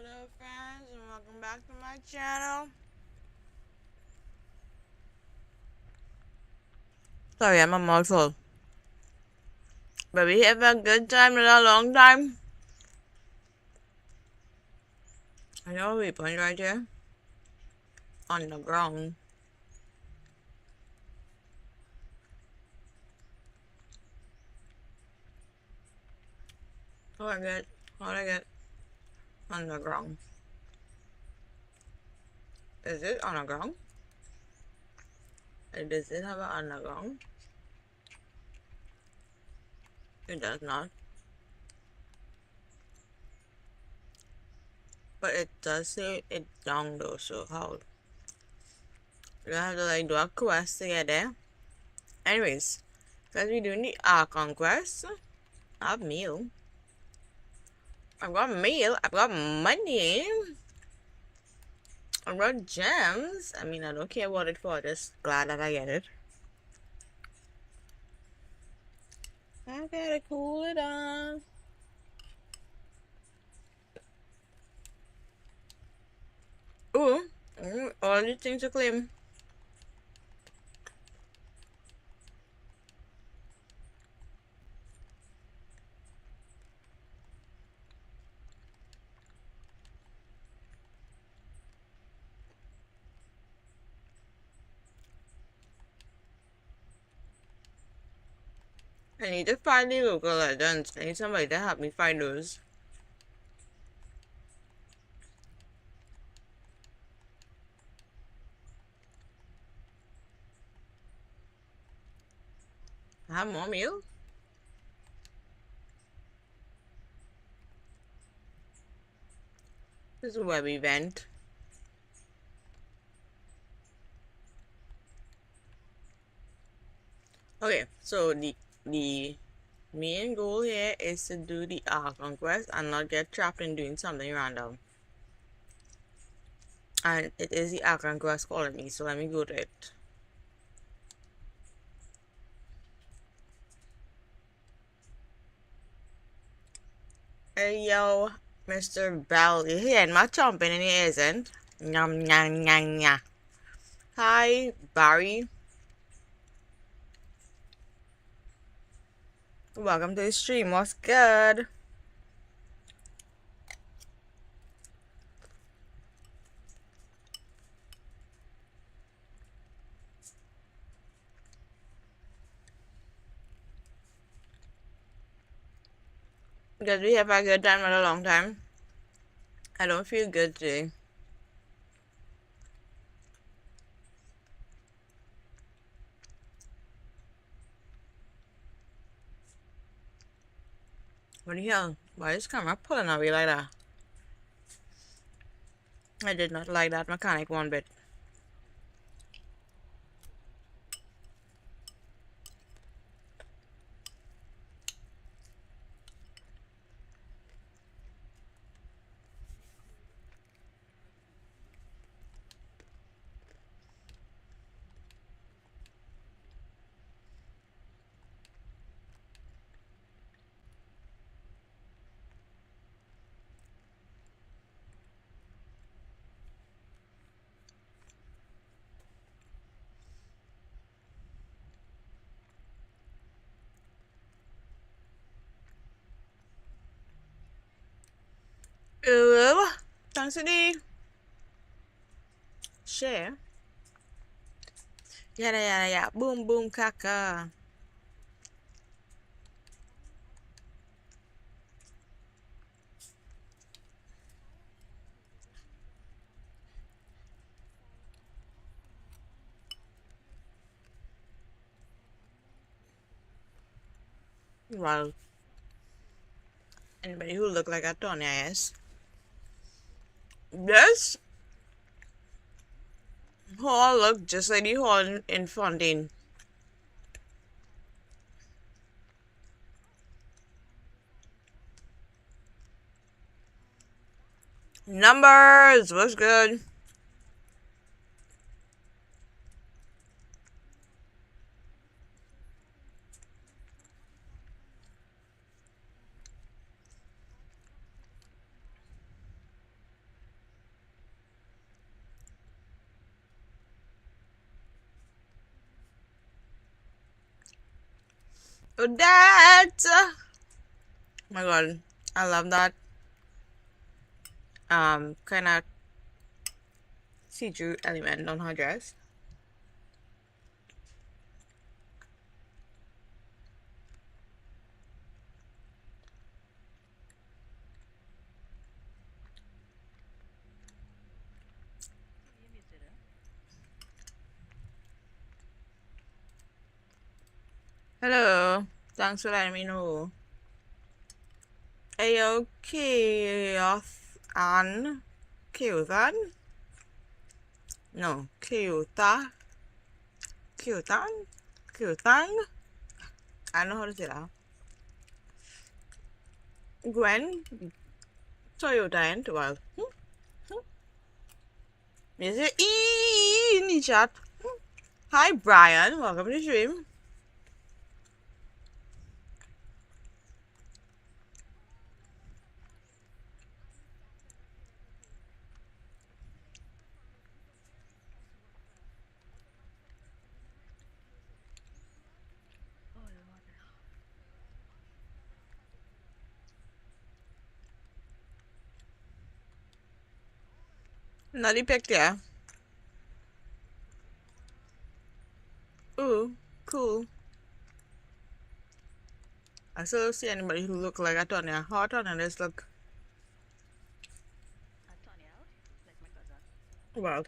Hello friends and welcome back to my channel. Sorry, I'm a mouthful. But we have a good time in a long time. I know we point right here. On the ground. How do I get on the ground? Is it on the ground? Does it have an underground? It does not. But it does say it's down though, so how? You have to like do a quest to get there. Anyways, because we're doing the Archon quest, I have meal. I've got meal, I've got money. I've got gems. I mean, I don't care what it for, just glad that I get it. I gotta cool it off. Ooh, all these things to claim. I need to find the local legends. I need somebody to help me find those. I have more meal. This is where we went. Okay, so the main goal here is to do the Archon quest and not get trapped in doing something random. And it is the Archon quest calling me, so let me go to it. Hey yo, Mr. Bell, you hearing my chomping and he isn't? Nyam nyam nyam nyam. Hi, Barry. Welcome to the stream. What's good? Because we have a good time for a long time. I don't feel good today. What the hell? Why is camera pulling away like that? I did not like that mechanic one bit. Thanks for the share. Yada yada yada. Boom boom kaka. Well, anybody who look like a Tony, yes. This hall look just like the hall in Fontaine. Numbers, what's good? That! Oh my god, I love that kind of see-through element on her dress. Hello, thanks for letting me know. Ayo, Chaos and Chaosan? No, Chaota. Chaotan? Chaotang? I don't know how to say that. Gwen? Toyota and well. Is it in the chat? Hi Brian, welcome to the stream. Not the picture. Ooh, cool. I still don't see anybody who look like a Tonya. How Tonya just look? Well.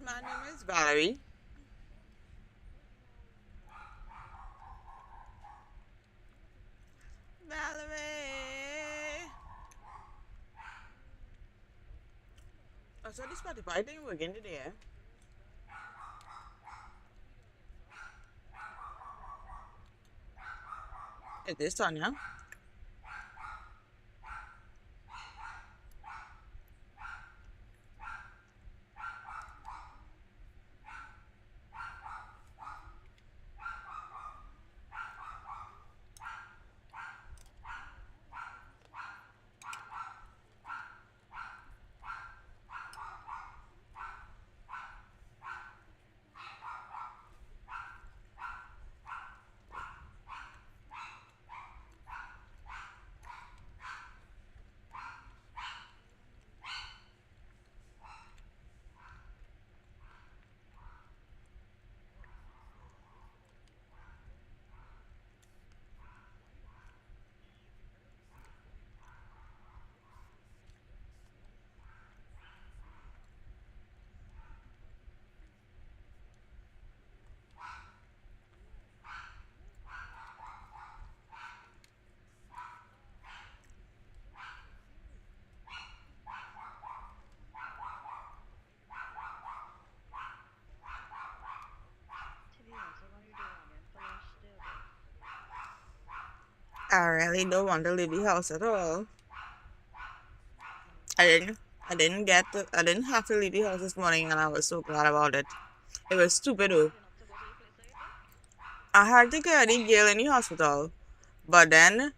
My name is Valerie. Valerie! Oh, so this Spotify thing working today, eh? Is this Tonya? I really don't want to leave the house at all. I didn't I didn't have to leave the house this morning and I was so glad about it. It was stupid though. I had to carry the girl in the hospital. But then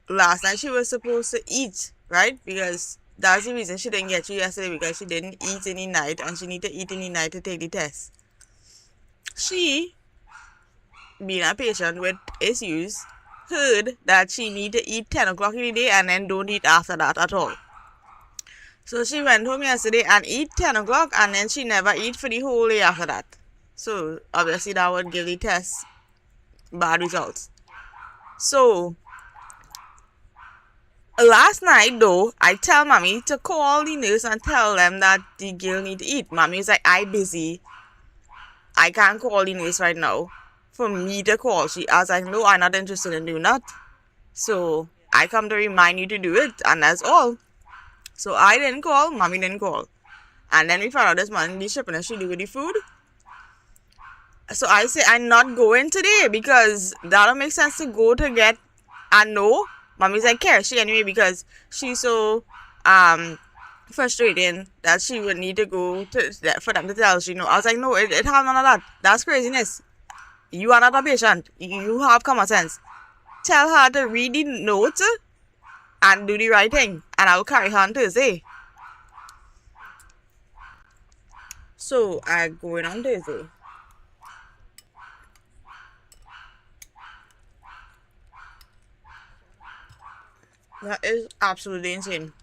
last night she was supposed to eat, right? Because that's the reason she didn't get you yesterday because she didn't eat in the night and she need to eat in the night to take the test. She, being a patient with issues, heard that she need to eat 10 o'clock in the day and then don't eat after that at all. So she went home yesterday and eat 10 o'clock and then she never eat for the whole day after that. So obviously that would give the test bad results. So last night though, I tell mommy to call the nurse and tell them that the girl need to eat. Mommy was like, I busy. I can't call the nurse right now. For me to call. I was like, no, I'm not interested in doing that. So I come to remind you to do it and that's all. So I didn't call, mommy didn't call. And then we found out this morning the shipping she do with the food. So I say I'm not going today because that don't make sense to go to get. And no, Mommy's like, care she anyway because she's so um frustrating that she would need to go to that for them to tell she. I was like, no, it have none of that. That's craziness. You are not a patient. You have common sense. Tell her to read the notes and do the right thing, and I will carry her on Thursday. So I going on Thursday. That is absolutely insane.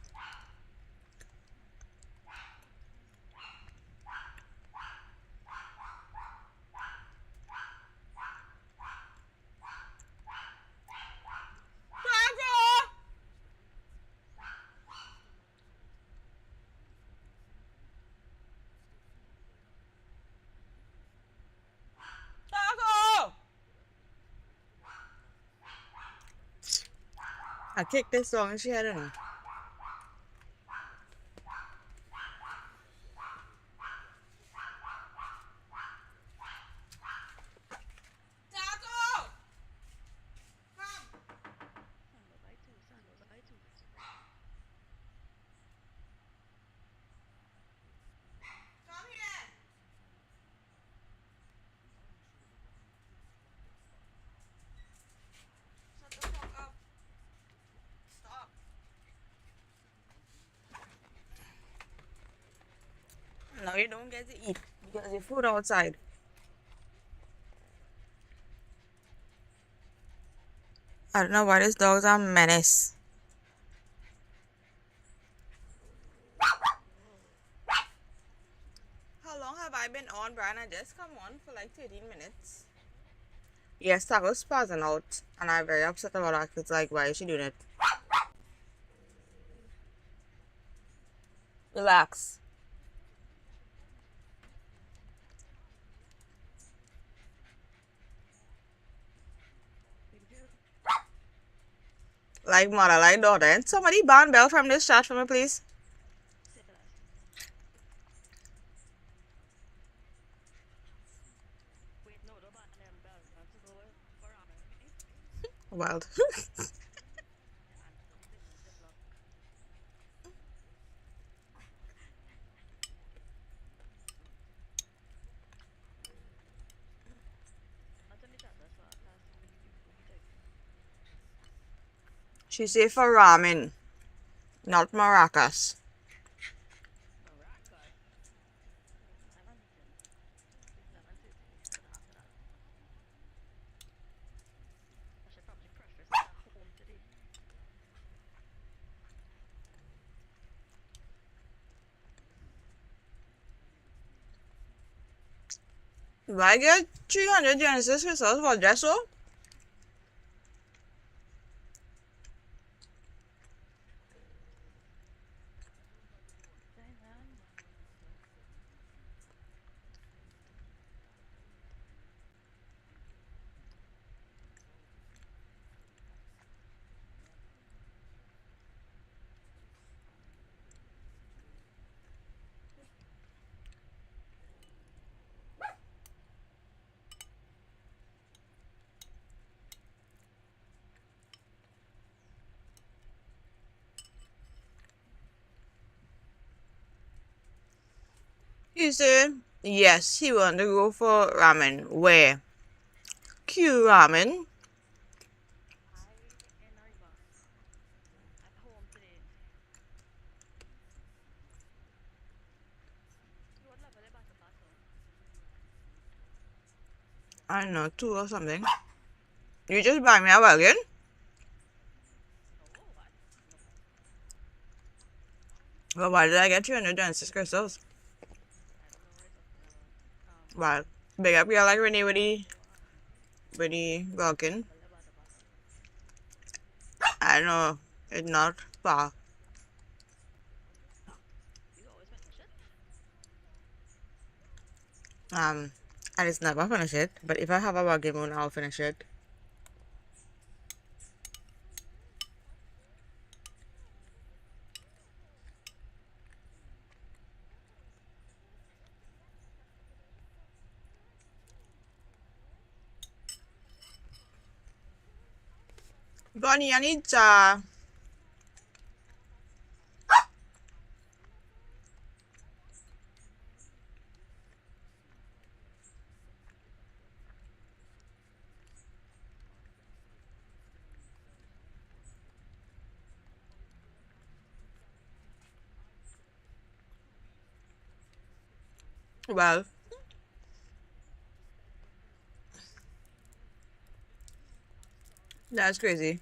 I kicked this song and she had it on. Now you don't get to eat because the food outside. I don't know why these dogs are menace. How long have I been on, Brian? I just come on for like 13 minutes. Yes, I was spazzing out, and I'm very upset about that. It's like, why is she doing it? Relax. Like mother, like daughter. And somebody ban Bell from this chat for me, please. Wild. She say for ramen, not maracas. Do I get 300 Genesis results for that so? He said, yes, he want to go for ramen. Where? Q ramen. I don't know, 2 or something. You just buy me a wagon? Well, why did I get 306 crystals? Well, big up girl like Renee with the walking. I don't know, it's not far. And it's never finish it, but if I have a wagon moon, I'll finish it. Bonnie, I need well, that's crazy.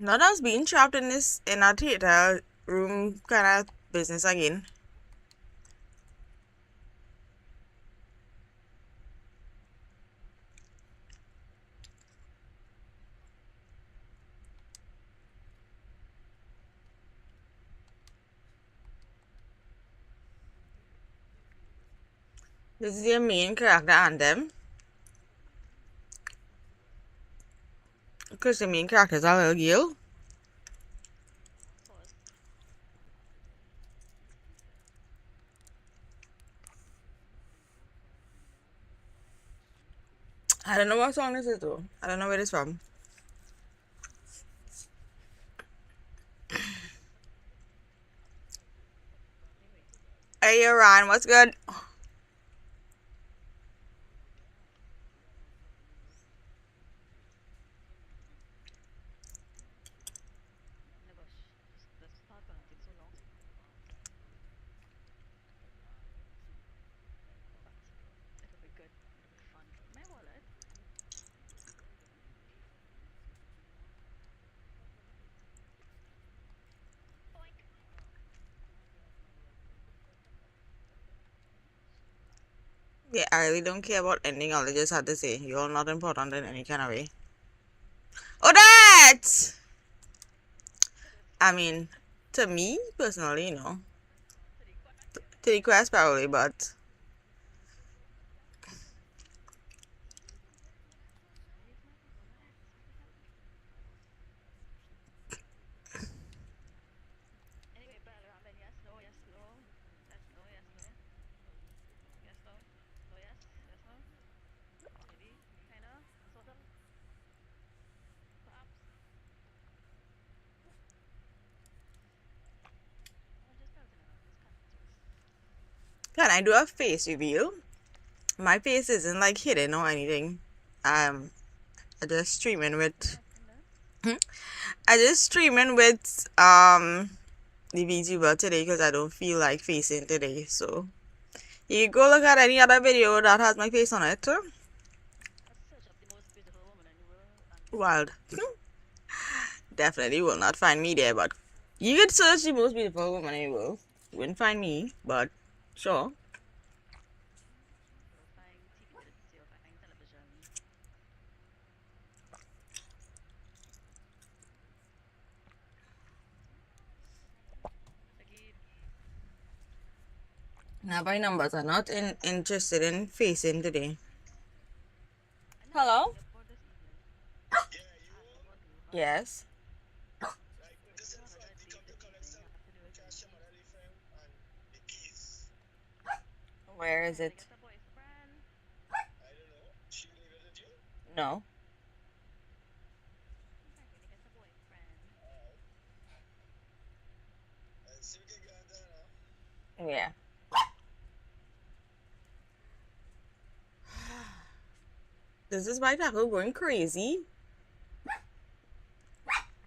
Not us being trapped in this in a theater room kind of business again. This is your main character and them. Because the main character is a little girl. I don't know what song this is though. I don't know where it's from. Hey Ryan, what's good? Yeah, I really don't care about anything else. I just had to say, you're not important in any kind of way. Oh, that! I mean, to me, personally, you know. To the quest, probably, but... Can I do a face reveal? My face isn't like hidden or anything. I just streaming with... I just streaming with, the VTuber today because I don't feel like facing today, so... You go look at any other video that has my face on it. Wild. Definitely will not find me there, but you could search the most beautiful woman in the world. You wouldn't find me, but sure. Now by numbers are not interested in facing today. Hello? Yes. Where is it? No. Yeah. This is my taco going crazy.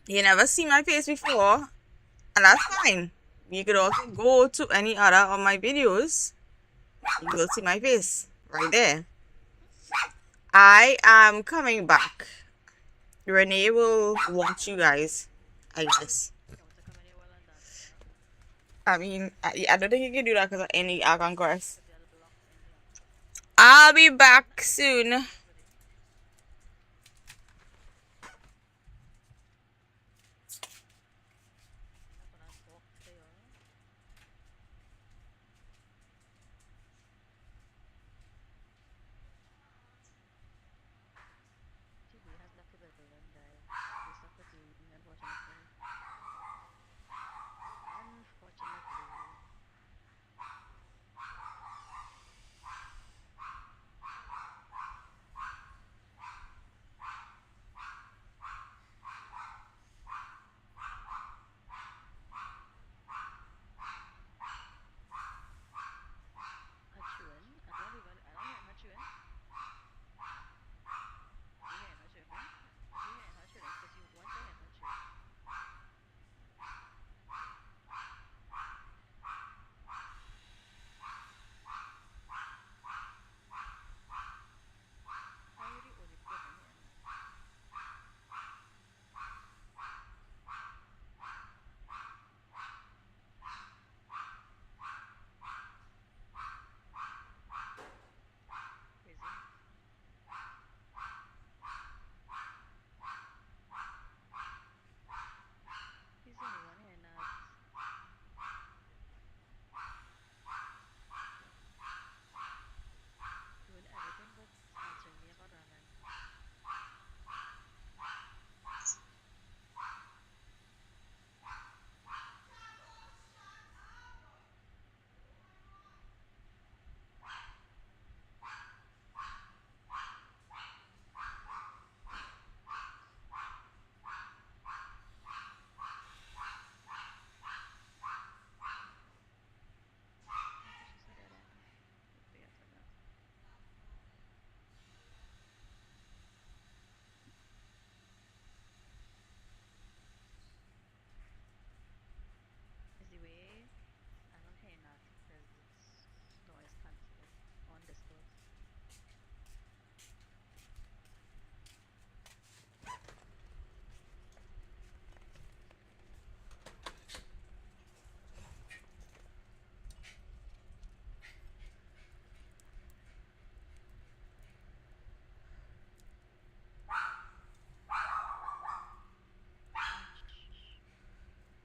You never see my face before, and that's fine. You could also go to any other of my videos. You will see my face right there. I am coming back. Renee will watch you guys, I guess. I mean, I don't think you can do that because of any conquest. I'll be back soon.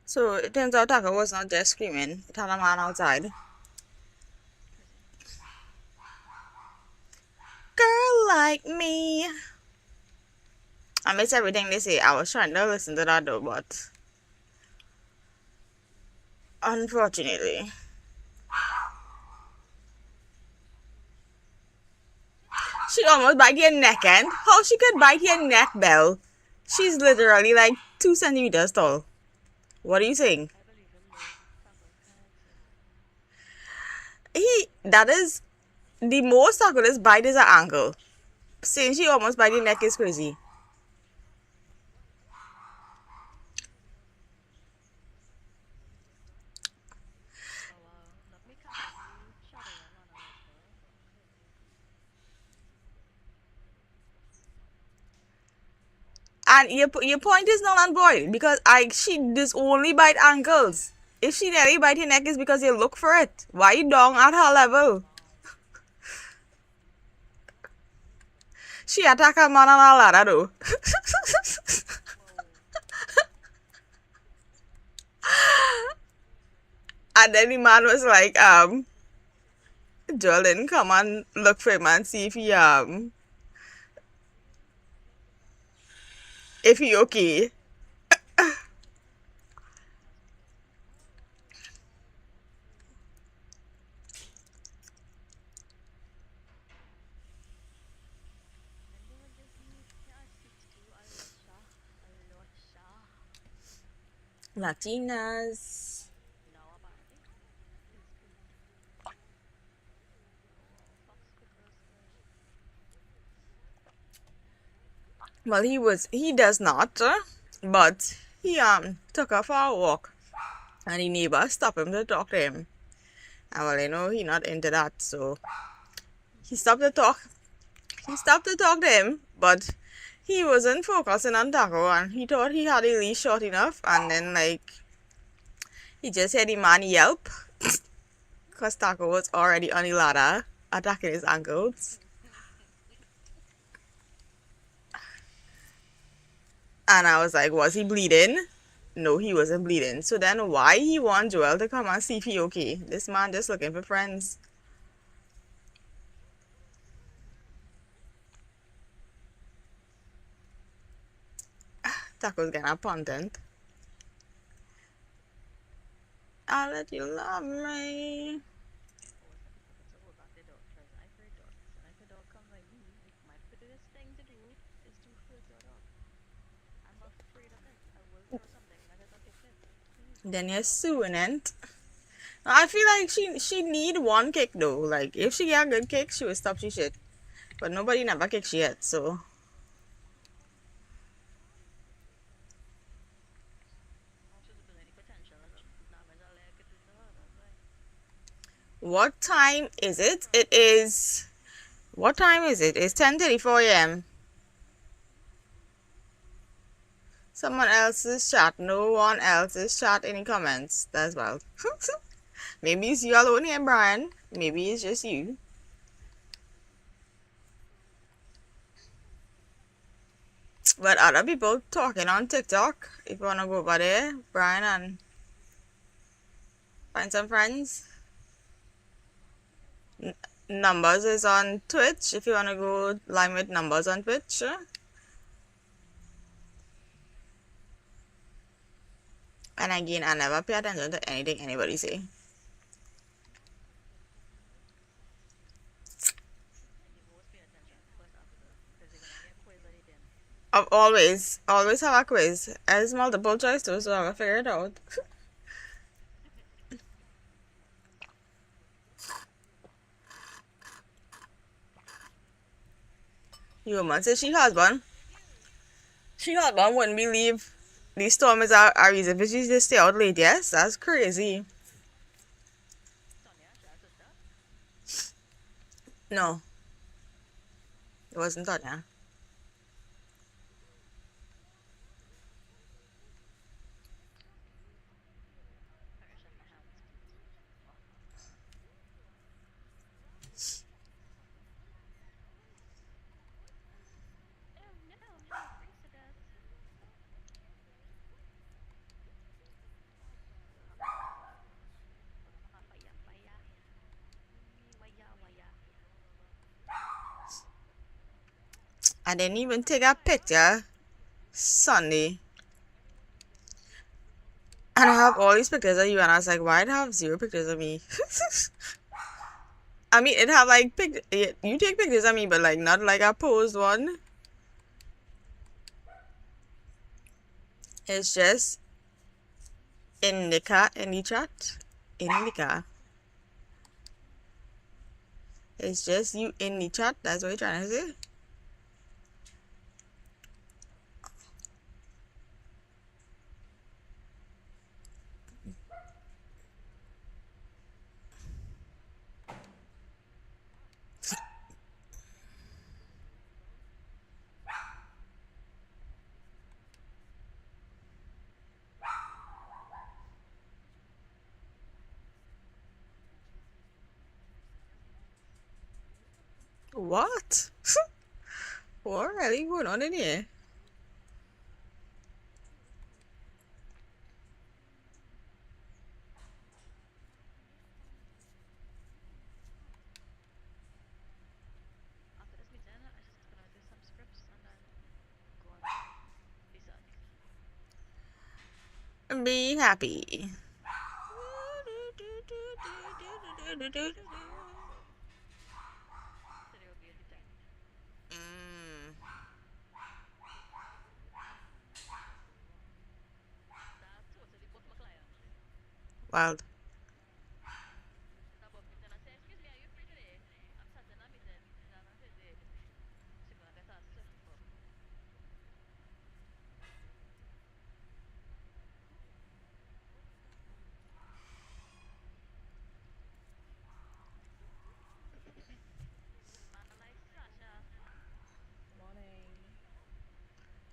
So it turns out Taka was not just screaming, it had a man outside. Girl like me. I miss everything they say. I was trying to listen to that though, but unfortunately. She almost bite your neck end. How she could bite your neck, Belle? She's literally like 2 centimeters tall. What are you saying? That is the most Tako's bite is her ankle. Saying she almost bite your neck is crazy. And your point is null and void because she does only bite ankles. If she nearly bite your neck is because you look for it. Why you down at her level? She attack a man on a ladder though. And then the man was like, Jordan, come and look for him and see if he okay. Latinas. Well, he does not, but he took her for a walk, and the neighbor stopped him to talk to him. And well, he not into that, so he stopped to talk. He stopped to talk to him, but he wasn't focusing on Taco, and he thought he had a leash short enough, and then like He just heard the man yelp because Taco was already on the ladder attacking his ankles. And I was like, was he bleeding? No, he wasn't bleeding. So then why he want Joel to come and see if he okay? This man just looking for friends. Taco's getting a content. I'll let you love me. Then you're suing it. I feel like she need one kick though. Like if she get a good kick, she will stop she shit. But nobody never kicked she yet, so what time is it? It is what time is it? It's 10:34 a.m. Someone else's chat. No one else's chat. Any comments? That's wild. Maybe it's you alone here, Brian. Maybe it's just you. But other people talking on TikTok. If you wanna go over there, Brian, and find some friends. Numbers is on Twitch. If you wanna go live with Numbers on Twitch. And again, I never pay attention to anything anybody say. I've always have a quiz. It's multiple choice too, so I gotta figure it out. Human says she husband. She husband wouldn't believe the storm is a reason for she just stay out late. Yes, that's crazy. No, it wasn't Tanya. I didn't even take a picture Sunday. And I have all these pictures of you, and I was like, why do I have zero pictures of me? I mean, it have like you take pictures of me, but like not like a posed one. It's just in the chat, in the chat, in the car. It's just you in the chat. That's what you're trying to say. What? What really going on in here? Be happy. Wild.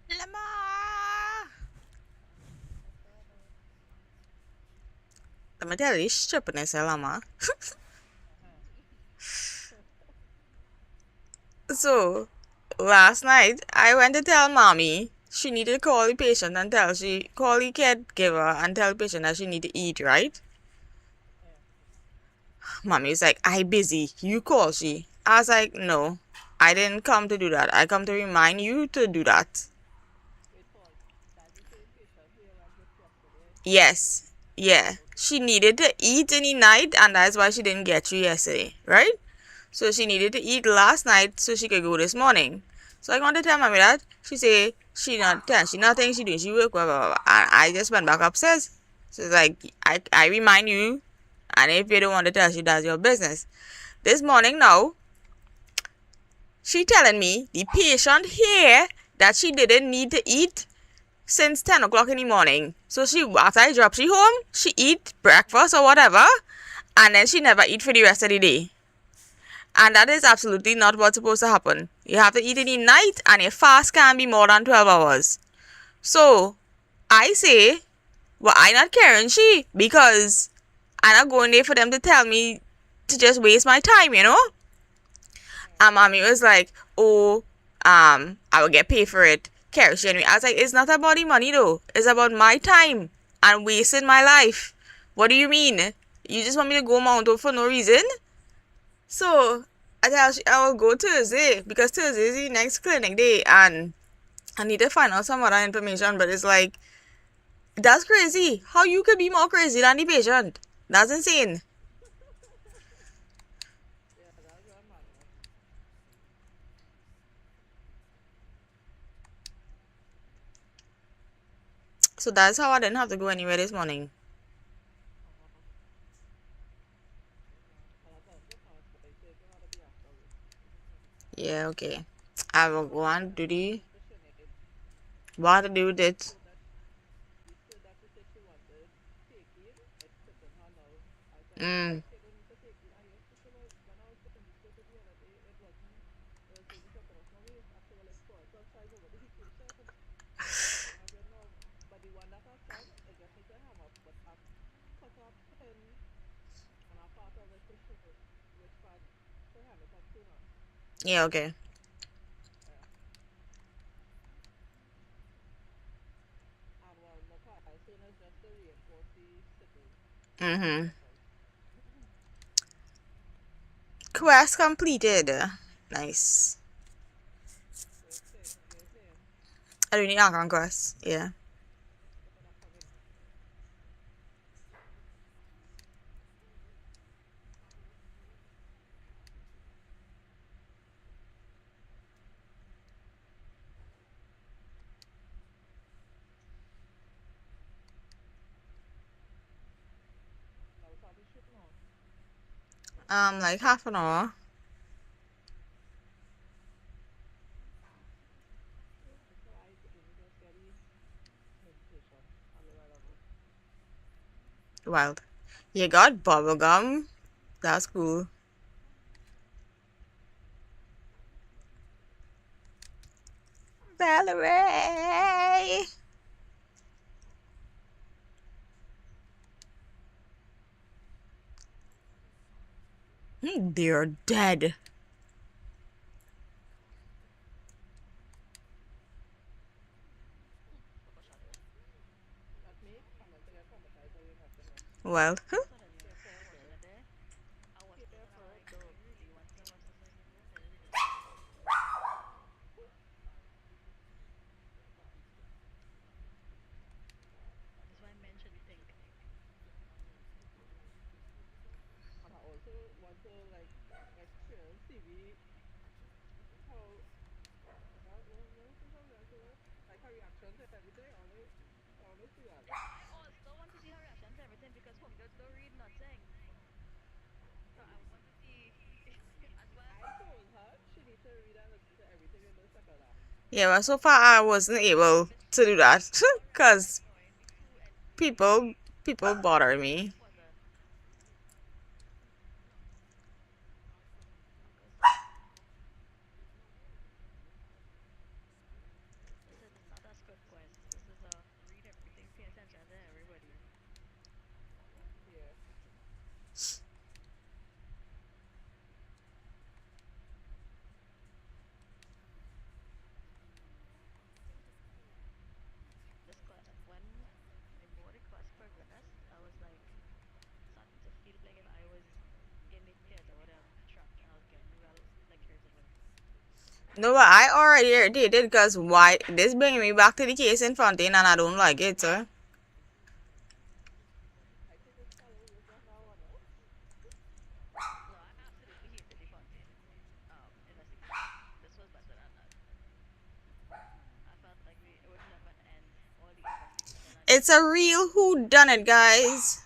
Lamar. Let me tell you, she's tripping herself, Mama. So, last night, I went to tell Mommy she needed to call the patient and call the caregiver and tell the patient that she need to eat, right? Mommy's like, I busy. You call she. I was like, no, I didn't come to do that. I come to remind you to do that. Yes. Yeah. She needed to eat in the night and that's why she didn't get you yesterday, right? So she needed to eat last night so she could go this morning. So I want to tell mommy that. She say she nothing she doing, she work, blah, blah, blah. And I just went back upstairs. So it's like I remind you, and if you don't want to tell she that's your business. This morning now, she telling me the patient here that she didn't need to eat since 10 o'clock in the morning. So she after I drop she home, she eat breakfast or whatever, and then she never eat for the rest of the day. And that is absolutely not what's supposed to happen. You have to eat in the night and your fast can't be more than 12 hours. So I say, well, I not caring she because I'm not going there for them to tell me to just waste my time, you know? And mommy was like, oh, I will get paid for it. Carry she and me. I was like, it's not about the money though. It's about my time and wasting my life. What do you mean? You just want me to go Mount for no reason? So I tell she I will go Thursday because Thursday is the next clinic day and I need to find out some other information, but it's like that's crazy. How you could be more crazy than the patient? That's insane. So that's how I didn't have to go anywhere this morning. Yeah, okay. I will go and do the what to do with it. Mm. Yeah, okay. Mm-hmm. Quest completed. Nice. I do need icon quest. Yeah. Like half an hour. Wild. You got bubblegum. That's cool. Valerie. They're dead. Wild. Yeah, well, so far I wasn't able to do that because people people bother me. No, but I already irritated because why this bringing me back to the case in Fontaine and I don't like it, sir. It's a real whodunit, guys.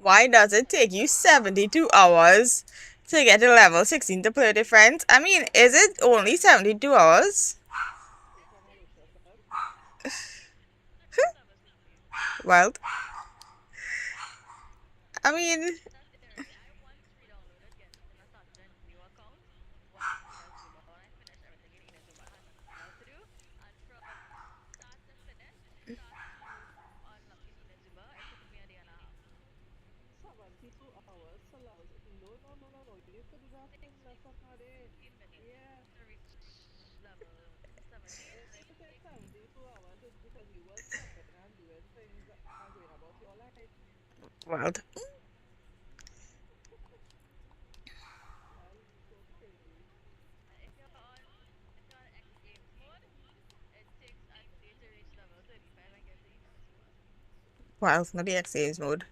Why does it take you 72 hours to get to level 16 to play with friends? I mean, is it only 72 hours? Well, I mean, well, well, not the X Games mode.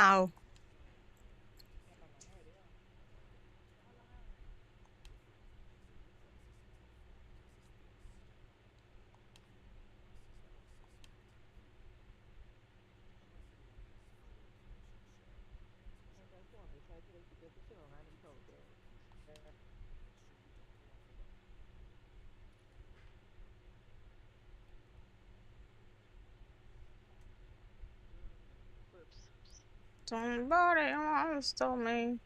Ow. Somebody once told me.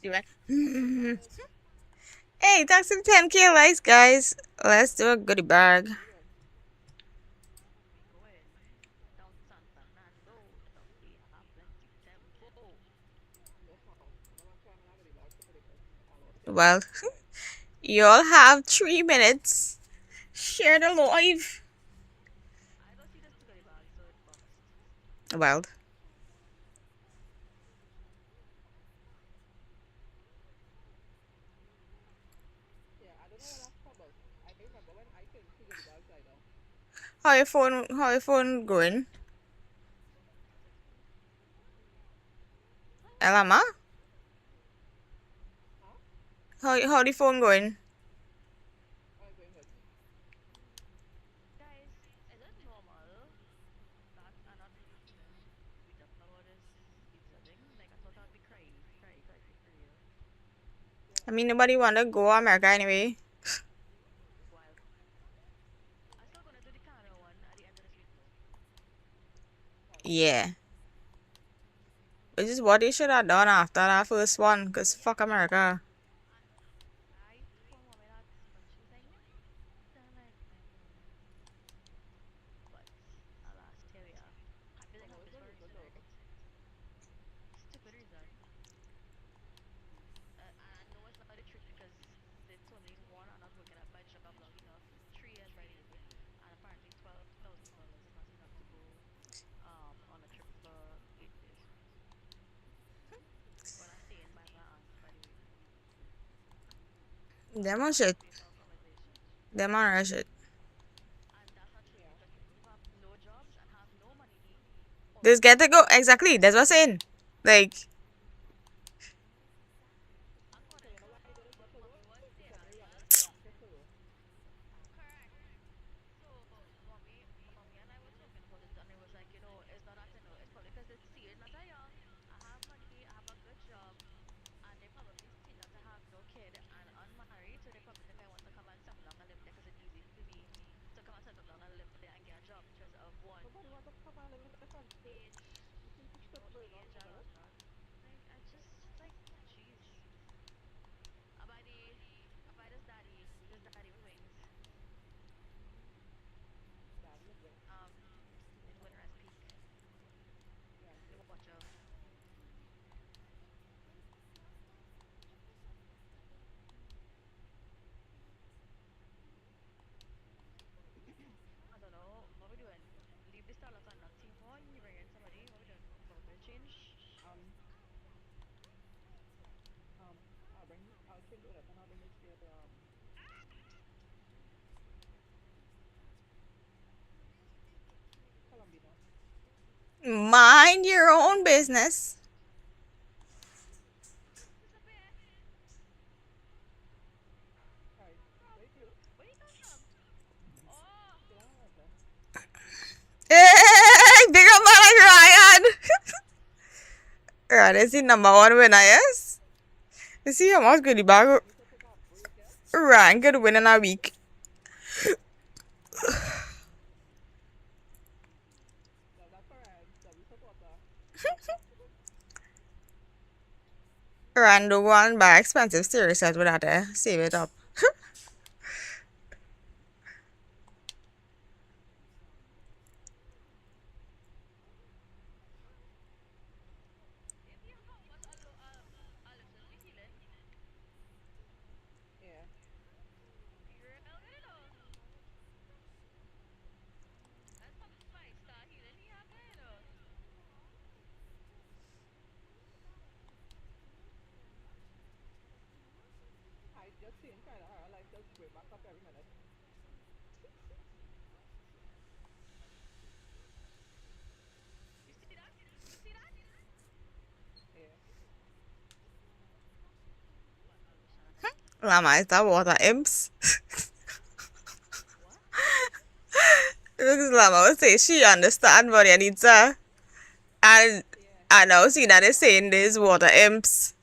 You right? Hey, thanks to 10K likes, guys. Let's do a goodie bag. Well, you all have 3 minutes. Share the live. Well, how your phone going? Elama? How the phone going? I mean, nobody wanna go America anyway. Yeah. Which is what they should have done after that first one, cause fuck America. Them on shit. Them on our shit. Just get to go. Exactly. That's what I'm saying. Like, mind your own business. Hey, big up man like Ryan. Ryan is the #1 winner, yes? You see how much goodie bag Ryan could win in a week. Ryan don't go and buy expensive stereo set with that there. Save it up. Llama, is that water imps? Because Llama would say she understand what you need, sir. And I now see that it's saying there's water imps.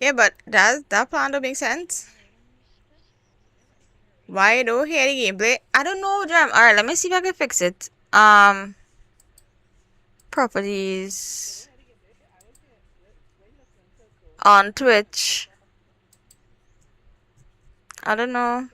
Yeah, but does that plan don't make sense? Why you don't hear the gameplay? I don't know, Jam. Alright, let me see if I can fix it. Properties on Twitch. I don't know.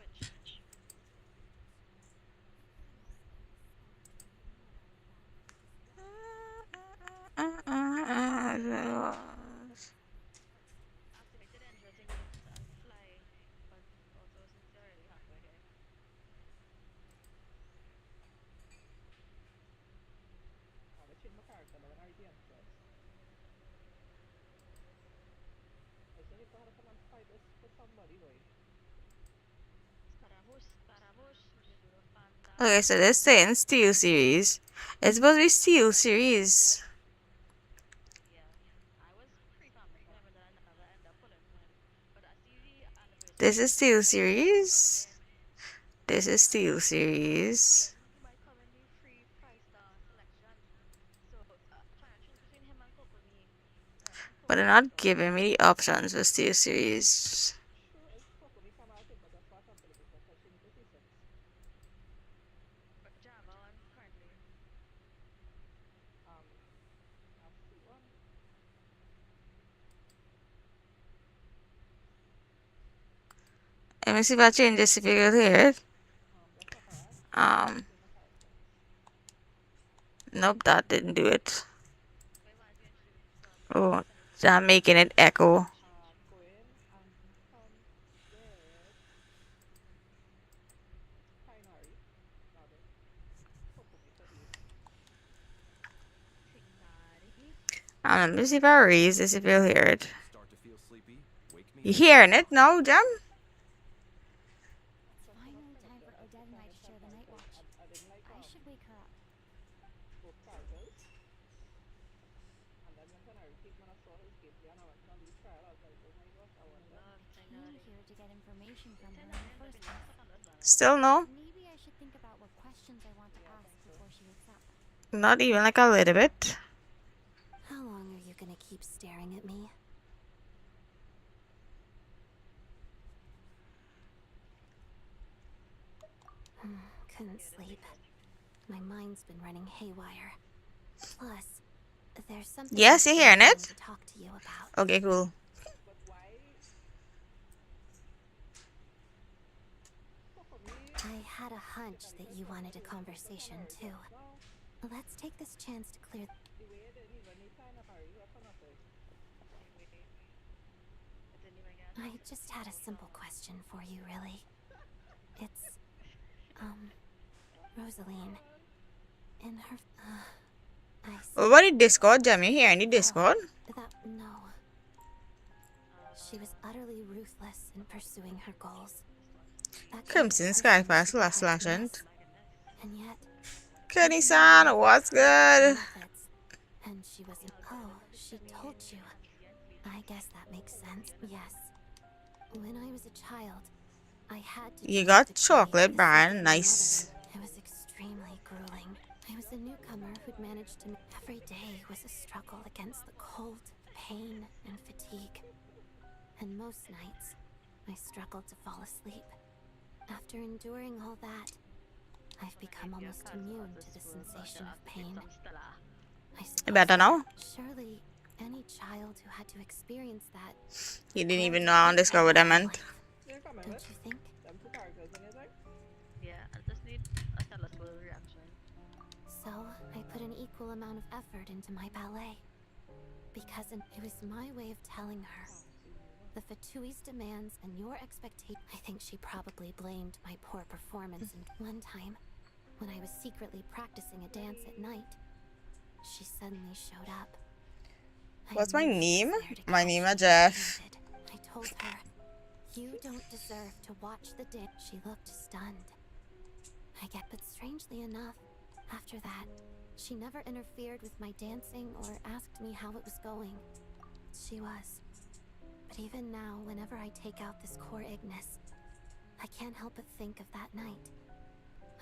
Okay, so they're saying Steel Series. It's supposed to be Steel Series. This is Steel Series. This is Steel Series. But they're not giving me the options for Steel Series. Let me see if I change this if you can hear it. Nope, that didn't do it. Oh, I'm making it echo. Let me see if I raise this if you'll hear it. You hearing it now, Jam? Still no? Not even like a little bit. How long are you gonna keep staring at me? Couldn't sleep. My mind's been running haywire. Plus, there's something Yes, you're hearing it? to talk to you about. Okay, cool. I had a hunch that you wanted a conversation too. Let's take this chance to clear. I just had a simple question for you, really. It's Rosaline. In her... I see. What about the Discord, Jamie? Here in the Discord? No. She was utterly ruthless in pursuing her goals. Crimson Skyfire / End. And yet... Kenny-san, what's good? And she wasn't... Oh, she told you. I guess that makes sense. Yes. When I was a child, I had to... You got chocolate, Brian. Nice. It was extremely grueling. I was a newcomer who'd managed to... Every day was a struggle against the cold, pain, and fatigue. And most nights, I struggled to fall asleep. After enduring all that, I've become almost immune to the sensation of pain. You better know? Surely, any child who had to experience that... You didn't even know on Discord what I meant. Don't you think? Yeah, I just need a tellable reaction. So, I put an equal amount of effort into my ballet. Because it was my way of telling her. The Fatui's demands and your expectations. I think she probably blamed my poor performance. And one time, when I was secretly practicing a dance at night, she suddenly showed up. What's my name? My name is Jeff. I told her, you don't deserve to watch the dance. She looked stunned. But strangely enough, after that, she never interfered with my dancing or asked me how it was going. She was. But even now, whenever I take out this core Ignis, I can't help but think of that night.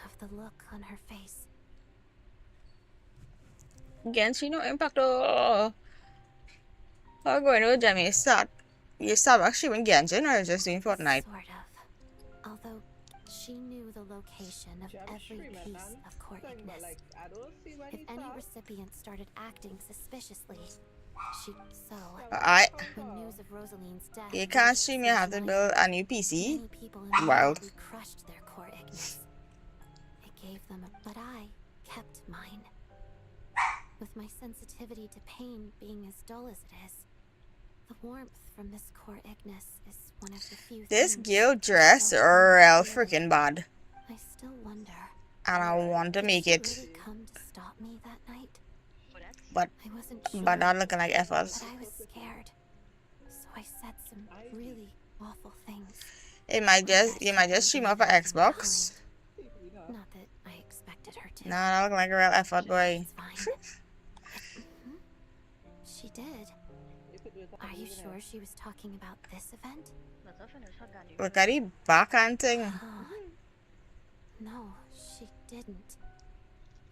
Of the look on her face. Genshin Impact. How going to Jamie start? You start actually when Genshin or just doing Fortnite? Sort of. Although she knew the location of every piece of core Ignis. If any recipient started acting suspiciously, she'd when news of Rosaline's death, you can't stream, you have to build a new PC. many people in Wild. the crushed their core Ignis. It gave them but I kept mine. With my sensitivity to pain being as dull as it is, the warmth from this core Ignis is one of the few This things girl dress real freaking bad. I still wonder. And I want to make Did she it. really come to stop me that night? But I wasn't sure. but not looking like efforts. But I was scared. So I said some really awful things. You might just stream off of Xbox. Not that I expected her to. No, that look like a real effort, boy. It's fine. She did. Are you sure she was talking about this event? Look at the backhand thing. No, she didn't.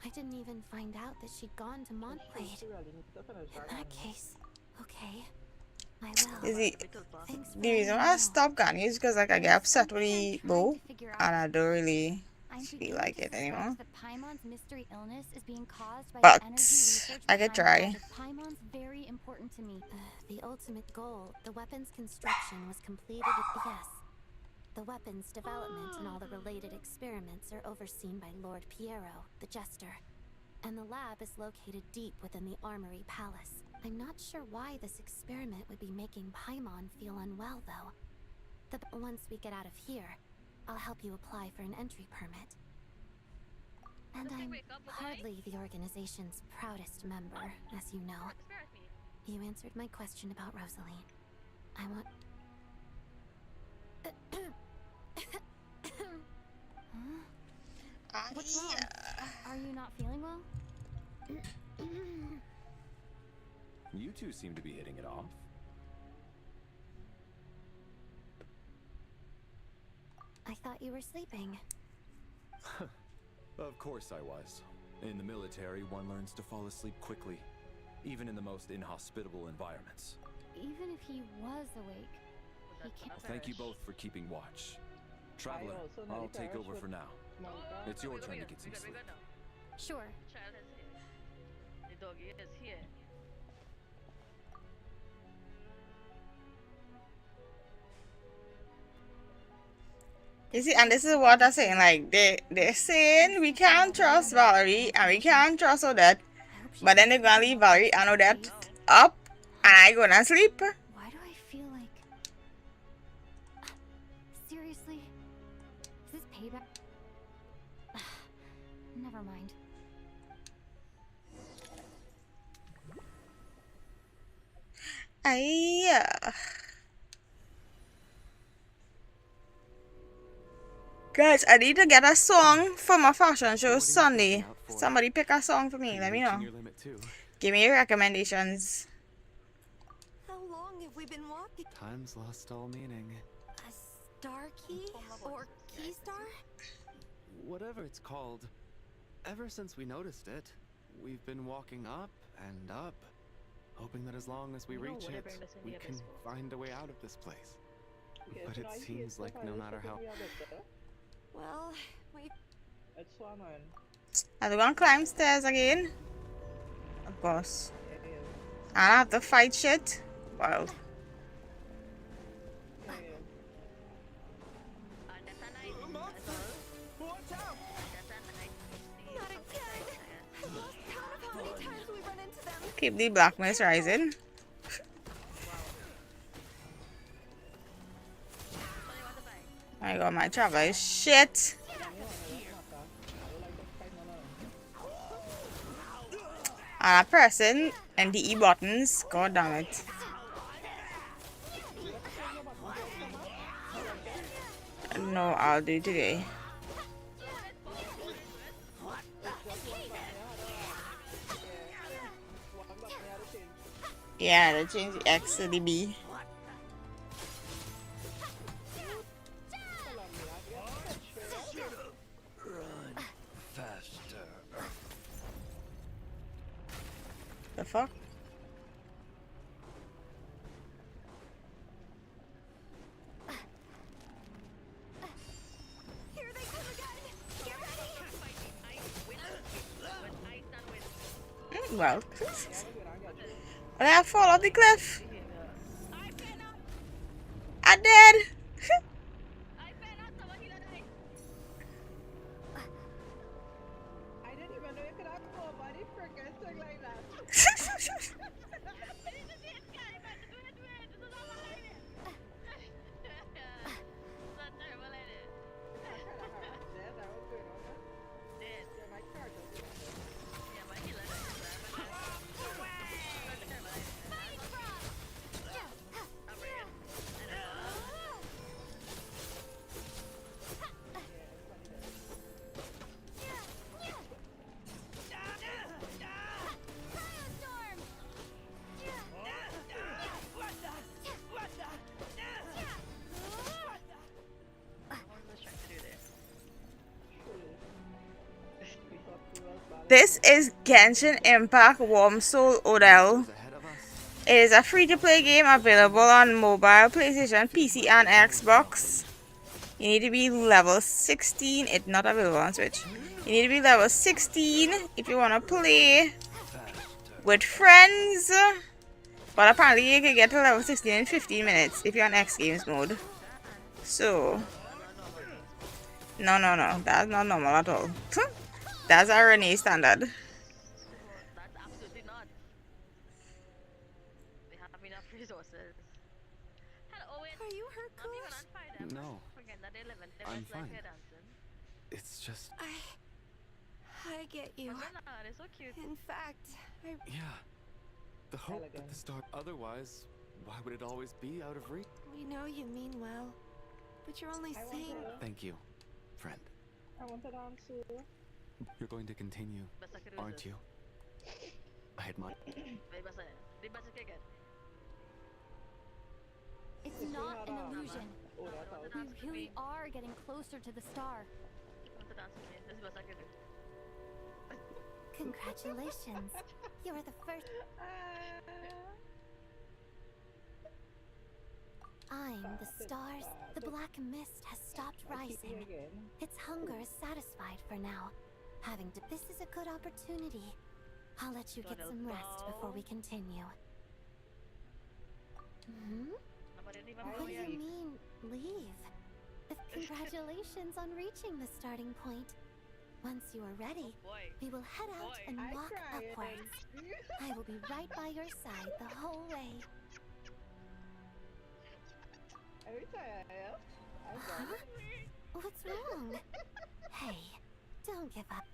I didn't even find out that she'd gone to Montblade. In that case, okay, I will. You see, Thanks for the reason why I stopped gunning is because like I get upset with the bow and I don't really feel like it anymore. Paimon's mystery illness is being caused by But energy research I could behind try. it. Paimon's very important to me. The ultimate goal, the weapon's construction was completed yes. The weapon's development and all the related experiments are overseen by Lord Pyro, the Jester. And the lab is located deep within the Armory Palace. I'm not sure why this experiment would be making Paimon feel unwell, though. Once we get out of here, I'll help you apply for an entry permit. And I'm hardly the organization's proudest member, as you know. You answered my question about Rosaline. I want... What's wrong? Are you not feeling well? You two seem to be hitting it off. I thought you were sleeping. Of course I was. In the military, one learns to fall asleep quickly, even in the most inhospitable environments. Even if he was awake, he can't. Thank you both for keeping watch. Traveler, I'll take over for now. It's your turn to get some sleep. Sure. The doggy is here. You see, and this is what I'm saying, like, they're saying we can't trust Valerie and we can't trust Odette, but then they're gonna leave Valerie and Odette up and I gonna sleep. Why do I feel like... Seriously? Is this payback? Ay. Guys, I need to get a song for my fashion show Sunday. Somebody pick a song for me. Let me know. Give me your recommendations. How long have we been walking? Time's lost all meaning. A star key? Or key star? Whatever it's called. Ever since we noticed it, we've been walking up and up, hoping that as long as we reach it, we can find a way out of this place. But it seems like no matter how... Well, we... Are they gonna climb stairs again? Of course. I don't have to fight shit. Well. Not again! I've lost count of how many times we run into them. Keep the blackness rising. I got my travel is shit. And I'm pressing and the E buttons. God damn it. No, I'll do today. Yeah, they change the X to the B. The fuck? Here they come again! Get ready! Well. Did I fall off the cliff? I did! I didn't even know you could have nobody freaking thing like that. This is Genshin Impact Warm Soul Odell. It is a free-to-play game available on mobile, PlayStation, PC, and Xbox. You need to be level 16. It's not available on Switch. You need to be level 16 if you want to play with friends. But apparently you can get to level 16 in 15 minutes if you're on X Games mode. So, no. That's not normal at all. That's our Renee standard. That's absolutely not. They have enough resources. Hello, wait. Are you hurt, I'm even Coach? on fire. No. Forget that they live in I'm like fine. they're dancing. It's just... I get you. But they're not, they're so cute. In fact, I... Yeah. The hope that the star... Otherwise, why would it always be out of reach? We know you mean well, but you're only saying... Thank you, friend. I want to dance too. You're going to continue, Basta que aren't you? I admire... May basta. Di basta que get. It's not an illusion. We really are getting closer to the star. Want to dance with me? This is basta que do. Congratulations. You are the first. I'm the stars. The black mist has stopped rising. Its hunger is satisfied for now. This is a good opportunity. I'll let you get some rest before we continue. What do you mean, leave? Congratulations on reaching the starting point. Once you are ready, we will head out and walk upwards. I will be right by your side the whole way. Huh? What's wrong? Hey, don't give up.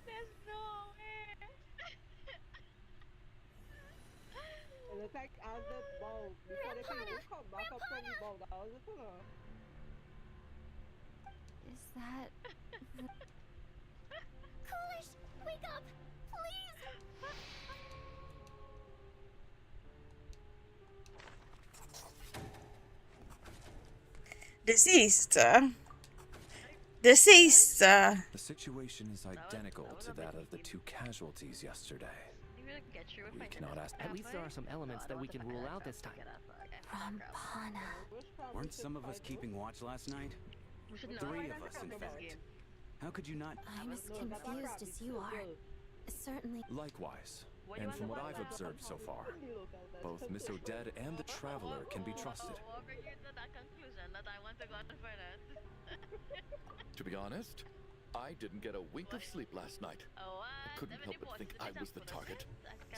There's no way. back out the bulb before they can even come back up from the bulb. That was it, no? Is that... Coolish, wake up! Please! Deceased. Deceased. The situation is identical to that of the two casualties yesterday. We cannot ask. At least there are some elements that we can rule out this time. Rampana. Weren't some of us keeping watch last night? 3 of us, in fact. How could you not? I'm as confused as you are. Certainly. Likewise, and from what I've observed so far, both Miss Odette and the Traveler can be trusted. To be honest, I didn't get a wink of sleep last night. I couldn't help but think I was the target.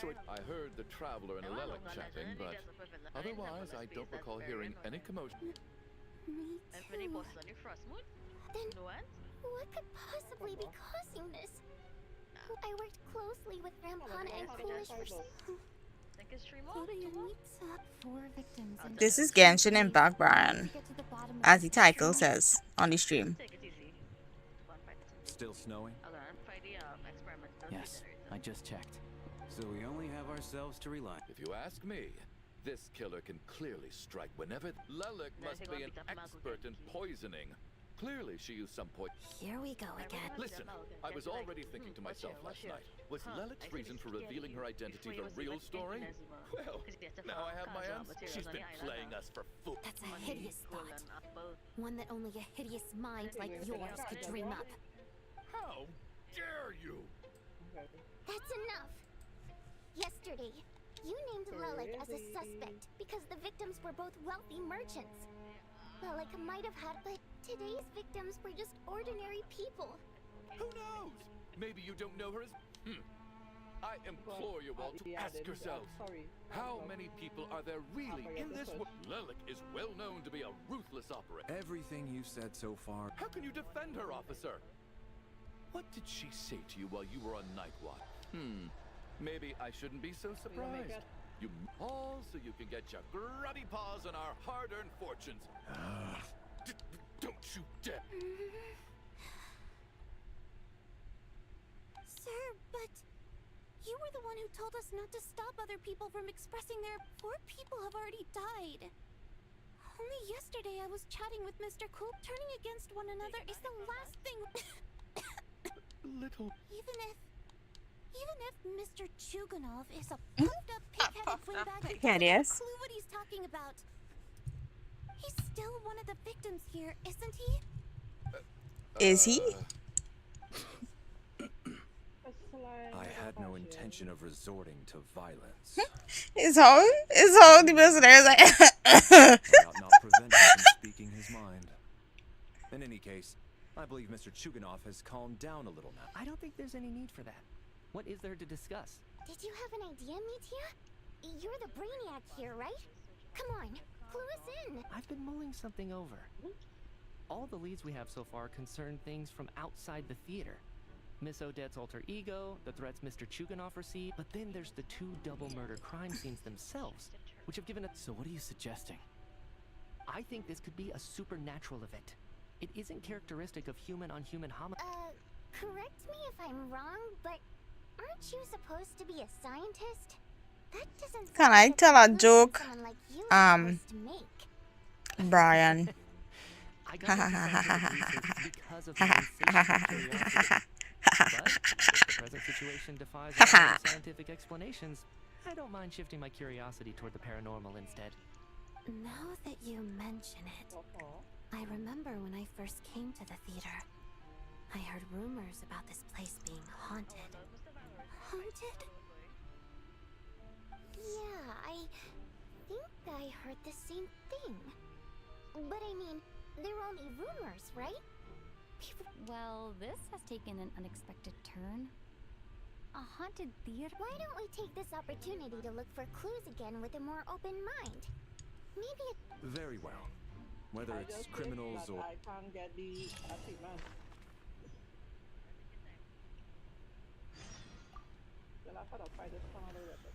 So I heard the Traveler and Lilac chatting, but otherwise I don't recall hearing any commotion. Me too. Then what could possibly be causing this? I worked closely with Rampana and Coolish for meets up 4 victims and This is Genshin Impact, Brian, get to the bottom of as the this title mystery. says on the stream. Still snowing? Yes, I just checked. So we only have ourselves to rely. If you ask me, this killer can clearly strike whenever. Lilac must be an expert in poisoning. Clearly she used some poison. Here we go again. Listen, I was already thinking to myself last night, was Lilac's reason for revealing her identity the real story? Well, now I have my answer. She's been playing us for fools. That's a hideous thought. One that only a hideous mind like yours could dream up. How dare you? That's enough! Yesterday, you named Lilac as a suspect because the victims were both wealthy merchants. Lilac might have had, but today's victims were just ordinary people. Who knows? Maybe you don't know her as... I implore you all to ask yourselves, how many people are there really in this world? Lilac is well known to be a ruthless operator. Everything you've said so far. How can you defend her, officer? What did she say to you while you were on night watch? Maybe I shouldn't be so surprised. You all so you can get your grubby paws on our hard-earned fortunes. Don't you dare! Sir, but you were the one who told us not to stop other people from expressing their... 4 people have already died. Only yesterday I was chatting with Mr. Cool. Turning against one another is the last thing... Little... Even if Mr. Chuganov is a puffed up pig-headed windbag who Pig-head, doesn't yes. clue what he's talking about. He's still one of the victims here, isn't he? Is he? I had no intention of resorting to violence. It's all the person there is like That ought not prevent him from speaking his mind. In any case, I believe Mr. Chuganov has calmed down a little now. I don't think there's any need for that. What is there to discuss? Did you have an idea, Mitya? You're the brainiac here, right? Come on, clue us in. I've been mulling something over. All the leads we have so far concern things from outside the theater. Miss Odette's alter ego, the threats Mr. Chuganov received, but then there's the 2 double murder crime scenes themselves, which have given us... So what are you suggesting? I think this could be a supernatural event. It isn't characteristic of human-on-human homicide. Correct me if I'm wrong, but aren't you supposed to be a scientist? That doesn't Can I tell a joke? like you supposed to make. Brian. I got into research because of my insatiable curiosity. But if the present situation defies all scientific explanations, I don't mind shifting my curiosity toward the paranormal instead. Now that you mention it, I remember when I first came to the theater. I heard rumors about this place being haunted. Haunted? Yeah, I think I heard the same thing. But I mean, they're only rumors, right? Well, this has taken an unexpected turn. A haunted theater? Why don't we take this opportunity to look for clues again with a more open mind? Maybe it... Very well. Whether it's criminals or... I can't get the treatment. Then I thought I'd try this one other weapon.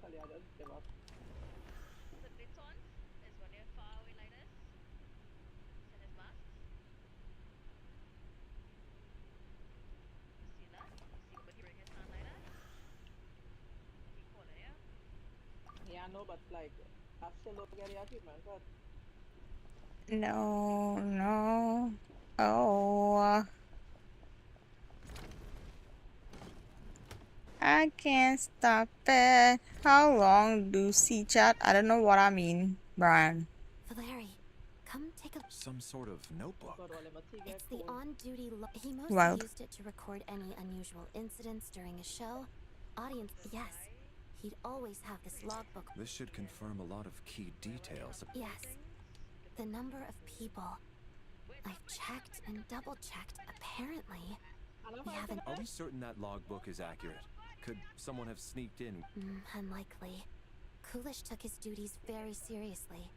automatically I just give up. The bits ones is when you're far away like this. Send his mask. You see that? See what he bring his hand like that? He call it, yeah? Yeah, I know, but like I still don't get the achievement, but No, no. Oh. I can't stop it. How long do C chat? I don't know what I mean, Brian. Valeri, come take a... Some sort of notebook. but all my tea get It's the cold. on-duty he mostly Wild. used it to record any unusual incidents during a show. Audience, yes. He'd always have this logbook. This should confirm a lot of key details. Yes. The number of people. I've checked and double-checked. Apparently, we haven't... Are we certain that logbook is accurate? Could someone have sneaked in? Unlikely. Coolish took his duties very seriously.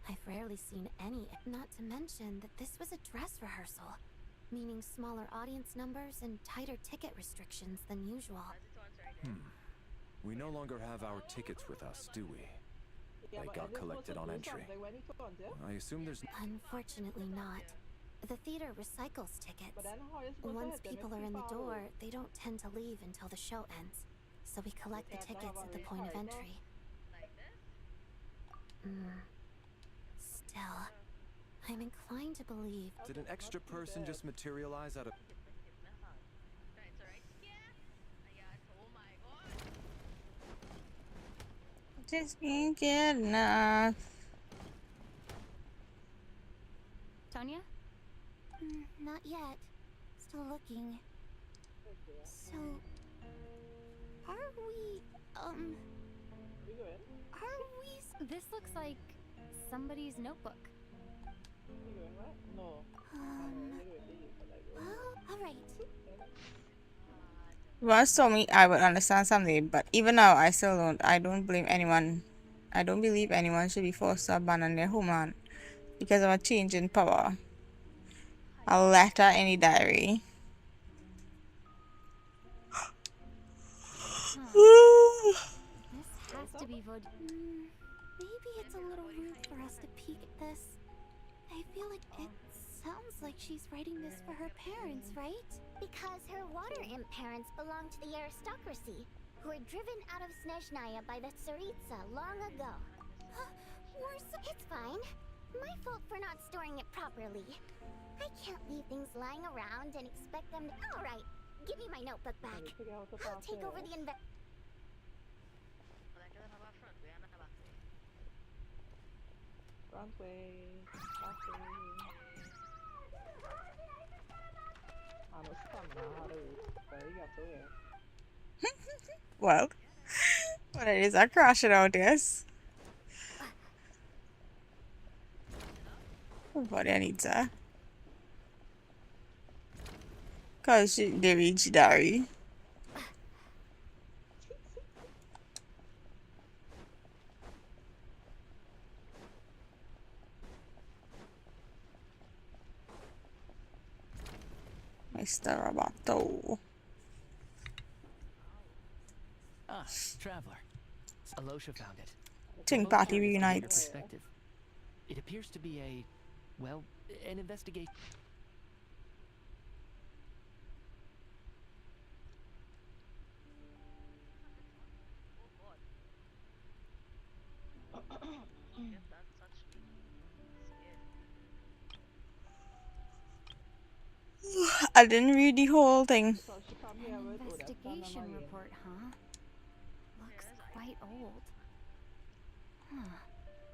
I've rarely seen any, not to mention that this was a dress rehearsal, meaning smaller audience numbers and tighter ticket restrictions than usual. We no longer have our tickets with us, do we? Yeah, They but got is it collected supposed on to do entry. something when he turns it? I assume there's... Unfortunately not. The theater recycles tickets. But then how are you supposed to Once hit them if people are you in the follow? door, they don't tend to leave until the show ends. So we collect the can't have tickets a at the point of recycle? entry. Like this? Still, I'm inclined to believe... Did an extra person just materialize out of... Right, it's alright. Yeah. Yes, oh my god. Just can't get enough. Tonya? Not yet. Still looking. So... Are we... You good? Are we... This looks like somebody's notebook. You good, right? No. Well, alright. Once told me I would understand someday, but even now I still don't. I don't blame anyone. I don't believe anyone should be forced to abandon their homeland because of a change in power. A letter in the diary. This has to be Vod. Maybe it's a little rude for us to peek at this. I feel like it sounds like she's writing this for her parents, right? Because her water imp parents belong to the aristocracy, who were driven out of Snezhnaya by the Tsaritsa long ago. It's fine. My fault for not storing it properly. I can't leave things lying around and expect them to... Alright, give me my notebook back. I'll take over the Front way. Back way. I'm a stamina. How do we... There you go, here. Well, what it is, I crash it out, yes. What I need to. Cause they reach diary. Mr. Roboto. Ah, traveler. Alosha found it. Ting Both party curious to get your reunites. perspective. It appears to be a, well, an investigation. I didn't read the whole thing. So she come here with... Oh, that's Investigation another report, huh? Looks quite old. Huh.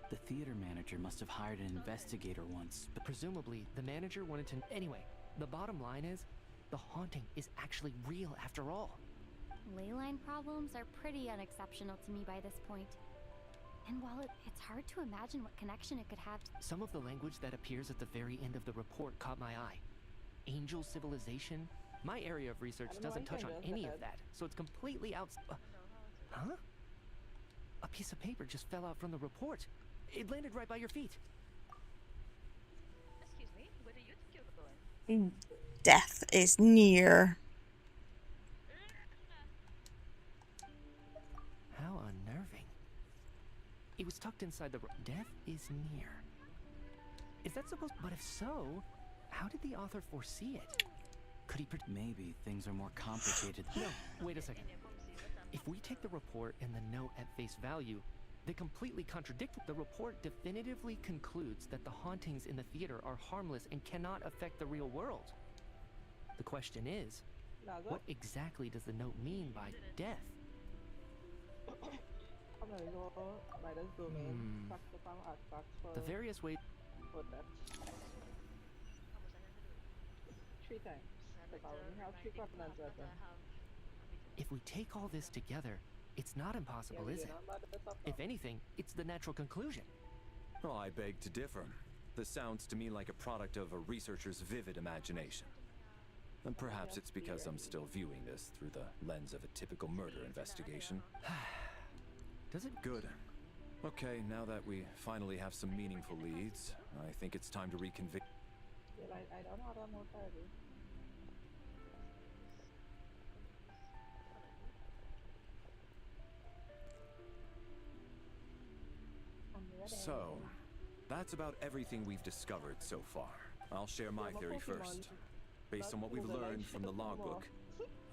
The theater manager must have hired an investigator once, but Presumably, the manager wanted to... Anyway, the bottom line is, the haunting is actually real after all. Leyline problems are pretty unexceptional to me by this point. And while it's hard to imagine what connection it could have to... Some of the language that appears at the very end of the report caught my eye. Angel civilization? My area of research doesn't touch on any of that, so it's completely out... huh? A piece of paper just fell out from the report. It landed right by your feet. Excuse me, where do you think you're going? Death is near. How unnerving. It was tucked inside the... Death is near. Is that supposed... But if so, how did the author foresee it? Could he... Maybe things are more complicated. No, wait a second. If we take the report and the note at face value, they completely contradict. The report definitively concludes that the hauntings in the theater are harmless and cannot affect the real world. The question is, what exactly does the note mean by death? The various ways... 3 times. But I only have 3 continents open. If we take all this together, it's not impossible, is it? If anything, it's the natural conclusion. Well, I beg to differ. This sounds to me like a product of a researcher's vivid imagination. And perhaps it's because I'm still viewing this through the lens of a typical murder investigation. Does it? Good. Okay, now that we finally have some meaningful leads, I think it's time to reconvene. Yeah, I don't know how more Friday. So, that's about everything we've discovered so far. I'll share my theory first. Based on what we've learned from the logbook,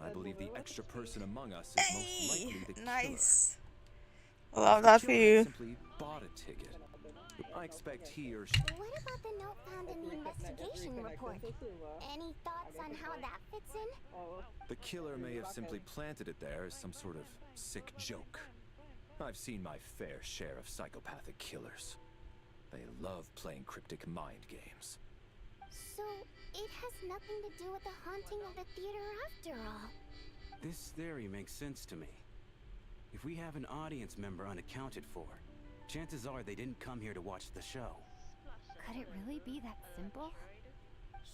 I believe the extra person among us is most likely the killer. Nice. Love that for you. Simply bought a ticket. I expect he or she... What about the note found in the investigation report? Any thoughts on how that fits in? The killer may have simply planted it there as some sort of sick joke. I've seen my fair share of psychopathic killers. They love playing cryptic mind games. So, it has nothing to do with the haunting of the theater after all. This theory makes sense to me. If we have an audience member unaccounted for, chances are they didn't come here to watch the show. Could it really be that simple?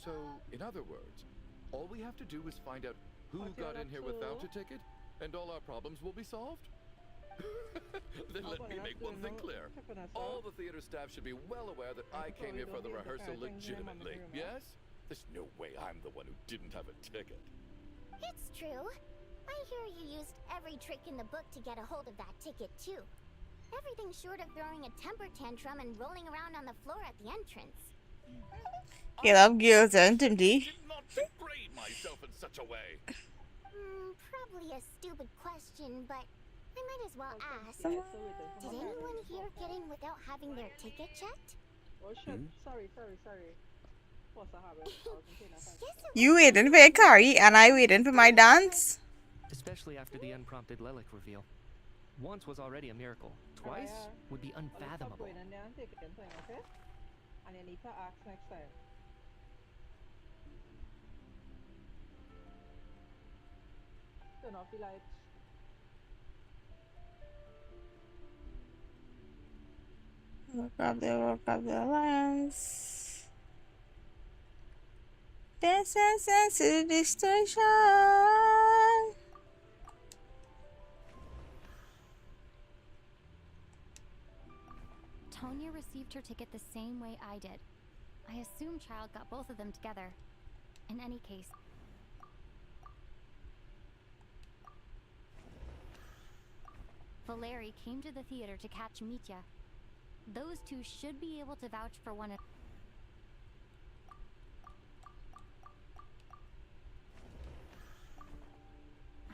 So, in other words, all we have to do is find out who got in here without a ticket, and all our problems will be solved? Then let me make one thing clear. All the theater staff should be well aware that I came here for the rehearsal legitimately, yes? There's no way I'm the one who didn't have a ticket. It's true. I hear you used every trick in the book to get a hold of that ticket, too. Everything short of throwing a temper tantrum and rolling around on the floor at the entrance. Caleb girls and Timothy. Did not degrade myself in such a way. Probably a stupid question, but I might as well ask. Did anyone here get in without having their ticket checked? Oh shit, sorry. What's You waiting for your curry and I waiting for my dance? Especially after the unprompted Lilac reveal. Once was already a miracle. Twice would be unfathomable. And you need to ask next time. Turn off the lights. Work up the lens. Dance to the distortion. Tonya received her ticket the same way I did. I assume Child got both of them together. In any case, Valeri came to the theater to catch Mitya. Those two should be able to vouch for one another.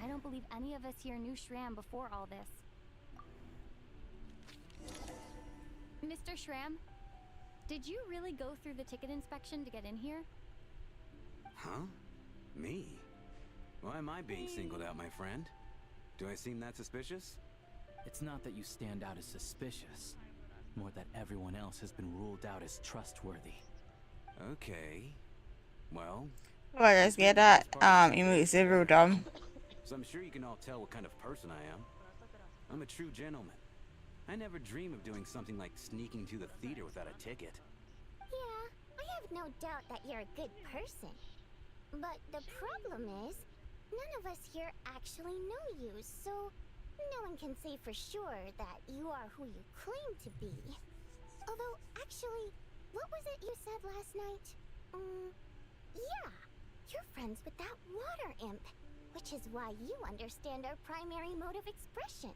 I don't believe any of us here knew Shram before all this. Mr. Shram, did you really go through the ticket inspection to get in here? Huh? Me? Why am I being singled out, my friend? Do I seem that suspicious? It's not that you stand out as suspicious, more that everyone else has been ruled out as trustworthy. Okay. Well... Well, let's get that immersive room. So I'm sure you can all tell what kind of person I am. I'm a true gentleman. I never dream of doing something like sneaking to the theater without a ticket. Yeah, I have no doubt that you're a good person. But the problem is, none of us here actually know you, so no one can say for sure that you are who you claim to be. Although, actually, what was it you said last night? Yeah, you're friends with that water imp, which is why you understand our primary mode of expression.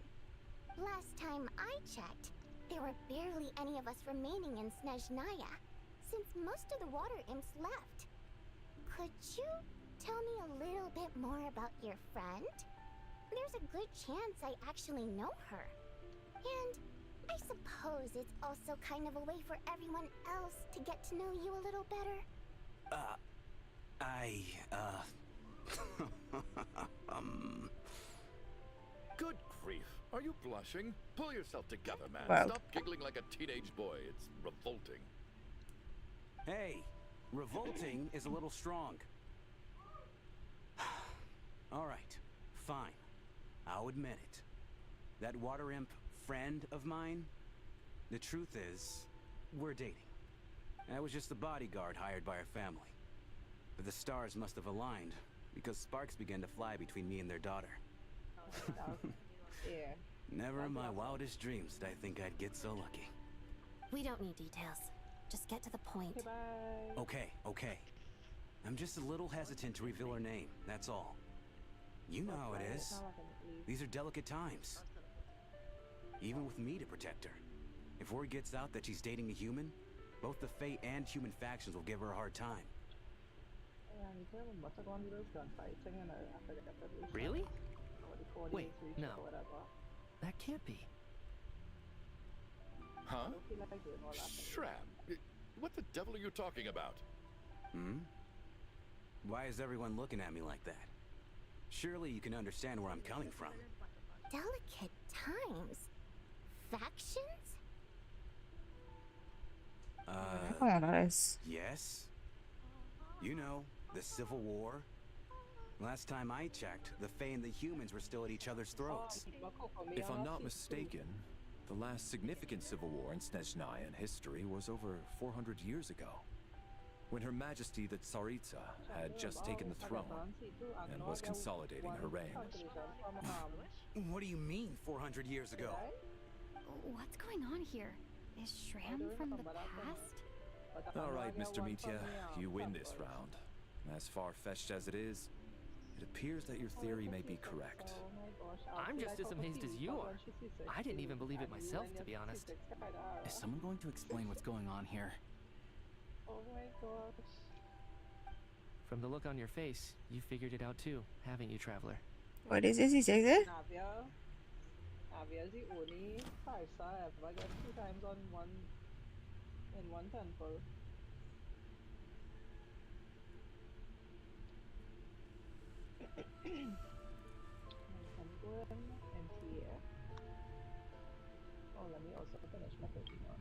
Last time I checked, There were barely any of us remaining in Snezhnaya, since most of the water imps left. Could you tell me a little bit more about your friend? There's a good chance I actually know her. And I suppose it's also kind of a way for everyone else to get to know you a little better. Good grief. Are you blushing? Pull yourself together, man. Well. Stop giggling like a teenage boy. It's revolting. Hey, revolting is a little strong. All right, fine. I'll admit it. That water imp friend of mine, the truth is, we're dating. I was just the bodyguard hired by our family. But the stars must have aligned, because sparks began to fly between me and their daughter. Yeah. Never in my wildest dreams did I think I'd get so lucky. We don't need details. Just get to the point. Okay. I'm just a little hesitant to reveal her name, that's all. You know how it is. These are delicate times. Even with me to protect her. If word gets out that she's dating a human, both the Fae and human factions will give her a hard time. Really? Wait, no. That can't be. Huh? Shram, what the devil are you talking about? Why is everyone looking at me like that? Surely you can understand where I'm coming from. Delicate times? Factions? Yes. You know, the Civil War. Last time I checked, the Fae and the humans were still at each other's throats. If I'm not mistaken, the last significant civil war in Snezhnayan history was over 400 years ago, when Her Majesty the Tsaritsa had just taken the throne and was consolidating her reign. What do you mean, 400 years ago? What's going on here? Is Shram from the past? All right, Mr. Mitya, you win this round. As far-fetched as it is, it appears that your theory may be correct. I'm just as amazed as you are. I didn't even believe it myself, to be honest. Is someone going to explain what's going on here? Oh my gosh. From the look on your face, you figured it out too, haven't you, Traveler? What is this he says it? Navia is the only 5-star ever get 2 times in one temple. I'm going in here. Oh, let me also finish my Pokemon.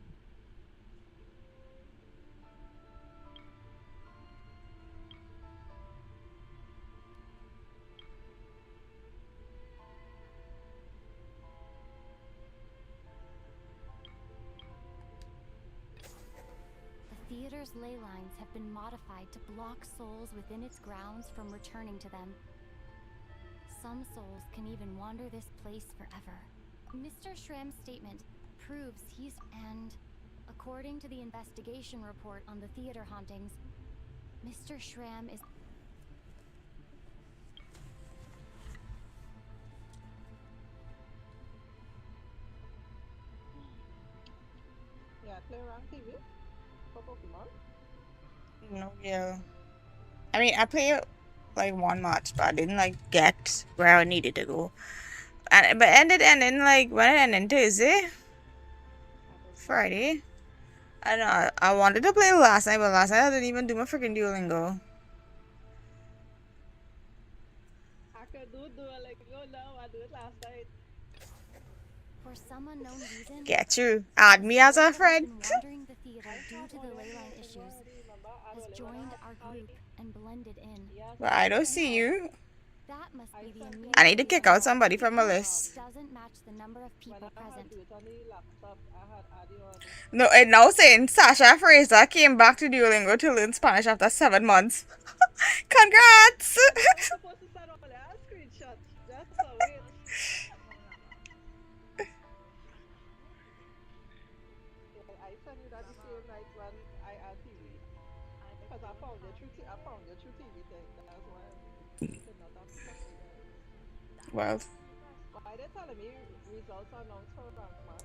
The theater's ley lines have been modified to block souls within its grounds from returning to them. Some souls can even wander this place forever. Mr. Shram's statement proves he's... And according to the investigation report on the theater hauntings, Mr. Shram is... Yeah, play around TV for Pokemon. No, yeah. I mean, I played like one match, but I didn't like get where I needed to go. And but ended ending like when it ended Tuesday, Friday. I don't know. I wanted to play last night, but last night I didn't even do my freaking Duolingo. I could do Duolingo now. I do it last night. For some unknown reason... Get you. Add me as a friend. ...wandering the theater due to the ley line issues has joined our group and blended in. But I don't see you. That must be the I need to kick out somebody from my list. Doesn't match the number of people present. No, it now saying Sasha Fraser came back to Duolingo to learn Spanish after 7 months. Congrats! Well, why are they telling me results are announced for rank match?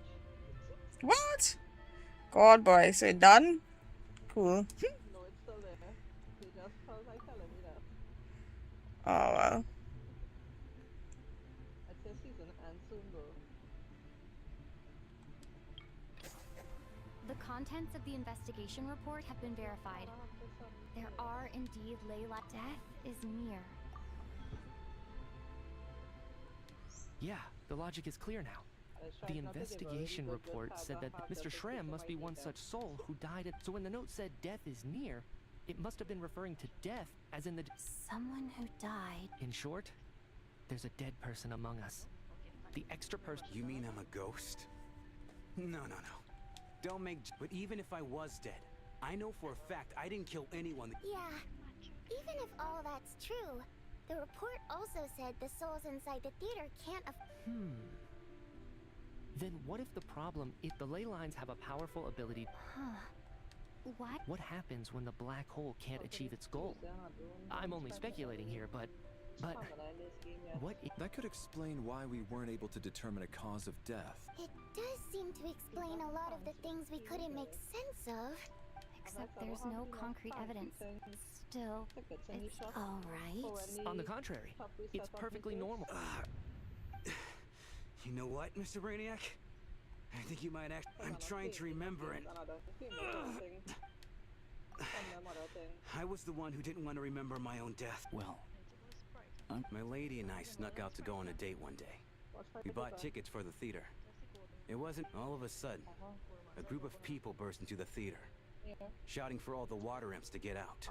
What? God, boy. So it done? Cool. No, it's still there. They just felt like telling me that. Oh, well. I'd say season ends soon though. The contents of the investigation report have been verified. There are indeed Layla. Death is near. Yeah, the logic is clear now. The investigation report said that Mr. Shram must be one such soul who died at. So when the note said death is near, it must have been referring to death as in the. Someone who died. In short, there's a dead person among us. The extra person. You mean I'm a ghost? No. Don't make. But even if I was dead, I know for a fact I didn't kill anyone. Yeah. Even if all that's true, the report also said the souls inside the theater can't. Then what if the problem is the ley lines have a powerful ability? What? What happens when the black hole can't achieve its goal? I'm only speculating here, but what? That could explain why we weren't able to determine a cause of death. It does seem to explain a lot of the things we couldn't make sense of. Except there's no concrete evidence. Still, it's alright. On the contrary, it's perfectly normal. You know what, Mr. Brainiac? I think you might act. I'm trying to remember it. I was the one who didn't want to remember my own death. Well, my lady and I snuck out to go on a date one day. We bought tickets for the theater. It wasn't all of a sudden. A group of people burst into the theater, shouting for all the water imps to get out.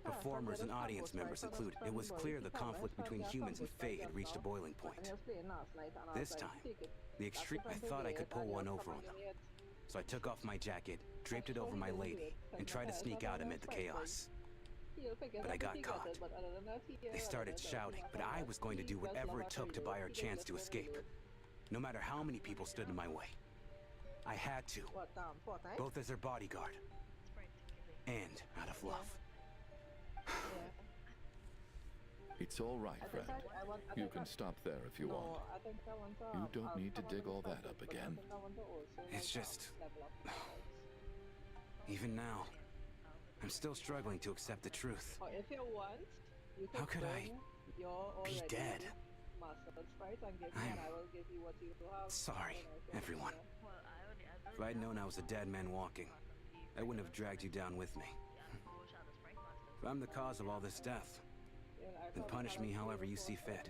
Performers and audience members included. It was clear the conflict between humans and Fae had reached a boiling point. This time, the extreme. I thought I could pull one over on them. So I took off my jacket, draped it over my lady, and tried to sneak out amid the chaos. But I got caught. They started shouting, but I was going to do whatever it took to buy our chance to escape. No matter how many people stood in my way. I had to. Both as their bodyguard and out of love. It's all right, friend. You can stop there if you want. You don't need to dig all that up again. It's just... Even now, I'm still struggling to accept the truth. How could I be dead? I'm sorry, everyone. If I'd known I was a dead man walking, I wouldn't have dragged you down with me. If I'm the cause of all this death, then punish me however you see fit.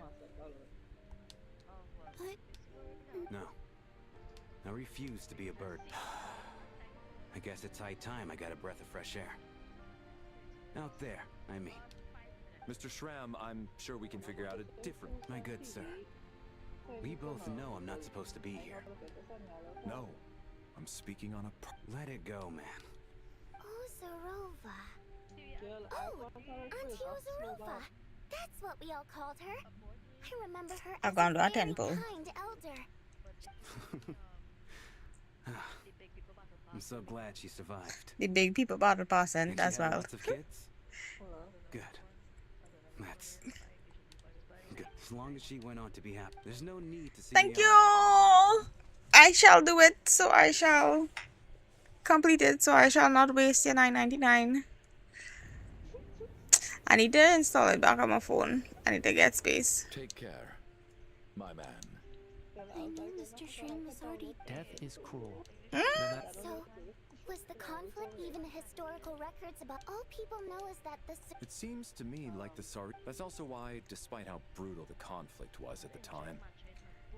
No. I refuse to be a burden. I guess it's high time I got a breath of fresh air. Out there, I mean. Mr. Shram, I'm sure we can figure out a different... My good sir, we both know I'm not supposed to be here. No, I'm speaking on a... Let it go, man. Ozarova. Oh, Auntie Ozarova. That's what we all called her. I remember her as a very kind elder. I'm so glad she survived. The big people battle person as well. Lots of kids? Good. That's good. As long as she went on to be happy, there's no need to see. Thank you. I shall do it. So I shall complete it. So I shall not waste your $9.99. I need to install it back on my phone. I need to get space. Take care, my man. I knew Mr. Shram was already... Death is cruel. So, was the conflict even historical records about all people know is that the... It seems to me like the Sari... That's also why, despite how brutal the conflict was at the time,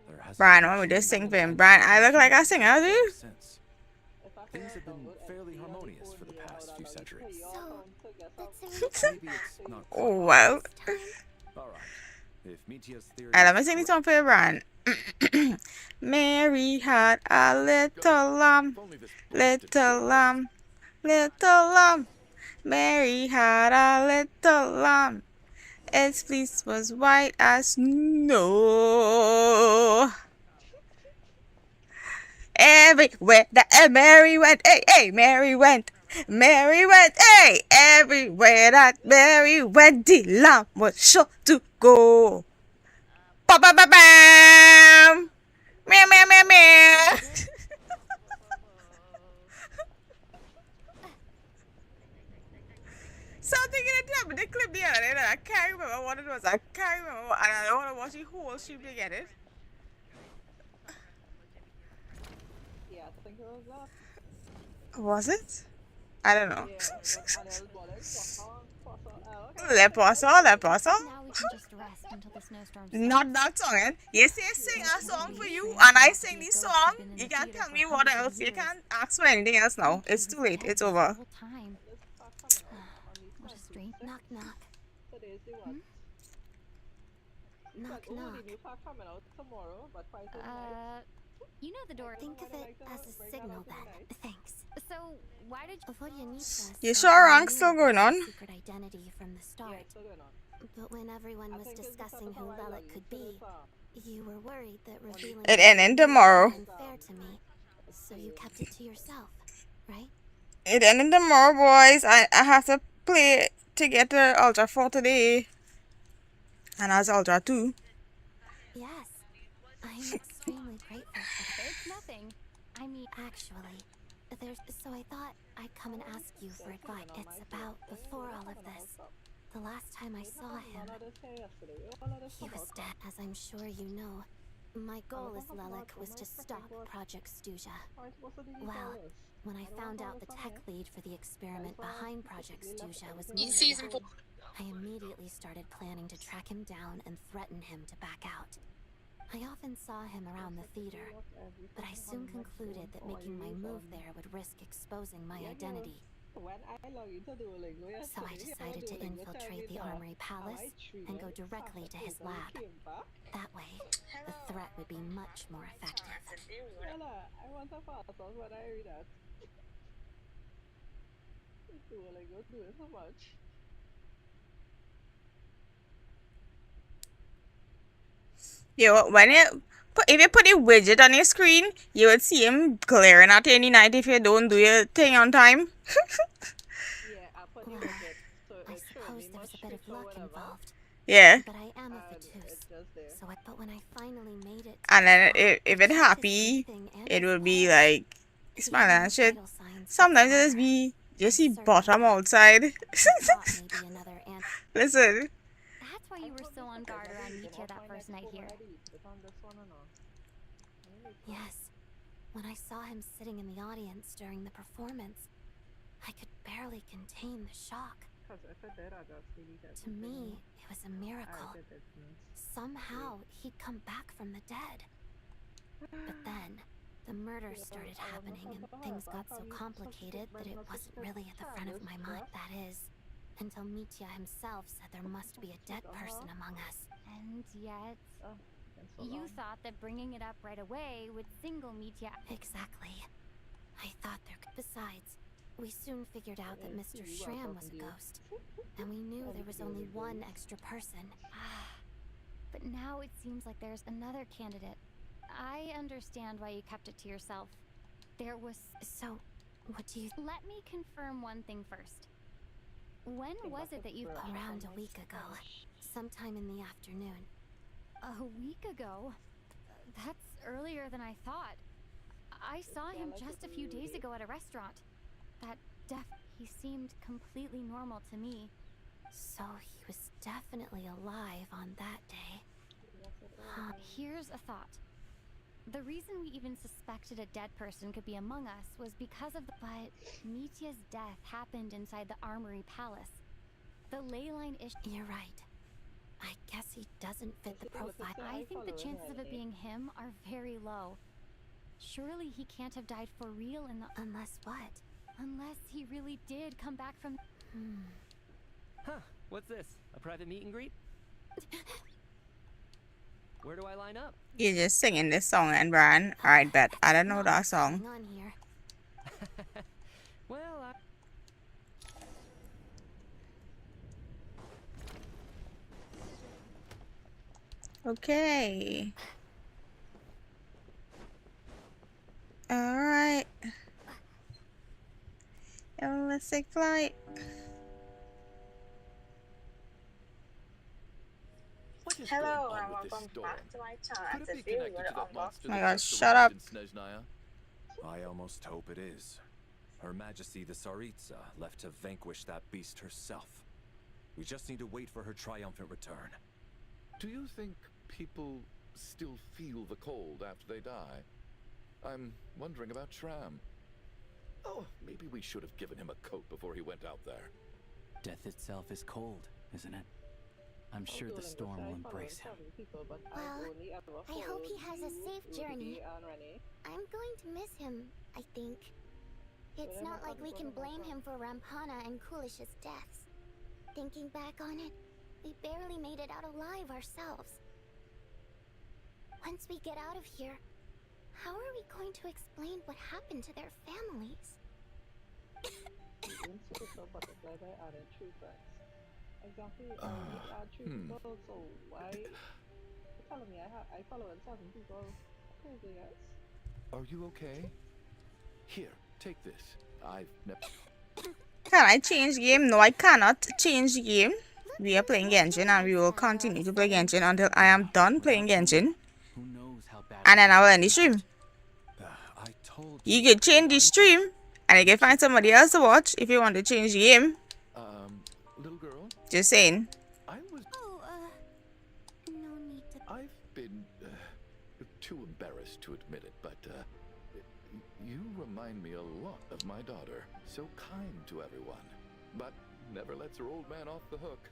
there hasn't... Brian, why would this sing for him? Brian, I look like I sing, I do? Things have been fairly harmonious for the past few centuries. So, Maybe it's not... Oh, well. Alright. If Mitia's theory... Alright, let me sing this song for you, Brian. Mary had a little lamb, little lamb, little lamb. Mary had a little lamb. Its fleece was white as snow. Everywhere that Mary went, hey, hey, Mary went, hey, everywhere that Mary went, the lamb was sure to go. Ba ba ba bam, meow meow meow meow. Something in the top, the clip the other day that I can't remember what it was. I can't remember, and I don't want to watch the whole stream to get it. Yeah, I think it was that. Was it? I don't know. Le Poisson. Now we can just rest until the snowstorm stops. Not that song, eh? You say sing a song for you, and I sing this song. You can't tell me what else. You can't ask for anything else now. It's too late. It's over. What a strange Knock knock. Knock knock. You know the door. Think of it as a signal then. Thanks. So why did You sure rank still going on? Secret identity from the start. But when everyone was discussing who Lilac could be, you were worried that revealing It ending tomorrow. unfair to me. So you kept it to yourself, right? It ending tomorrow, boys. I have to play to get the Ultra 4 today. And as Ultra 2. Yes. I'm extremely grateful for that. It's nothing. I mean, actually, so I thought I'd come and ask you for advice. It's about before all of this. The last time I saw him, he was dead. As I'm sure you know, my goal as Lilac was to stop Project Stuja. Well, when I found out the tech lead for the experiment behind Project Stuja was Season 4, I immediately started planning to track him down and threaten him to back out. I often saw him around the theater, but I soon concluded that making my move there would risk exposing my identity. So I decided to infiltrate the Armory Palace and go directly to his lab. That way, the threat would be much more effective. I want to pass on when I read that. Duolingo doing so much. Yo, if you put a widget on your screen, you would see him glaring at you any night if you don't do your thing on time. Well, I suppose there was a bit of luck involved. Yeah. But I am a Fatus, but when I finally made it, And then if it happy, it will be like smiling and shit. Sometimes it just see bottom outside. Listen. That's why you were so on guard around Mitya that first night here. Yes. When I saw him sitting in the audience during the performance, I could barely contain the shock. To me, it was a miracle. Somehow, he'd come back from the dead. But then, the murders started happening and things got so complicated that it wasn't really at the front of my mind. That is, until Mitya himself said there must be a dead person among us. And yet, you thought that bringing it up right away would single Mitya. Exactly. I thought there could. Besides, we soon figured out that Mr. Shram was a ghost, and we knew there was only one extra person. But now it seems like there's another candidate. I understand why you kept it to yourself. There was... So, what do you... Let me confirm one thing first. When was it that you... Around a week ago. Sometime in the afternoon. A week ago? That's earlier than I thought. I saw him just a few days ago at a restaurant. He seemed completely normal to me. So he was definitely alive on that day. Here's a thought. The reason we even suspected a dead person could be among us was because of the... But Mitya's death happened inside the Armory Palace. The ley line issue... You're right. I guess he doesn't fit the profile. I think the chances of it being him are very low. Surely he can't have died for real in the... Unless what? Unless he really did come back from... Huh, what's this? A private meet and greet? Where do I line up? You're just singing this song, and Brian. Alright, bet. I don't know that song. On here. Well, Okay. Alright. Let's take flight. Hello and welcome back to my channel. This video we're gonna unbox. Oh my god, shut up. I almost hope it is. Her Majesty the Tsaritsa left to vanquish that beast herself. We just need to wait for her triumphant return. Do you think people still feel the cold after they die? I'm wondering about Shram. Oh, maybe we should have given him a coat before he went out there. Death itself is cold, isn't it? I'm sure the storm will embrace him. Well, I hope he has a safe journey. I'm going to miss him, I think. It's not like we can blame him for Rampana and Kulish's deaths. Thinking back on it, we barely made it out alive ourselves. Once we get out of here, how are we going to explain what happened to their families? Exactly. So why? Telling me I follow and certain people. Cool, guys. Are you okay? Here, take this. I've never. Can I change game? No, I cannot change game. We are playing Genshin and we will continue to play Genshin until I am done playing Genshin. And then I will end the stream. You can change the stream and you can find somebody else to watch if you want to change the game. Little girl? Just saying. No need to. I've been too embarrassed to admit it, but you remind me a lot of my daughter. So kind to everyone, but never lets her old man off the hook.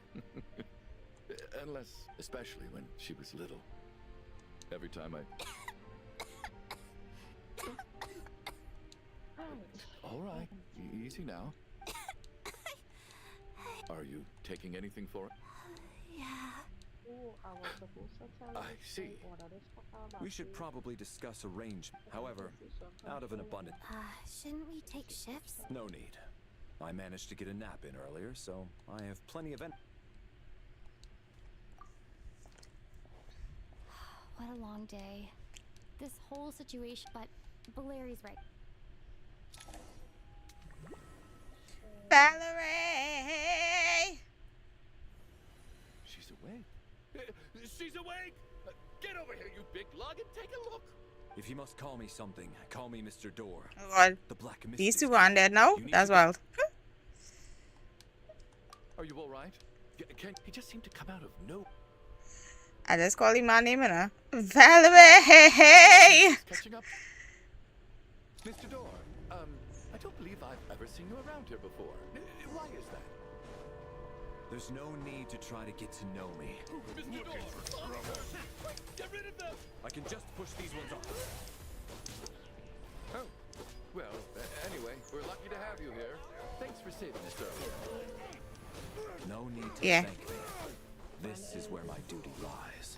Unless, especially when she was little. Every time I... All right, easy now. Are you taking anything for it? Yeah. I see. We should probably discuss arrangement. However, out of an abundance. Shouldn't we take shifts? No need. I managed to get a nap in earlier, so I have plenty of What a long day. This whole situation, but Valeri's right. Valerie! She's awake. She's awake! Get over here, you big lug, and take a look. If you must call me something, call me Mr. Door. Oh God. The Black These two are undead now? That's wild. Are you all right? He just seemed to come out of no. I just called him my name, and Valerie! Catching up. Mr. Door, I don't believe I've ever seen you around here before. Why is that? There's no need to try to get to know me. Mr. Door! Get rid of them! I can just push these ones off. Oh, well, anyway, we're lucky to have you here. Thanks for saving us earlier. No need to Yeah. thank me. This is where my duty lies.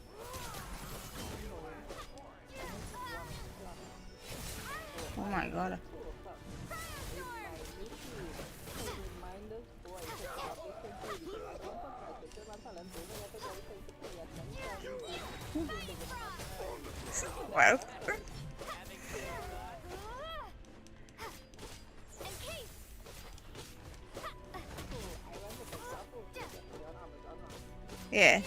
Oh my God. Well. Yeah.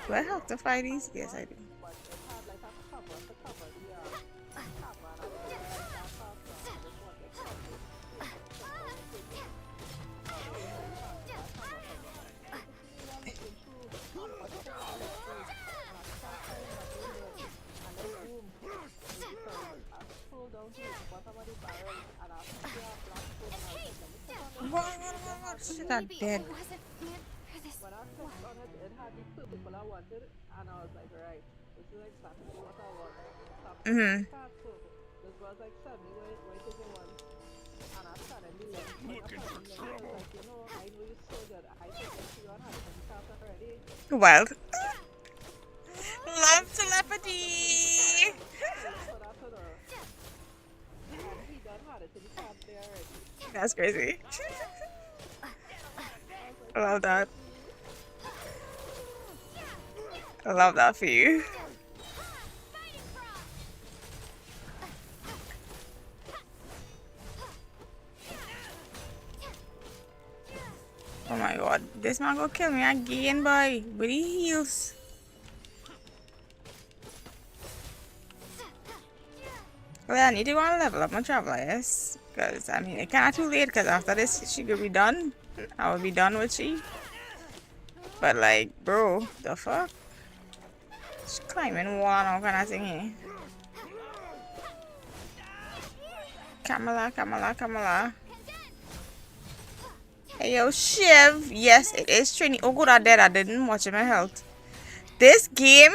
Do I have to fight these? Yes, I do. What? Shit, I'm dead. When I clicked on it, it had the purple I wanted, and I was like, right, this is exactly what I want. This was like 70, where it is the one. And I suddenly looking for trouble. Like, you know, I know you're so good. I think you on had some stuff already. Wild. Love telepathy. That's crazy. I love that. I love that for you. Oh my God, this man gonna kill me again, boy. With the heels. Well, I need to go and level up my traveler, yes. Because, I mean, it kinda too late, because after this, she could be done. I will be done with she. But, like, bro, the fuck? She's climbing wall and all kind of thing here. Kamala, Kamala, Kamala. Hey, yo, Shiv. Yes, it is Trini. Oh, good, I did. I didn't watch my health. This game,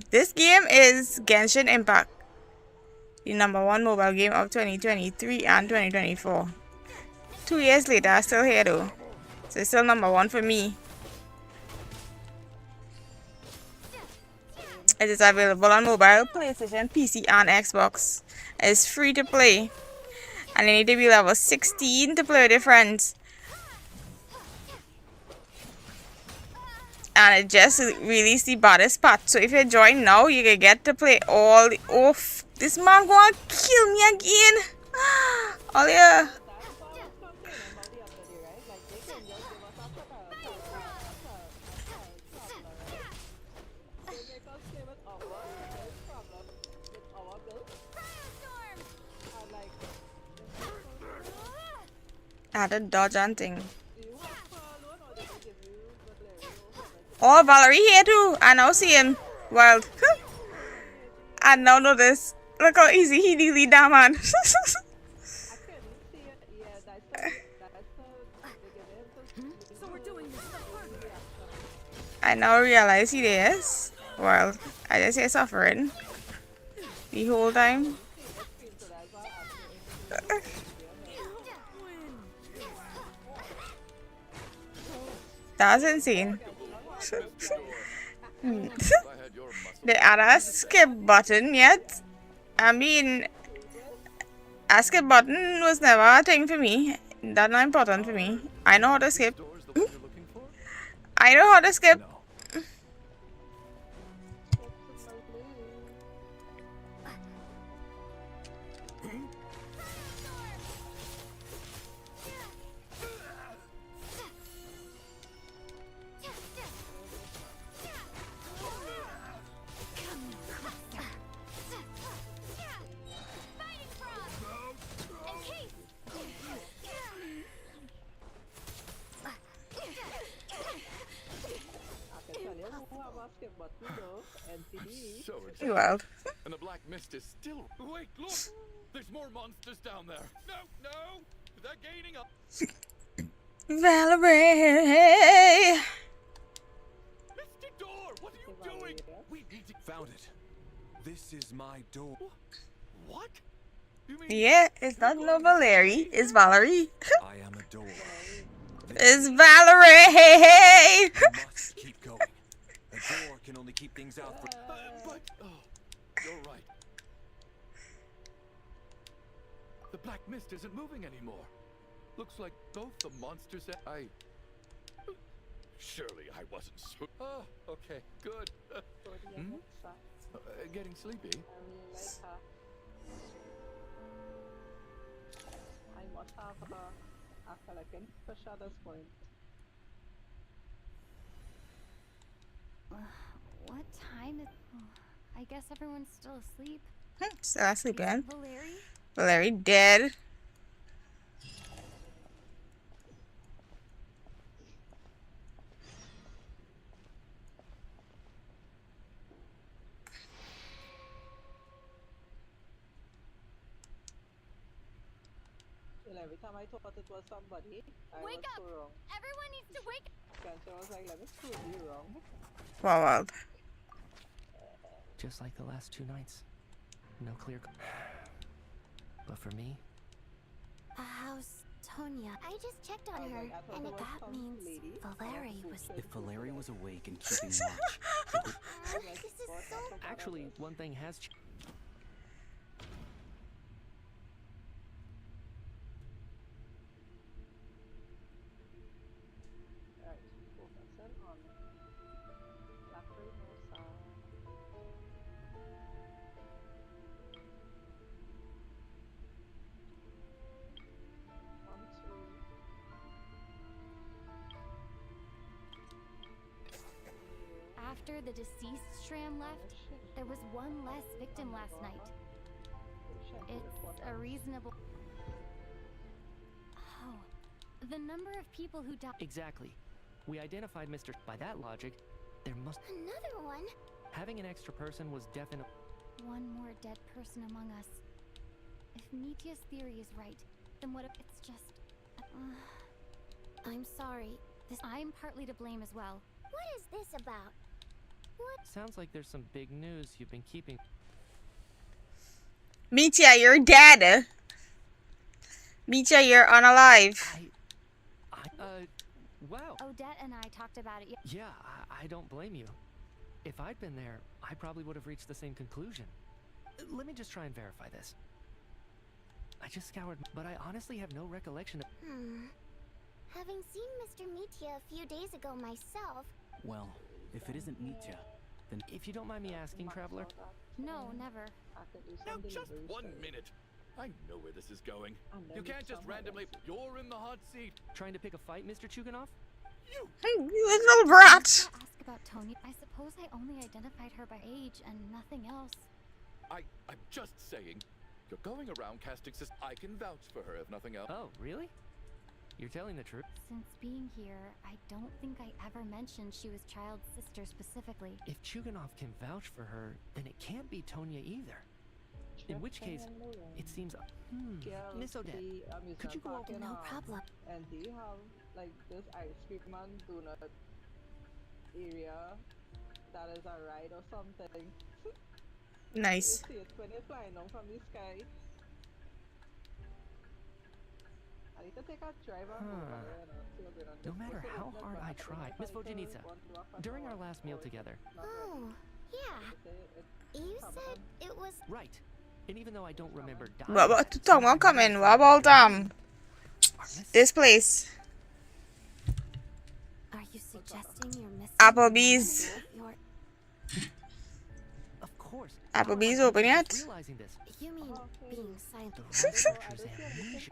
This game is Genshin Impact. The #1 mobile game of 2023 and 2024. 2 years later, I'm still here though. So it's still #1 for me. It is available on mobile, PlayStation, PC, and Xbox. It's free to play. And you need to be level 16 to play with your friends. And it just released the baddest part. So if you join now, you can get to play all the... Oh, this man gonna kill me again. Oh yeah. I had a dodge and thing. Oh, Valerie here too. I now see him. Wild. I now know this. Look how easy he delete that man. I now realize he is. Well, I just hear suffering the whole time. That's insane. They add a skip button yet? I mean, a skip button was never a thing for me. That's not important for me. I know how to skip. I know how to skip. So wild. And the black mist is still. Wait, look! There's more monsters down there. No, they're gaining up. Valerie. Mr. Door, what are you doing? We need to found it. This is my door. What? Yeah, it's not no Valerie. It's Valerie. I am a door. It's Valerie. We must keep going. A door can only keep things out for. But you're right. The black mist isn't moving anymore. Looks like both the monsters and surely I wasn't so. Oh, okay, good. Getting sleepy. I must have a collection for Shadow's point. What time is... I guess everyone's still asleep. Still asleep, man. Valerie? Valerie dead. Every time I thought it was somebody, I wake was up! so wrong. Everyone needs to wake up! I was like, let me prove you wrong. Wow. Just like the last 2 nights. No clear... But for me... How's Tonya? I just checked on her, and that means Valerie was... If Valerie was awake and keeping watch... This is so... Actually, one thing has... after the deceased Shram left, there was one less victim last night. It's a reasonable... Oh, the number of people who died... Exactly. We identified Mr. By that logic, there must... Another one? Having an extra person was definitely... One more dead person among us. If Nitya's theory is right, then what if it's just... I'm sorry. I'm partly to blame as well. What is this about? What? Sounds like there's some big news you've been keeping. Mitya, you're dead. Mitya, you're unalive. Wow. Odette and I talked about it. Yeah, I don't blame you. If I'd been there, I probably would have reached the same conclusion. Let me just try and verify this. I just scoured, but I honestly have no recollection of... Having seen Mr. Mitya a few days ago myself... Well, if it isn't Mitya, then... If you don't mind me asking, Traveler? No, never. Now, just 1 minute. I know where this is going. You can't just randomly... You're in the hot seat. Trying to pick a fight, Mr. Chuganov? You little brat. Ask about Tony. I suppose I only identified her by age and nothing else. I'm just saying. You're going around casting I can vouch for her if nothing else. Oh, really? You're telling the truth? Since being here, I don't think I ever mentioned she was Child's sister specifically. If Chuganov can vouch for her, then it can't be Tonya either. In which case, it seems... Miss Odette, could you go over... No problem. And do you have, like, this ice cream man donut area that is a ride or something? Nice. You see it when you're flying down from the sky. I need to take a drive on No matter how hard I try, Miss Vojanitsa, during our last meal together... Oh, yeah. You said it was... Right. And even though I don't remember dying... What about the tongue coming? What about this place? Are you suggesting you're missing... Applebee's. Of course. Applebee's open yet? Realizing this. You mean being silent?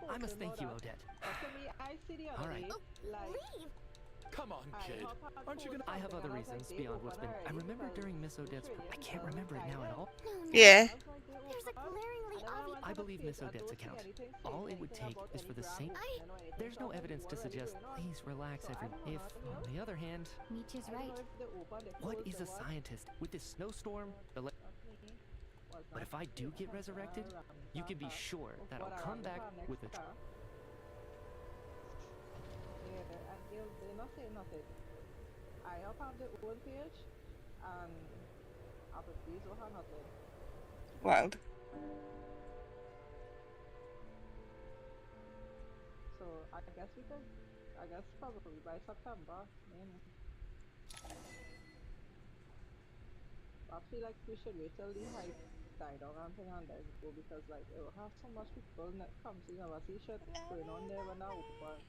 I must thank you, Odette. Alright. Leave! Come on, kid. Aren't you gonna... I have other reasons beyond what's been... I remember during Miss Odette's... I can't remember it now at all. Yeah. There's a glaringly obvious... I believe Miss Odette's account. All it would take is for the same... There's no evidence to suggest... Please relax, everyone. If, on the other hand... Mitya's right. What is a scientist with this snowstorm? But if I do get resurrected, you can be sure that I'll come back with a... They're not saying nothing. I have their own page, and Applebee's will have nothing. Wild. So I guess we could, probably by September, maybe. I feel like we should wait till the hype die down and thing and then go, because like it will have so much people that come to never see shit going on there when I open.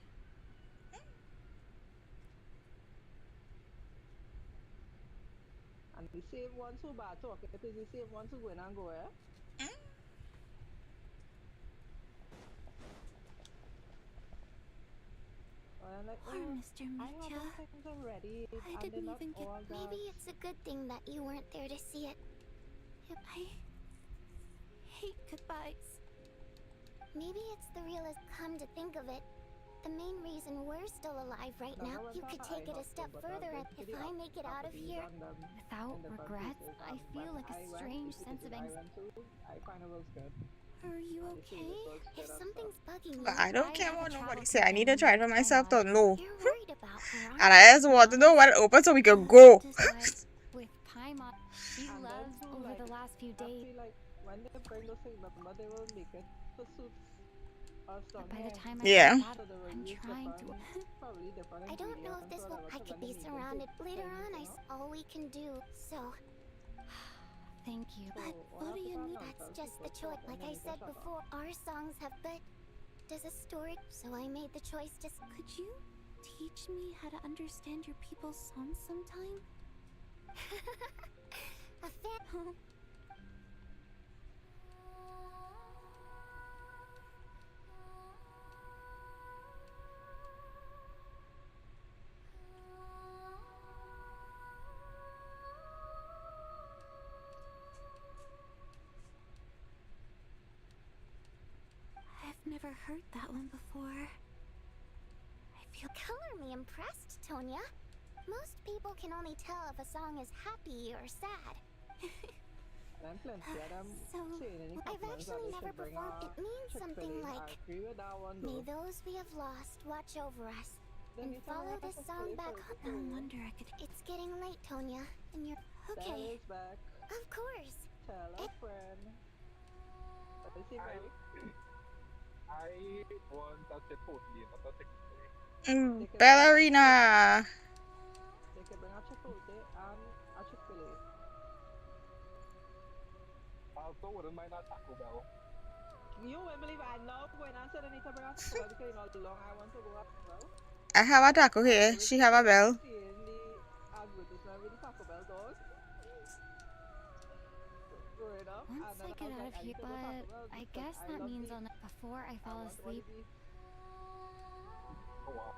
And the same ones who bad talk, it is the same ones who go in and go, eh? Well, like, Poor Mr. Mitya. I didn't even get... Maybe it's a good thing that you weren't there to see it. I hate goodbyes. Maybe it's the realest... Come to think of it, the main reason we're still alive right now. You could take it a step further if I make it out of here. Without regrets, I feel like a strange sense of anxiety. Are you okay? If something's bugging you... I don't care what nobody say. I need to try it for myself to know. You're worried about her, And I just want to know when it opens so we can go. With Paimon, she loves over the last few days. When they bring those things up, they will make it for suits. But by the time Yeah. I'm trying to... I don't know if this will... I could be surrounded. Later on, all we can do, so... Thank you. But what do you mean? That's just the choice. Like I said before, our songs have... But does a story... So I made the choice to... Could you teach me how to understand your people's songs sometime? A fan... heard that one before. I feel color me impressed, Tonya. Most people can only tell if a song is happy or sad. So, I've actually never performed. It means something like, may those we have lost watch over us and follow this song back home. No wonder I could. It's getting late, Tonya, and you're okay. Of course. Tell a friend. I want to check out Ballerina. They can bring a chipotle and a Chick-fil-A. Also, wouldn't mind a Taco Bell. You won't believe I know when I said I need to bring a Taco Bell because you know how long I want to go up well. I have a taco here. She have a bell. Seeing the advertisement with the Taco Bell dog. Once I get out of here, but I guess that means I'll before I fall asleep. Oh, wow.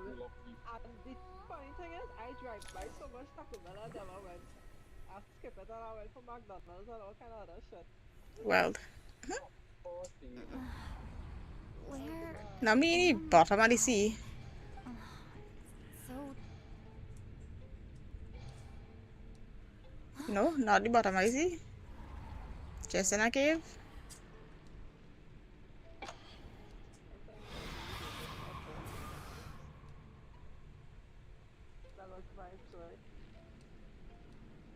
And the funny thing is, I drive by so much Taco Bell I never went. I skip it and I went for McDonald's and all kind of other shit. Well. Where? Now me bottom of the sea. So. No, not the bottom of the sea. Just in a cave.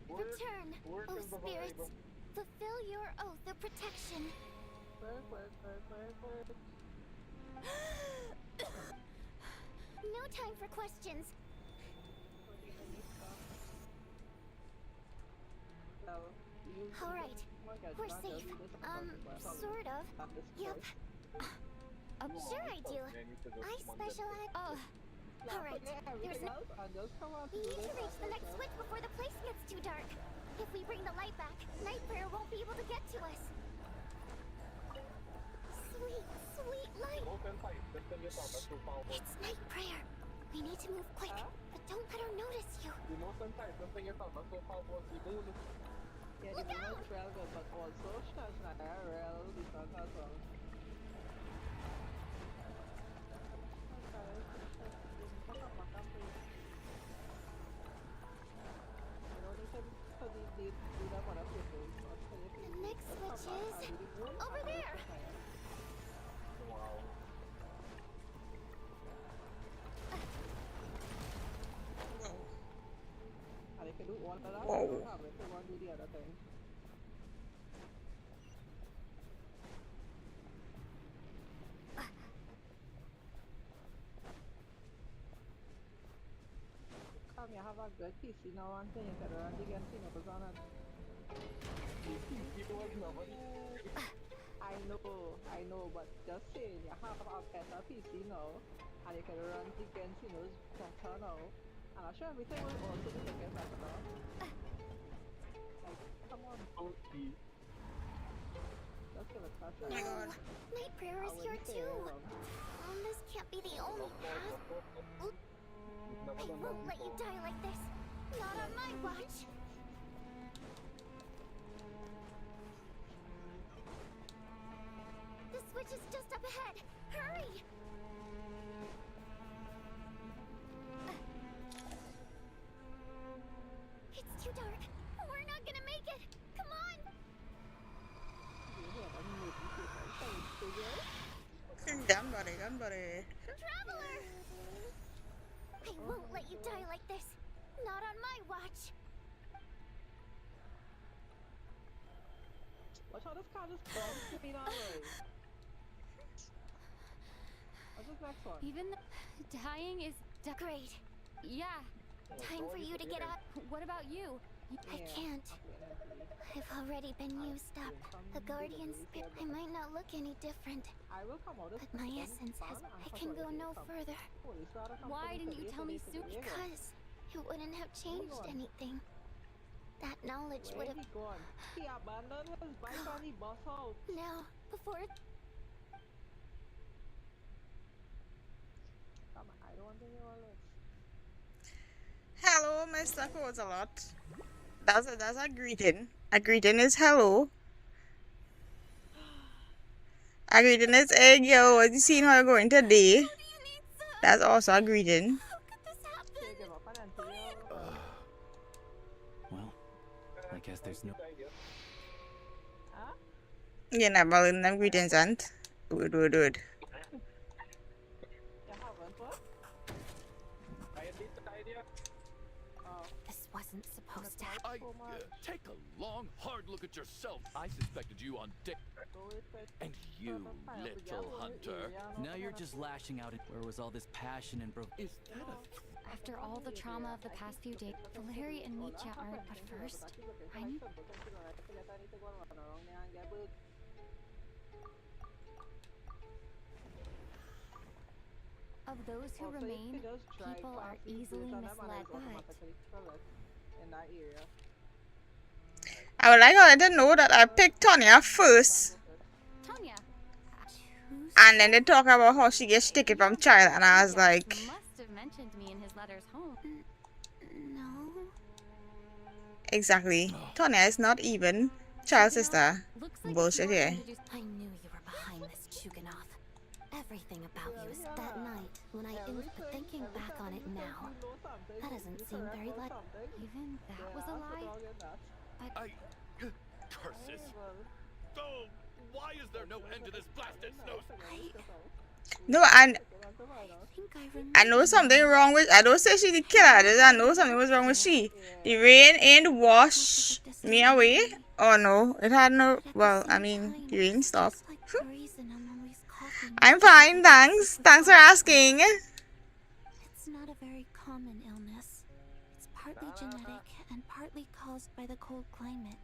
Return, O spirits. Fulfill your oath of protection. No time for questions. Alright, we're safe. Sort of. Yep. Sure I do. I specialize. Oh. Alright, there's no. We need to reach the next switch before the place gets too dark. If we bring the light back, Night Prayer won't be able to get to us. Sweet, sweet light. It's Night Prayer. We need to move quick, but don't let her notice you. Yeah, the moon is real good, but also Snezhnaya real decent as well. The next switch is over there. And if you do all of that, Whoa. you don't have it. You want to do the other thing. Come, you have a good PC now and thing. You can run the Genshin Impact on it. I know, but just saying, you have a better PC now, and you can run the Genshin Impact better now, and I'm sure everything will also be getting better now. Like, come on. Let's give it a try. No, Night Prayer is here too. This can't be the only path. I won't let you die like this. Not on my watch. The switch is just up ahead. Hurry! It's too dark. We're not gonna make it. Come on! Ganbare. Traveler! I won't let you die like this. Not on my watch. Watch how this car just bumps me now. What's this next one? Even dying is great. Yeah. Time for you to get up. What about you? I can't. I've already been used up. A guardian spirit. I might not look any different. But my essence has. I can go no further. Why didn't you tell me sooner? Because it wouldn't have changed anything. That knowledge would have. He abandoned his bike on the bus house. Now, before. Come on, I don't want to hear all this. Hello, Mr. Cozelot. That's a greeting. A greeting is hello. A greeting is egg, yo. What you seen how going today? That's also a greeting. Well, I guess there's no... You're not balling them greetings, aunt. Wood. This wasn't supposed to happen. Take a long, hard look at yourself. I suspected you on dick. And you, little hunter. Now you're just lashing out. Where was all this passion and Is that a... After all the trauma of the past few days, Valeri and Nietzsche aren't, but first, I'm... Of those who remain, people are easily misled, but... I would like her to know that I picked Tonya first. Tonya. And then they talk about how she gets ticket from child, and I was like... Must have mentioned me in his letters home. No. Exactly. Tonya is not even child sister. Like Bullshit here. I knew you were behind this, Chuganoff. Everything about you is that night when but thinking back on it now, that doesn't seem very like... Even that was a lie? Curses! Oh, why is there no end to this blasted snow? No, and I know something wrong with... I don't say she the killer. I know something was wrong with she. The rain ain't wash me away. Oh no, it had no... Well, I mean, the rain stopped. I'm fine, thanks. Thanks for asking. It's not a very common illness. It's partly genetic and partly caused by the cold climate.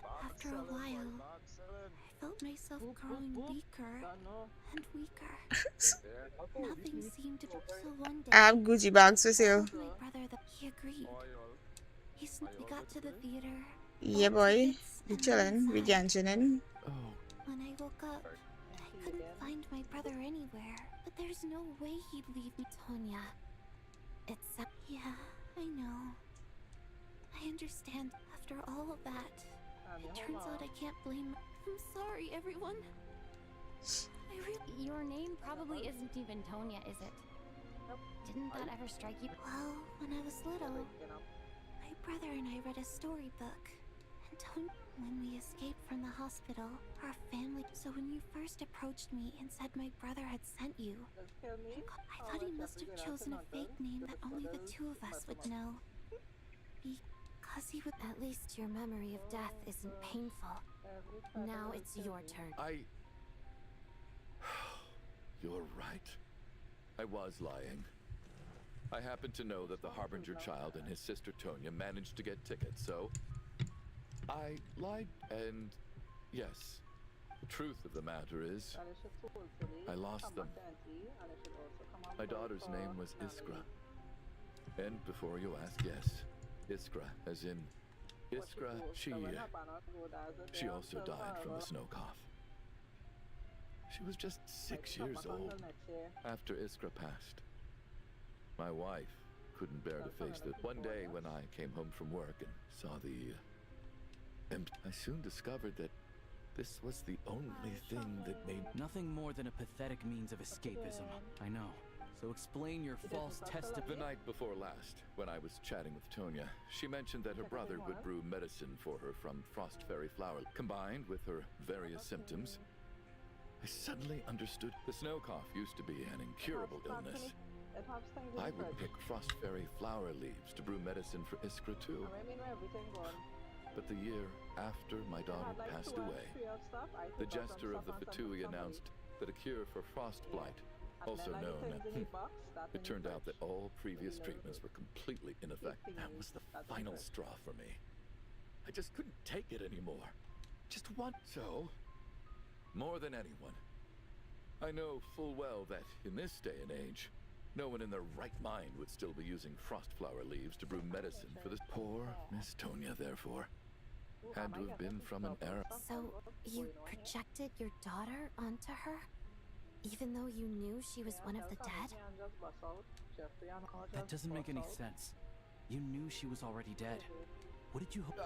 But after a while, I felt myself growing weaker and weaker. Nothing seemed to be so one day. I have Gucci bags for sale. My brother that he agreed. We got to the theater. Yeah, boy. We chillin'. We Genshin. When I woke up, I couldn't find my brother anywhere. But there's no way he'd leave me, Tonya. Yeah, I know. I understand. After all of that, it turns out I can't blame... I'm sorry, everyone. Your name probably isn't even Tonya, is it? Didn't that ever strike you? Well, when I was little, my brother and I read a storybook. And when we escaped from the hospital, our family... So when you first approached me and said my brother had sent you, I thought he must have chosen a fake name that only the two of us would know. Because he would... At least your memory of death isn't painful. Now it's your turn. You're right. I was lying. I happen to know that the Harbinger child and his sister Tonya managed to get tickets, so... I lied, and... Yes. The truth of the matter is... I lost them. My daughter's name was Iskra. And before you ask, yes. Iskra, as in... Iskra, she also died from the snow cough. She was just 6 years old after Iskra passed. My wife couldn't bear to face that. One day when I came home from work and saw the... I soon discovered that this was the only thing that made... Nothing more than a pathetic means of escapism. I know. So explain your false testimony. The night before last, when I was chatting with Tonya, she mentioned that her brother would brew medicine for her from frost fairy flower. Combined with her various symptoms, I suddenly understood the snow cough used to be an incurable illness. I would pick frost fairy flower leaves to brew medicine for Iskra too. But the year after my daughter passed away, the jester of the Fatui announced that a cure for frost blight, also known... It turned out that all previous treatments were completely ineffective. That was the final straw for me. I just couldn't take it anymore. Just one. So, more than anyone, I know full well that in this day and age, no one in their right mind would still be using frost flower leaves to brew medicine for this poor Miss Tonya, therefore. Had to have been from an era. So, you projected your daughter onto her? Even though you knew she was one of the dead? That doesn't make any sense. You knew she was already dead. What did you hope?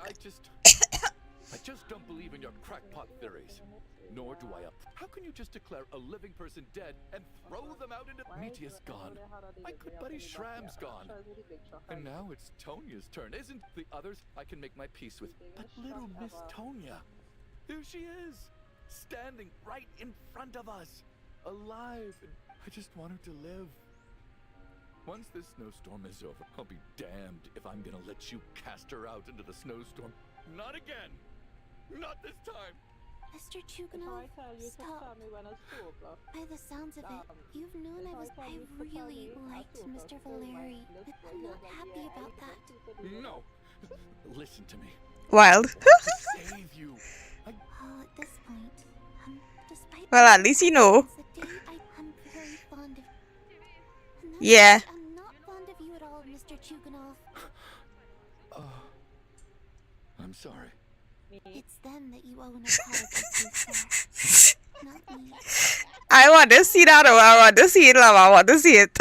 I just don't believe in your crackpot theories. Nor do I. How can you just declare a living person dead and throw them out into... Metia's gone. My good buddy Shram's gone. And now it's Tonya's turn, isn't the others I can make my peace with. But little Miss Tonya, there she is, standing right in front of us, alive, and I just want her to live. Once this snowstorm is over, I'll be damned if I'm gonna let you cast her out into the snowstorm. Not again! Not this time! Mr. Chuganov, stop. By the sounds of it, you've known I really liked Mr. Valeri, but I'm not happy about that. No! Listen to me. Wild. Save you. Oh, at this point, despite Well, at least you know. I'm very fond of... Yeah. I'm not fond of you at all, Mr. Chuganov. I'm sorry. It's them that you owe an apology to, sir. Not me. I want to see that. I want to see it, love. I want to see it.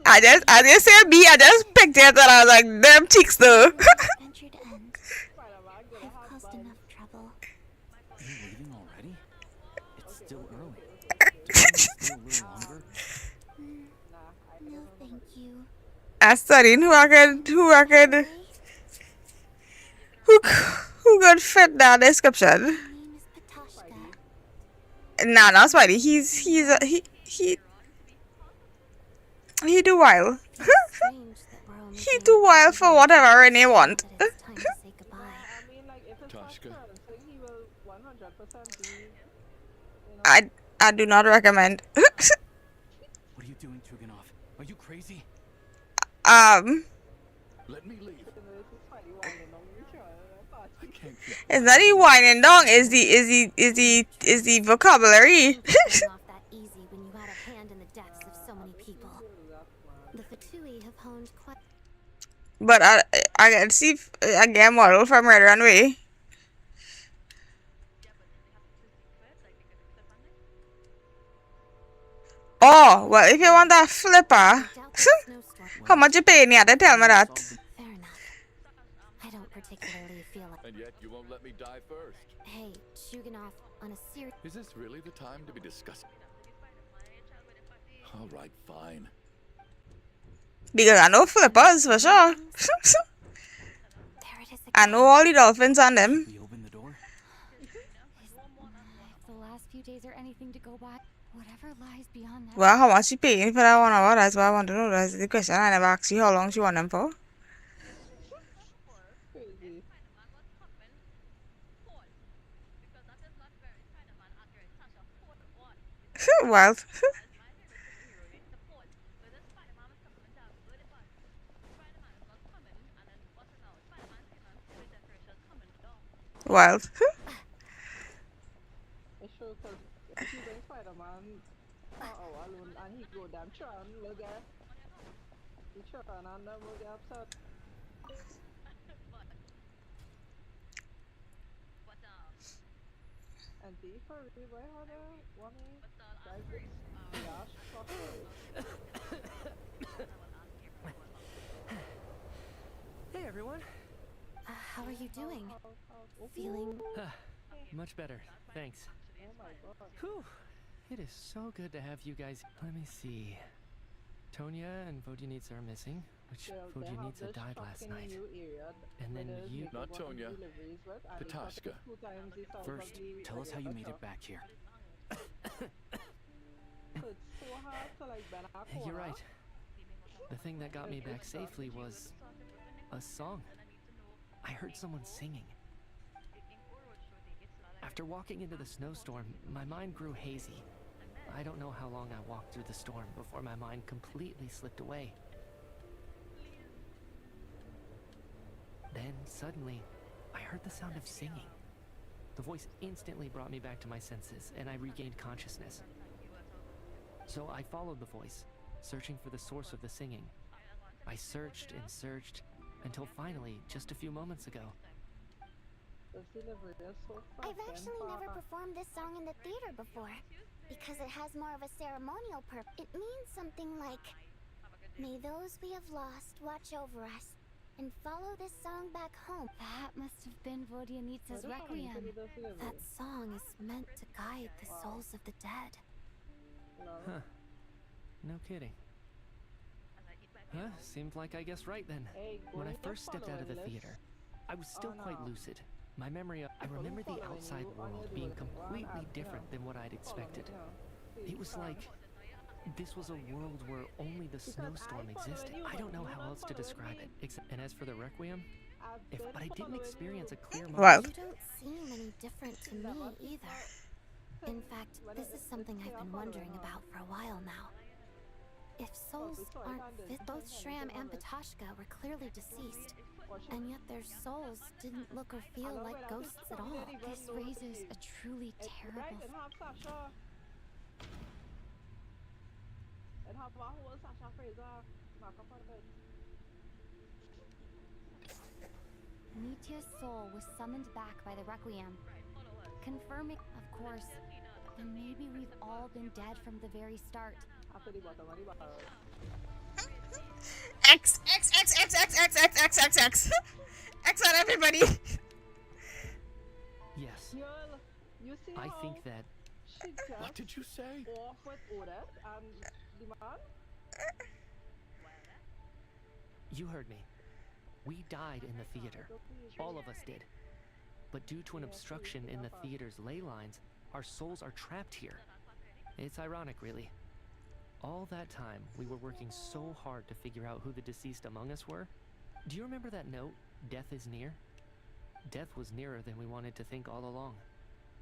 I just said me. I just picked it and I was like, damn cheeks though. Adventure to end. I've caused enough trouble. Are you leaving already? It's still early. Can you stay a little longer? No, thank you. I studied who could fit that description? Nah, not Spidey. He do wild. He do wild for whatever Renee want. I do not recommend. What are you doing, Chuganov? Are you crazy? Let me leave. It's not the whining dong, is the vocabulary. But I can see a game model from Red Runway. Oh, well, if you want that flipper, how much you paying me? Tell me that. I don't particularly feel like... And yet you won't let me die first. Hey, Chuganov, on a serious... Is this really the time to be discussing? All right, fine. Because I know flippers for sure. I know all the dolphins on them. We open the door? If the last few days are anything to go by, whatever lies beyond that... Well, how much she paying for that 1 hour? That's what I want to know. That's the question. I never asked you how long she want them for. Wild. Wild. Hey everyone. How are you doing? Feeling... Much better, thanks. Whew. It is so good to have you guys. Let me see. Tonya and Vodyanitsa are missing, which Vodyanitsa died last night. And then you... Not Tonya. Petashka. First, tell us how you made it back here. You're right. The thing that got me back safely was a song. I heard someone singing. After walking into the snowstorm, my mind grew hazy. I don't know how long I walked through the storm before my mind completely slipped away. Then, suddenly, I heard the sound of singing. The voice instantly brought me back to my senses, and I regained consciousness. So I followed the voice, searching for the source of the singing. I searched and searched, until finally, just a few moments ago, I've actually never performed this song in the theater before, because it has more of a ceremonial purpose. It means something like, may those we have lost watch over us, and follow this song back home. That must have been Vodyanitsa's requiem. That song is meant to guide the souls of the dead. Huh. No kidding. Huh, seemed like I guessed right then. When I first stepped out of the theater, I was still quite lucid. My memory of... I remember the outside world being completely different than what I'd expected. It was like... this was a world where only the snowstorm existed. I don't know how else to describe it. And as for the requiem, but I didn't experience a clear moment. Wow. You don't seem any different to me either. In fact, this is something I've been wondering about for a while now. If souls aren't fit, both Shram and Patashka were clearly deceased, and yet their souls didn't look or feel like ghosts at all. This raises a truly terrible... Nitya's soul was summoned back by the requiem, confirming, of course, then maybe we've all been dead from the very start. X X X X X X X X X X X on everybody. Yes. I think that... What did you say? You heard me. We died in the theater. All of us did. But due to an obstruction in the theater's ley lines, our souls are trapped here. It's ironic, really. All that time, we were working so hard to figure out who the deceased among us were. Do you remember that note, "Death is near"? Death was nearer than we wanted to think all along.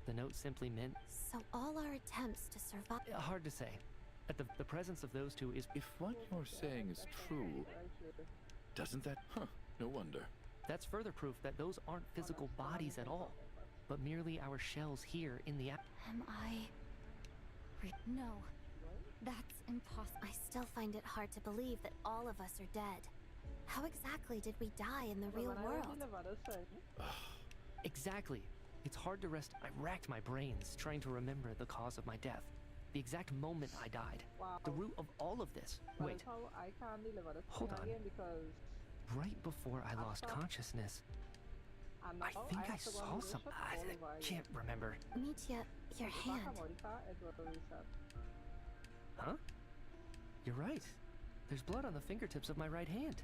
The note simply meant... So all our attempts to survive... Hard to say. But the presence of those two is... If what you're saying is true, doesn't that... Huh, no wonder. That's further proof that those aren't physical bodies at all, but merely our shells here in the... Am I... No. That's impossible. I still find it hard to believe that all of us are dead. How exactly did we die in the real world? Exactly. It's hard to rest. I racked my brains trying to remember the cause of my death. The exact moment I died. The root of all of this. Wait. Hold on. Right before I lost consciousness, I think I saw something. I can't remember. Nitya, your hand. Huh? You're right. There's blood on the fingertips of my right hand.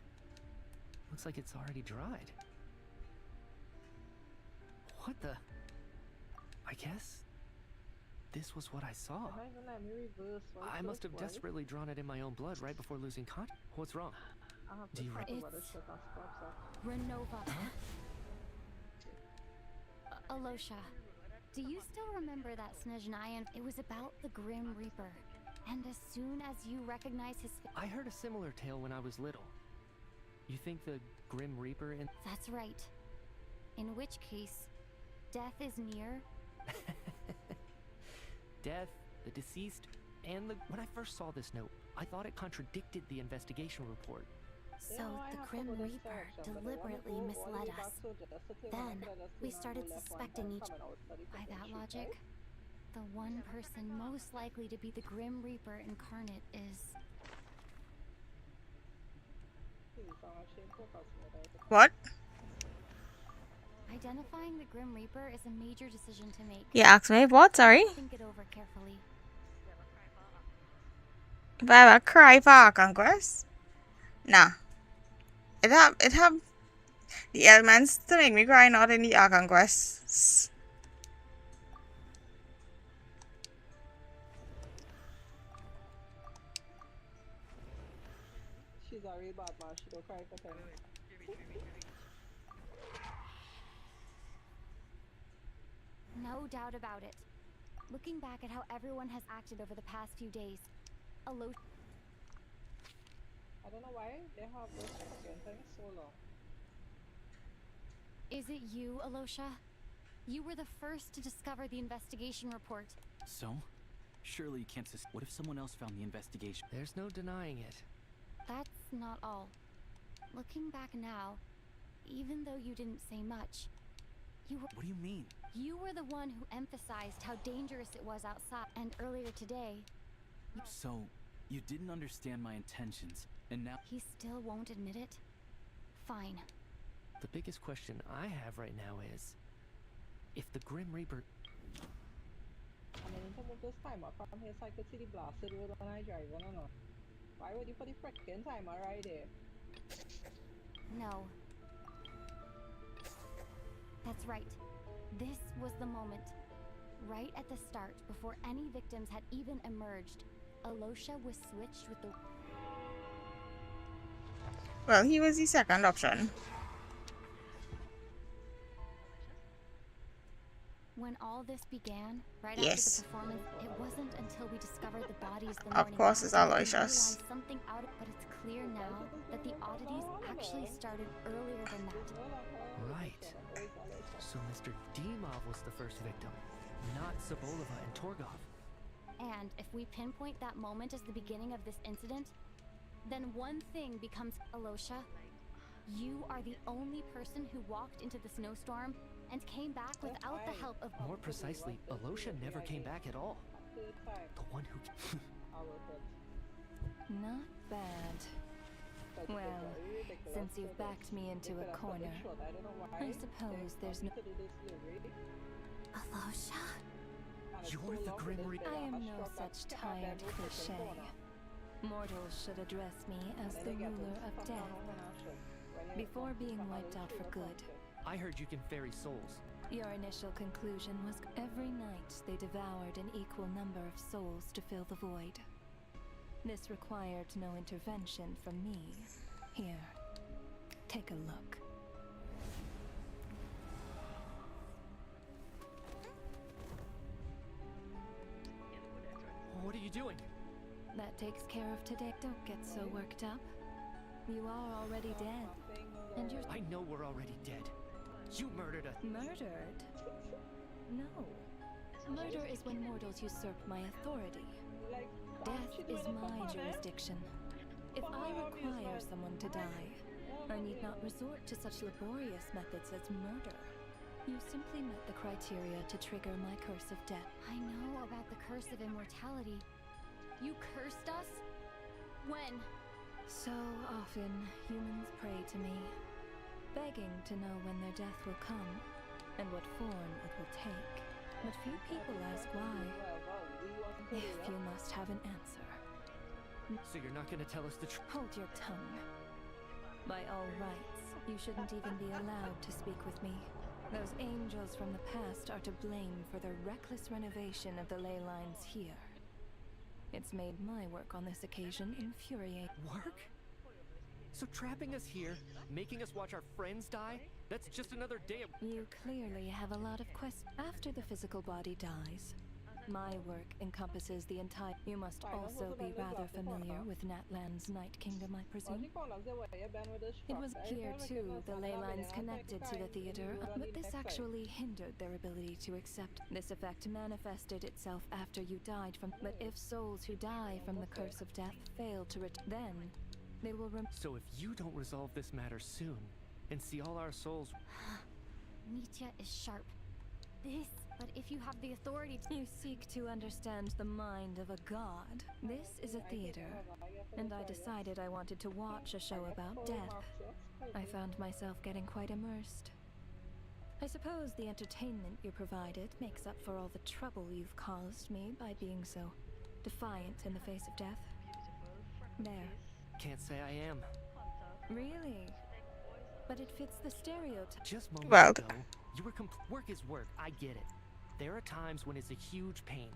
Looks like it's already dried. What the... I guess... this was what I saw. I must have desperately drawn it in my own blood right before losing consciousness. What's wrong? Do you... It's... Renova. Huh? Alosha, do you still remember that Snezhnaya? It was about the Grim Reaper. And as soon as you recognize his... I heard a similar tale when I was little. You think the Grim Reaper in... That's right. In which case, death is near. Death, the deceased, and the... When I first saw this note, I thought it contradicted the investigation report. So the Grim Reaper deliberately misled us. Then, we started suspecting each... By that logic, the one person most likely to be the Grim Reaper incarnate is... What? Identifying the Grim Reaper is a major decision to make. You asked me what? Sorry? Think it over carefully. If I ever cry for our conquest? Nah. It have the elements to make me cry, not in the Archon quests. She's a real bad man, she don't cry for things. No doubt about it. Looking back at how everyone has acted over the past few days, I don't know why they have this fucking thing so long. Is it you, Alosha? You were the first to discover the investigation report. So? Surely you can't what if someone else found the investigation? There's no denying it. That's not all. Looking back now, even though you didn't say much, you were... What do you mean? You were the one who emphasized how dangerous it was outside, and earlier today... So, you didn't understand my intentions, and now... He still won't admit it? Fine. The biggest question I have right now is, if the Grim Reaper... I mean, in terms of this timer from here, so I could see the blasted road when I drive, I don't know. Why would you put the frickin' timer right there? No. That's right. This was the moment. Right at the start, before any victims had even emerged, Alosha was switched with the... Well, he was the second option. When all this began, right Yes. after the performance, it wasn't until we discovered the bodies the Of morning course, it's after that we Aloysius. realized something out of... But it's clear now that the oddities actually started earlier than that. Right. So Mr. Dimov was the first victim, not Sobolova and Torgov. And if we pinpoint that moment as the beginning of this incident, then one thing becomes... Alosha, you are the only person who walked into the snowstorm and came back without the help of... More precisely, Alosha never came back at all. The one who... Not bad. Well, since you've backed me into a corner, I suppose there's no... Alosha? You're the Grim Reaper. I am no such tired cliché. Mortals should address me as the ruler of death, before being wiped out for good. I heard you can ferry souls. Your initial conclusion was every night they devoured an equal number of souls to fill the void. This required no intervention from me. Here, take a look. What are you doing? That takes care of today. Don't get so worked up. You are already dead. And you're... I know we're already dead. You murdered us. Murdered? No. Murder is when mortals usurp my authority. Death is my jurisdiction. If I require someone to die, I need not resort to such laborious methods as murder. You simply met the criteria to trigger my curse of death. I know about the curse of immortality. You cursed us? When? So often, humans pray to me, begging to know when their death will come, and what form it will take. But few people ask why, if you must have an answer. So you're not gonna tell us the truth? Hold your tongue. By all rights, you shouldn't even be allowed to speak with me. Those angels from the past are to blame for the reckless renovation of the ley lines here. It's made my work on this occasion infuriating. Work? So trapping us here, making us watch our friends die, that's just another day of... You clearly have a lot of questions. After the physical body dies, my work encompasses the entire... You must also be rather familiar with Natlan's Night Kingdom, I presume. It was here, too, the ley lines connected to the theater, but this actually hindered their ability to accept. This effect manifested itself after you died from... But if souls who die from the curse of death fail to then they will So if you don't resolve this matter soon, and see all our souls... Nitya is sharp. But if you have the authority to... You seek to understand the mind of a god. This is a theater, and I decided I wanted to watch a show about death. I found myself getting quite immersed. I suppose the entertainment you provided makes up for all the trouble you've caused me by being so defiant in the face of death. There. Can't say I am. Really? But it fits the stereotype. Just moments Well, ago, you were work is work, I get it. There are times when it's a huge pain.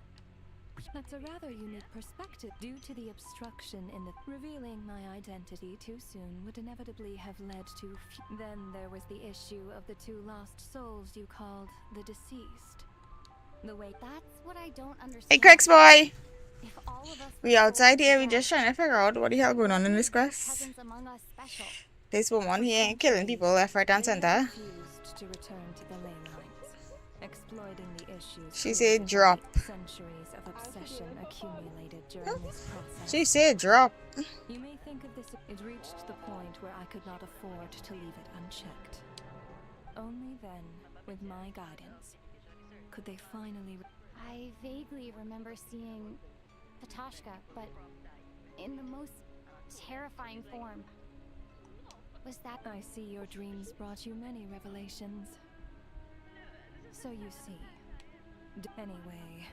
That's a rather unique perspective. Due to the obstruction in the... Revealing my identity too soon would inevitably have led to... Then there was the issue of the two lost souls you called the deceased. The way... That's what I don't understand. Hey, Crix boy! If all of us We outside here, we just trying to figure out what the hell going on in this quest. cousins among us special. This woman here ain't killing people left, right, and center. refused to return to the ley lines, exploiting the issues... She said drop. Centuries of obsession accumulated during this process. She said drop. You may think of this... It reached the point where I could not afford to leave it unchecked. Only then, with my guidance, could they finally... I vaguely remember seeing Patashka, but in the most terrifying form. Was that... I see your dreams brought you many revelations. So you see. Anyway,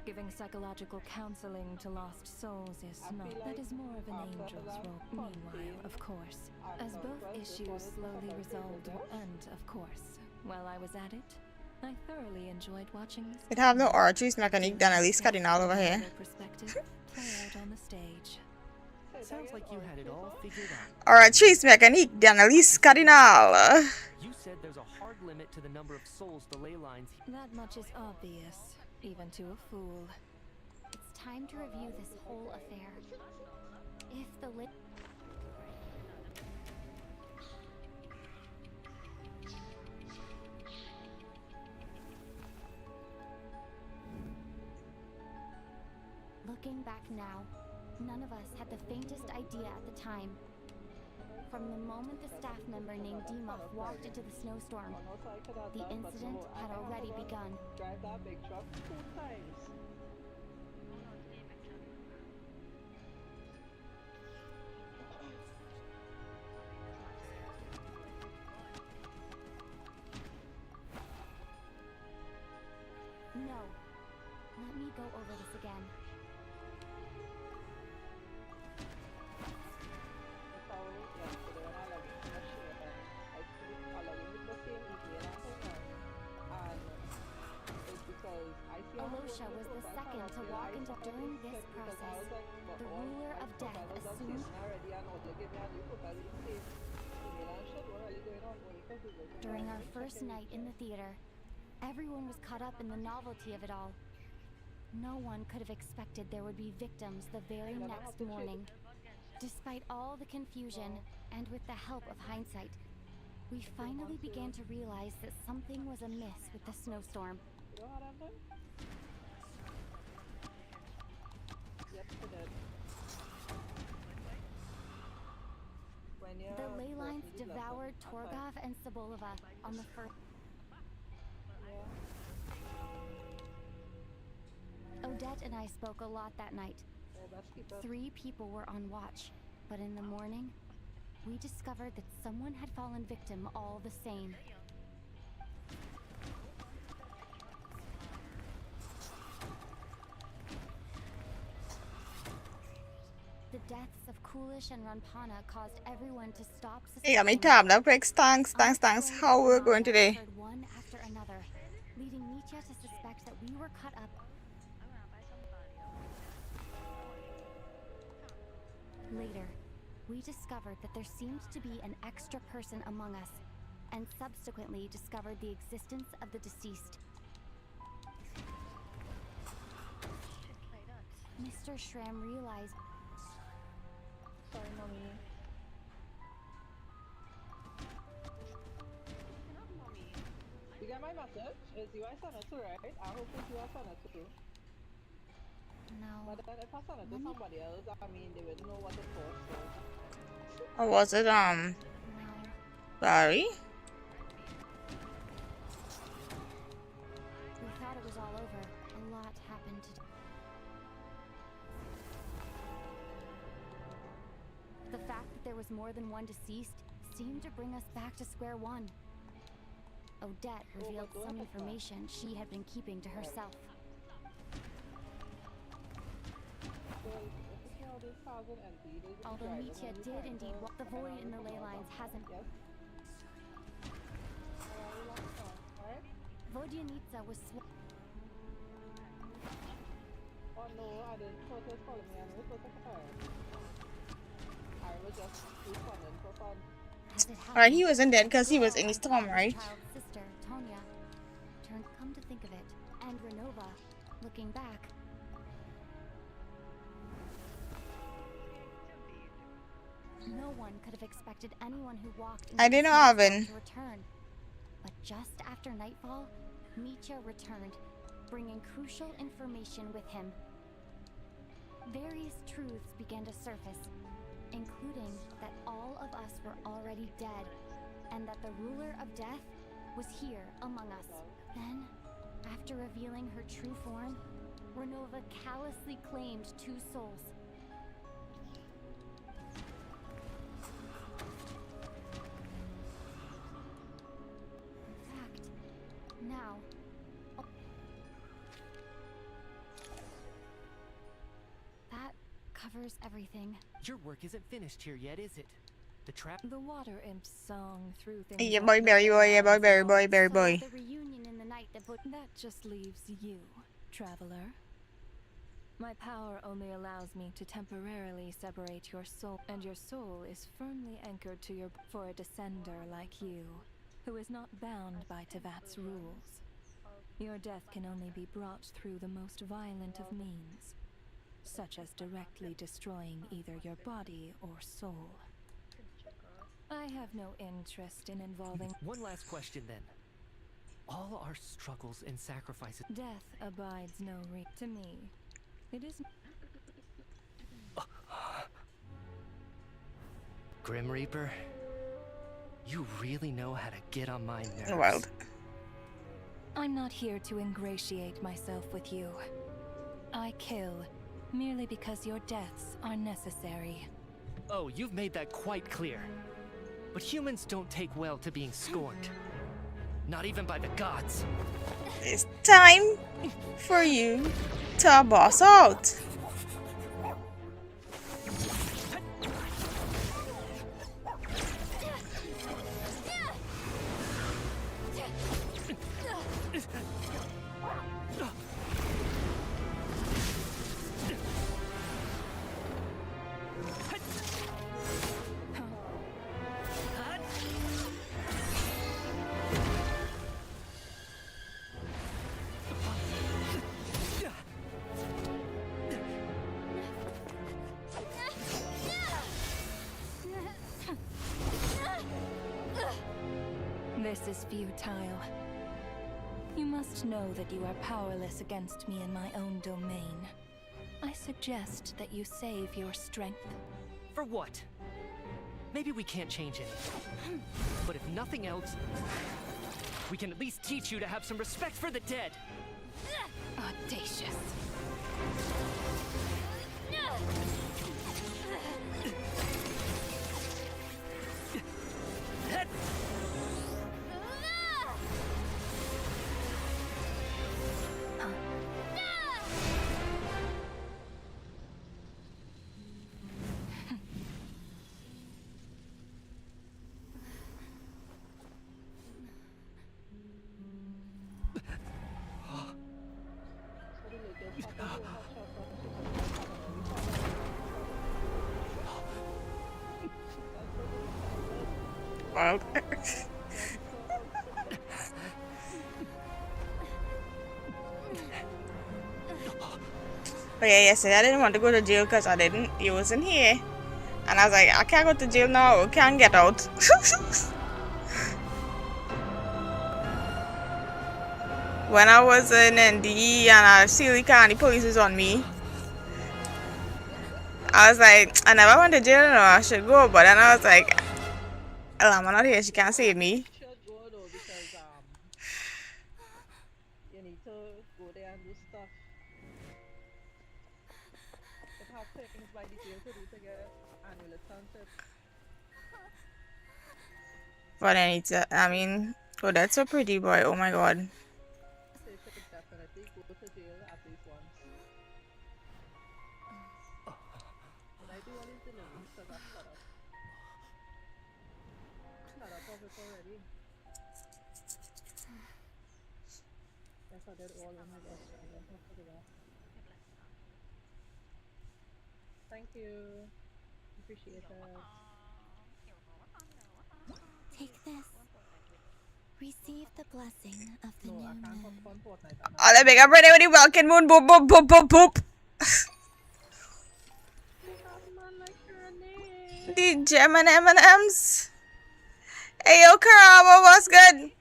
giving psychological counseling to lost souls is not. That is more of an angel's role. Meanwhile, of course, as both issues slowly resolved, and of course, while I was at it, I thoroughly enjoyed watching this. It have no archery mechanic than at least cardinal over here. Perspective play out on the stage. Sounds like you had it all figured out. Archery mechanic than at least cardinal. You said there's a hard limit to the number of souls the ley lines. That much is obvious, even to a fool. It's time to review this whole affair. If the lit... Looking back now, none of us had the faintest idea at the time. From the moment the staff member named Dimov walked into the snowstorm, the incident had already begun. Drive that big truck 2 times. No. Let me go over this again. Alosha was the second to walk into during this process. The ruler of death assumed during our first night in the theater, everyone was caught up in the novelty of it all. No one could have expected there would be victims the very next morning. Despite all the confusion, and with the help of hindsight, we finally began to realize that something was amiss with the snowstorm. The ley lines devoured Torgov and Sobolova on the first. Odette and I spoke a lot that night. 3 people were on watch, but in the morning, we discovered that someone had fallen victim all the same. The deaths of Kulish and Ranpana caused everyone to stop. Yeah, me tab now, Greg. Thanks. How we're going today? One after another, leading Mitya to suspect that we were caught up. Later, we discovered that there seemed to be an extra person among us, and subsequently discovered the existence of the deceased. Mr. Shram realized. Sorry, mommy. You get my message? Is you I sent it to, right? I hope it's you I sent it to. No. But then if I send it to somebody else, I mean, they would know what it was. Or was it, Barry? We thought it was all over. A lot happened today. The fact that there was more than one deceased seemed to bring us back to square one. Odette revealed some information she had been keeping to herself. Although Mitya did indeed walk the void in the ley lines hasn't. Vodyanitsa was Oh no, I didn't thought it was calling me. I know it was I was just responding for fun. Alright, he wasn't dead because he was in his storm, right? Sister, Tonya, come to think of it, and Renova, looking back. No one could have expected anyone who walked into I didn't know Alvin to return. But just after nightfall, Mitya returned, bringing crucial information with him. Various truths began to surface, including that all of us were already dead, and that the ruler of death was here among us. Then, after revealing her true form, Renova callously claimed 2 souls. covers everything. Your work isn't finished here yet, is it? The trap. The water imp's song through things. Yeah, boy, berry boy, yeah, boy, berry boy, berry boy. The reunion in the night that put That just leaves you, traveler. My power only allows me to temporarily separate your soul, and your soul is firmly anchored to your for a descender like you, who is not bound by Teyvat's rules. Your death can only be brought through the most violent of means, such as directly destroying either your body or soul. I have no interest in involving. One last question then. All our struggles and sacrifices. Death abides no to me. It is. Grim Reaper, you really know how to get on my nerves. Wild. I'm not here to ingratiate myself with you. I kill merely because your deaths are necessary. Oh, you've made that quite clear. But humans don't take well to being scorned. Not even by the gods. It's time for you to boss out. This is futile. You must know that you are powerless against me in my own domain. I suggest that you save your strength. For what? Maybe we can't change anything. But if nothing else, we can at least teach you to have some respect for the dead. Audacious. Wild. But yeah, yesterday I didn't want to go to jail because you wasn't here. And I was like, I can't go to jail now, can't get out. When I was in NDE and Sealy County police was on me, I was like, I never went to jail, no, I should go. But then I was like, I'm not here, she can't save me. You need to go there and do stuff. It have things by the jail to do to get annual expenses. But I need to, I mean, oh, that's so pretty, boy. Oh my god. So you should definitely go to jail at least once. When I do all these deliveries, so that's set up. Set up of it already. Yes, I did all in my best friend. I have to do that. Thank you. Appreciate it. Take this. Receive the blessing of the new moon. Oh, let me get ready with the welcome moon. Boop, boop, boop, boop, boop. The gem and M&M's. Hey, yo, Karama, what's good?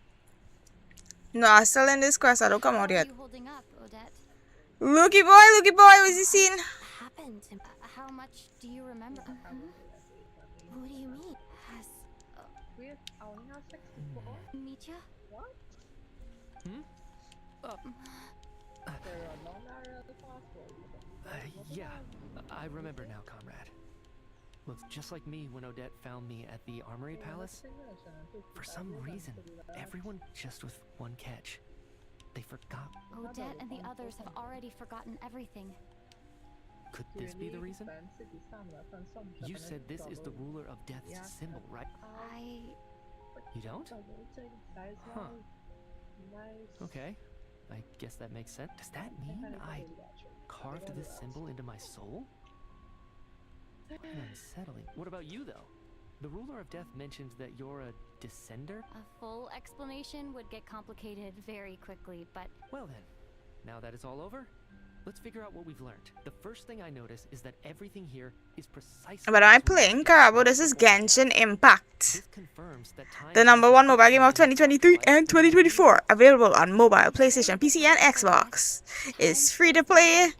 No, I'm still in this quest. I don't come out yet. Looky boy, what's he seen? Happened. How much do you remember? What do you mean? Has Wait, I only have 64. Mitya? What? There are no narrow passports. Yeah, I remember now, comrade. Looks just like me when Odette found me at the Armory Palace. For some reason, everyone just with one catch. They forgot. Odette and the others have already forgotten everything. Could this be the reason? You said this is the ruler of death's symbol, right? You don't? Huh. Okay. I guess that makes sense. Does that mean I carved this symbol into my soul? Quite unsettling. What about you, though? The ruler of death mentioned that you're a descender? A full explanation would get complicated very quickly, but... Well then, now that it's all over, let's figure out what we've learned. The first thing I notice is that everything here is precisely... But I'm playing Carabo. This is Genshin Impact, the #1 mobile game of 2023 and 2024. Available on mobile, PlayStation, PC, and Xbox. It's free to play,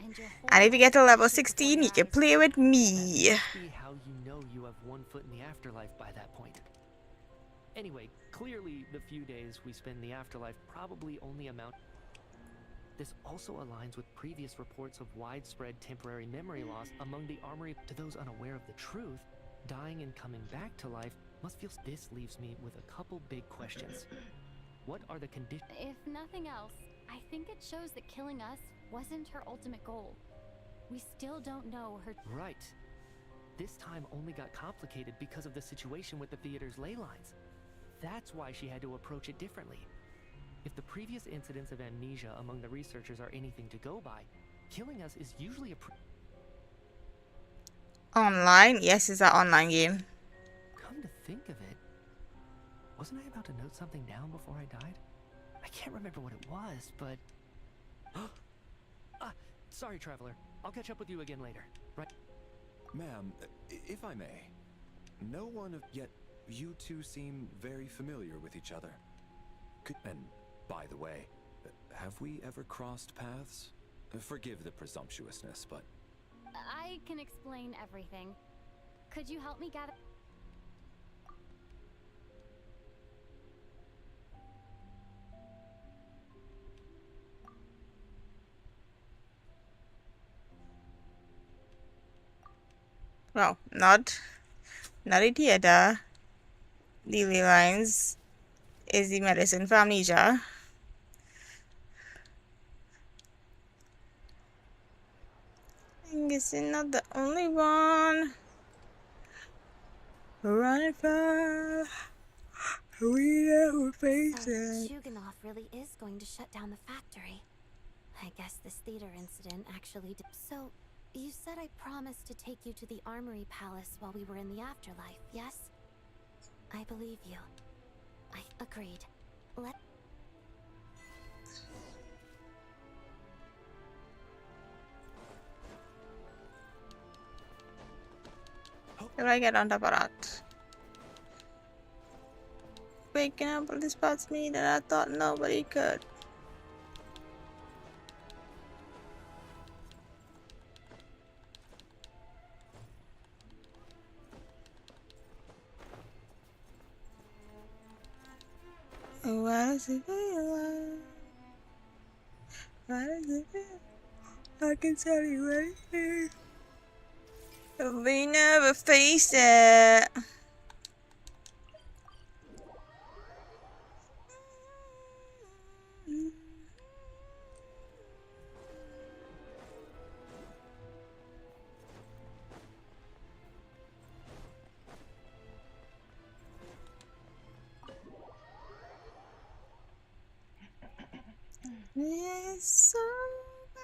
and if you get to level 16, you can play with me. How you know you have one foot in the afterlife by that point. Anyway, clearly the few days we spend in the afterlife probably only amount... This also aligns with previous reports of widespread temporary memory loss among the armory. To those unaware of the truth, dying and coming back to life must feel... This leaves me with a couple big questions. What are the conditions? If nothing else, I think it shows that killing us wasn't her ultimate goal. We still don't know her... Right. This time only got complicated because of the situation with the theater's ley lines. That's why she had to approach it differently. If the previous incidents of amnesia among the researchers are anything to go by, killing us is usually a... Online? Yes, it's an online game. Come to think of it, wasn't I about to note something down before I died? I can't remember what it was, but... Sorry, Traveler. I'll catch up with you again later. Right? Ma'am, if I may, no one of... Yet, you two seem very familiar with each other. And, by the way, have we ever crossed paths? Forgive the presumptuousness, but... I can explain everything. Could you help me gather... Well, not the theater. The ley lines is the medicine for amnesia. I guess you're not the only one. Running far. We never face it. Chuganov really is going to shut down the factory. I guess this theater incident actually did. So, you said I promised to take you to the Armory Palace while we were in the afterlife, yes? I believe you. I agreed. How do I get on top of that? Waking up all this past me that I thought nobody could. Why does it feel like? Why does it feel? I can tell you anything. But we never face it. It's so bad.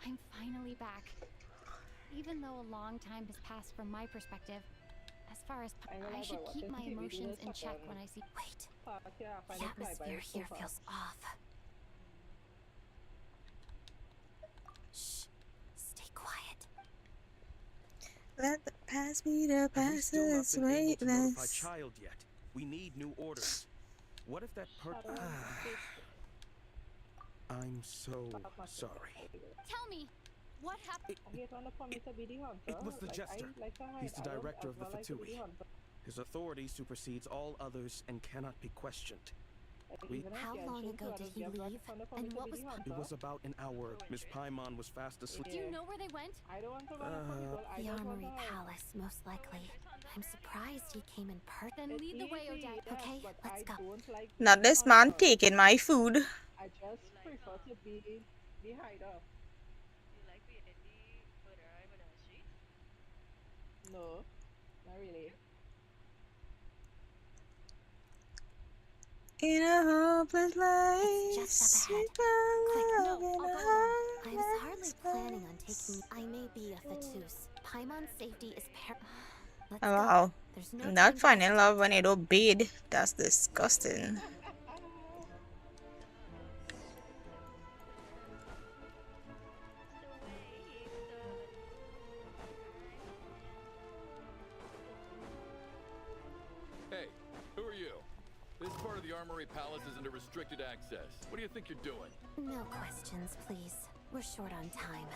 I'm finally back. Even though a long time has passed from my perspective, as far as I should keep my emotions in check when I see. Wait, the atmosphere here feels off. Shh, stay quiet. Let the past be the past. It's weightless. Child yet? We need new orders. What if that I'm so sorry. Tell me, what happened? It was the Jester. He's the director of the Fatui. His authority supersedes all others and cannot be questioned. How long ago did he leave? And what was... It was about an hour. Miss Paimon was fast asleep. Do you know where they went? I don't want to run from people. The Armory Palace, most likely. I'm surprised he came in person. Then lead the way, Odette. Okay, let's go. Not this man taking my food. I just prefer to be behind her. You like being in the murder street? No, not really. In a hopeless life, Just up ahead. I was hardly planning on taking... I may be a fetus. Paimon's safety is Let's Oh, wow. There's no Not finding love when it obeyed. That's disgusting. Hey, who are you? This part of the Armory Palace is under restricted access. What do you think you're doing? No questions, please. We're short on time.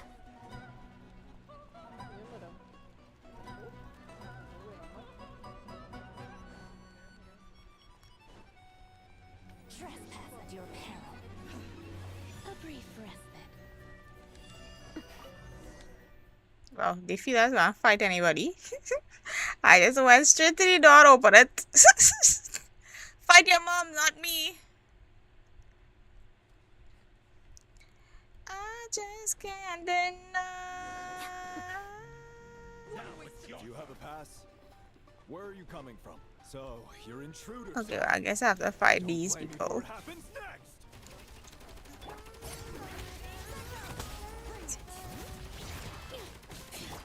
Trespass at your peril. A brief respite. Well, they feel I was gonna fight anybody. I just went straight to the door, open it. Fight your mom, not me. I just can't deny. Do you have a pass? Where are you coming from? So, you're intruders. Okay, well, I guess I have to fight these people. What happens next?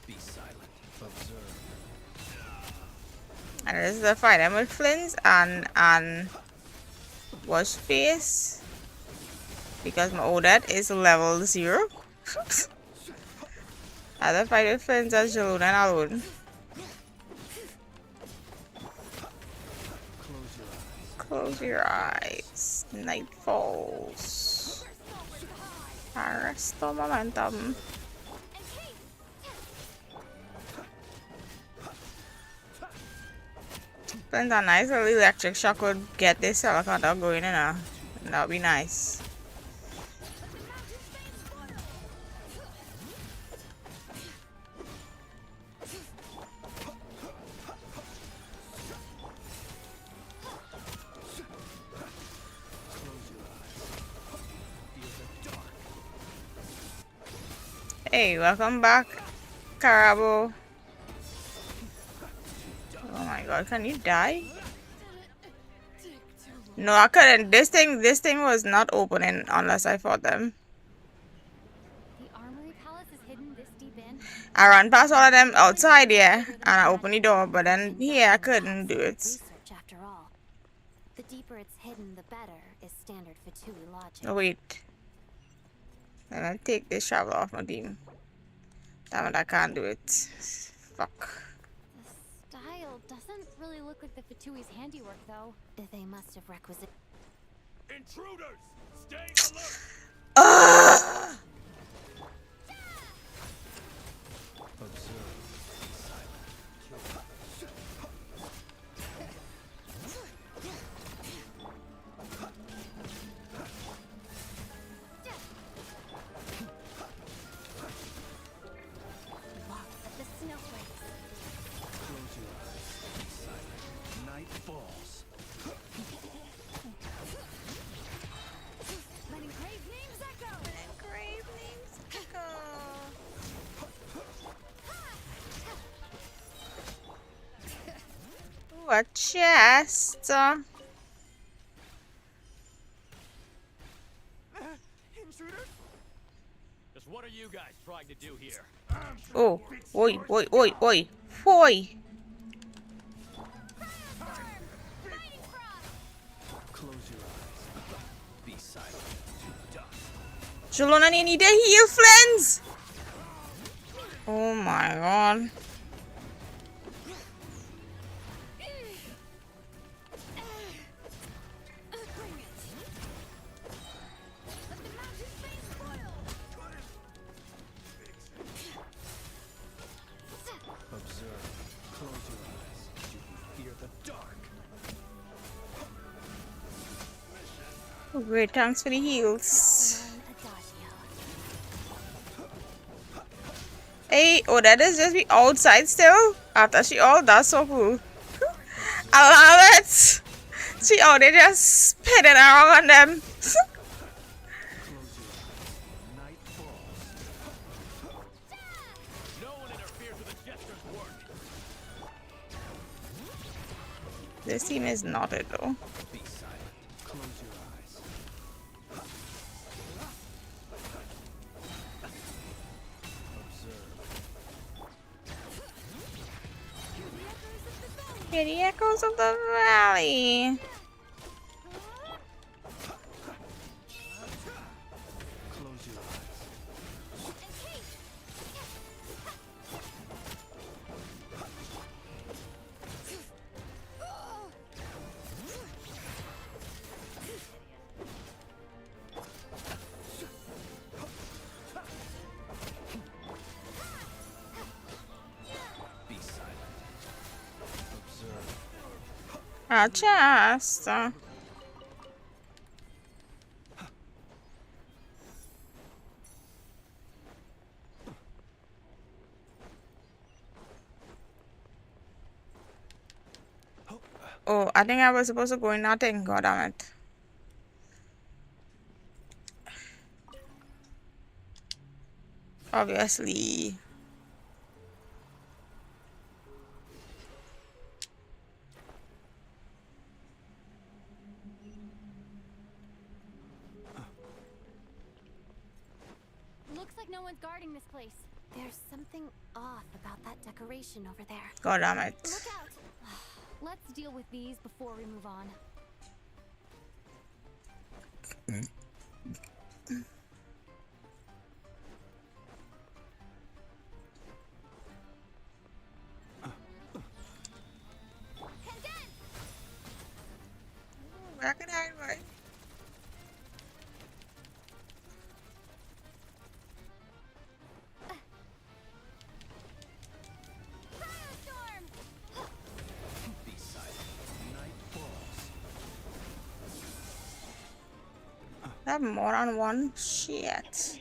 Be silent. Observe. And this is the fight I'm with Flint and Wash Face. Because my Odette is level 0. I have to fight with Flint and Jaloon and alone. Close your eyes. Night falls. Arresto momentum. Flint, a nice little electric shock would get this helicopter going in a. That would be nice. Hey, welcome back, Carabo. Oh my god, can you die? No, I couldn't. This thing was not opening unless I fought them. The Armory Palace is hidden this deep in. I ran past all of them outside, yeah, and I opened the door, but then here I couldn't do it. Research after all. The deeper it's hidden, the better is standard Fatui logic. Oh, wait. Let me take this travel off my team. Damn it, I can't do it. Fuck. The style doesn't really look like the Fatui's handiwork, though. They must have requisite. Intruders! Stay alert! Ugh! A chest. Intruders? Just what are you guys trying to do here? Oh, oi, oi, oi, oi, oi. Close your eyes. Be silent. Jolona, you need to heal, friends. Oh my god. Great, thanks for the heals. Hey, oh, that is just be outside still? After she all that's so cool. I love it. She out there just spinning around on them. This team is not it though. Hear the echoes of the valley. A chest. Oh, I think I was supposed to go in nothing. God damn it. Obviously. Looks like no one's guarding this place. There's something off about that decoration over there. God damn it. Look out! Let's deal with these before we move on. Where can I run? I have more on one. Shit.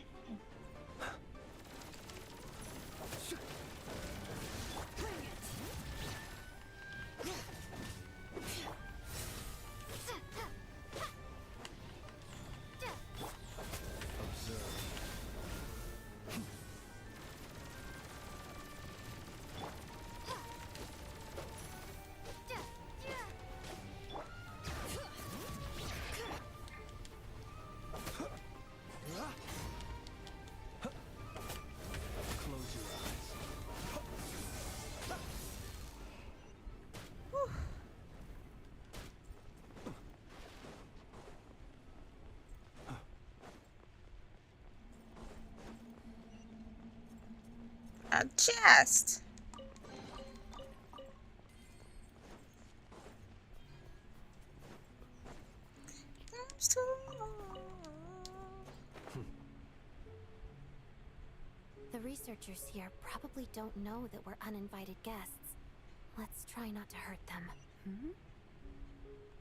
A chest. The researchers here probably don't know that we're uninvited guests. Let's try not to hurt them. Hmm?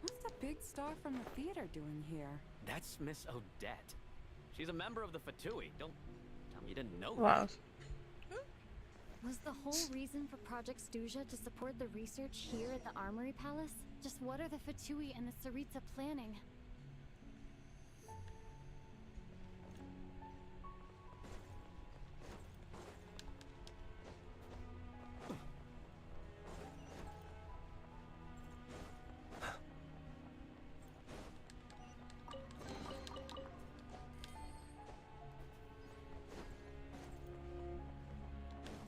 What's the big star from the theater doing here? That's Miss Odette. She's a member of the Fatui. Don't tell me you didn't know Wow. that. Was the whole reason for Project Stuja to support the research here at the Armory Palace? Just what are the Fatui and the Tsaritsa planning?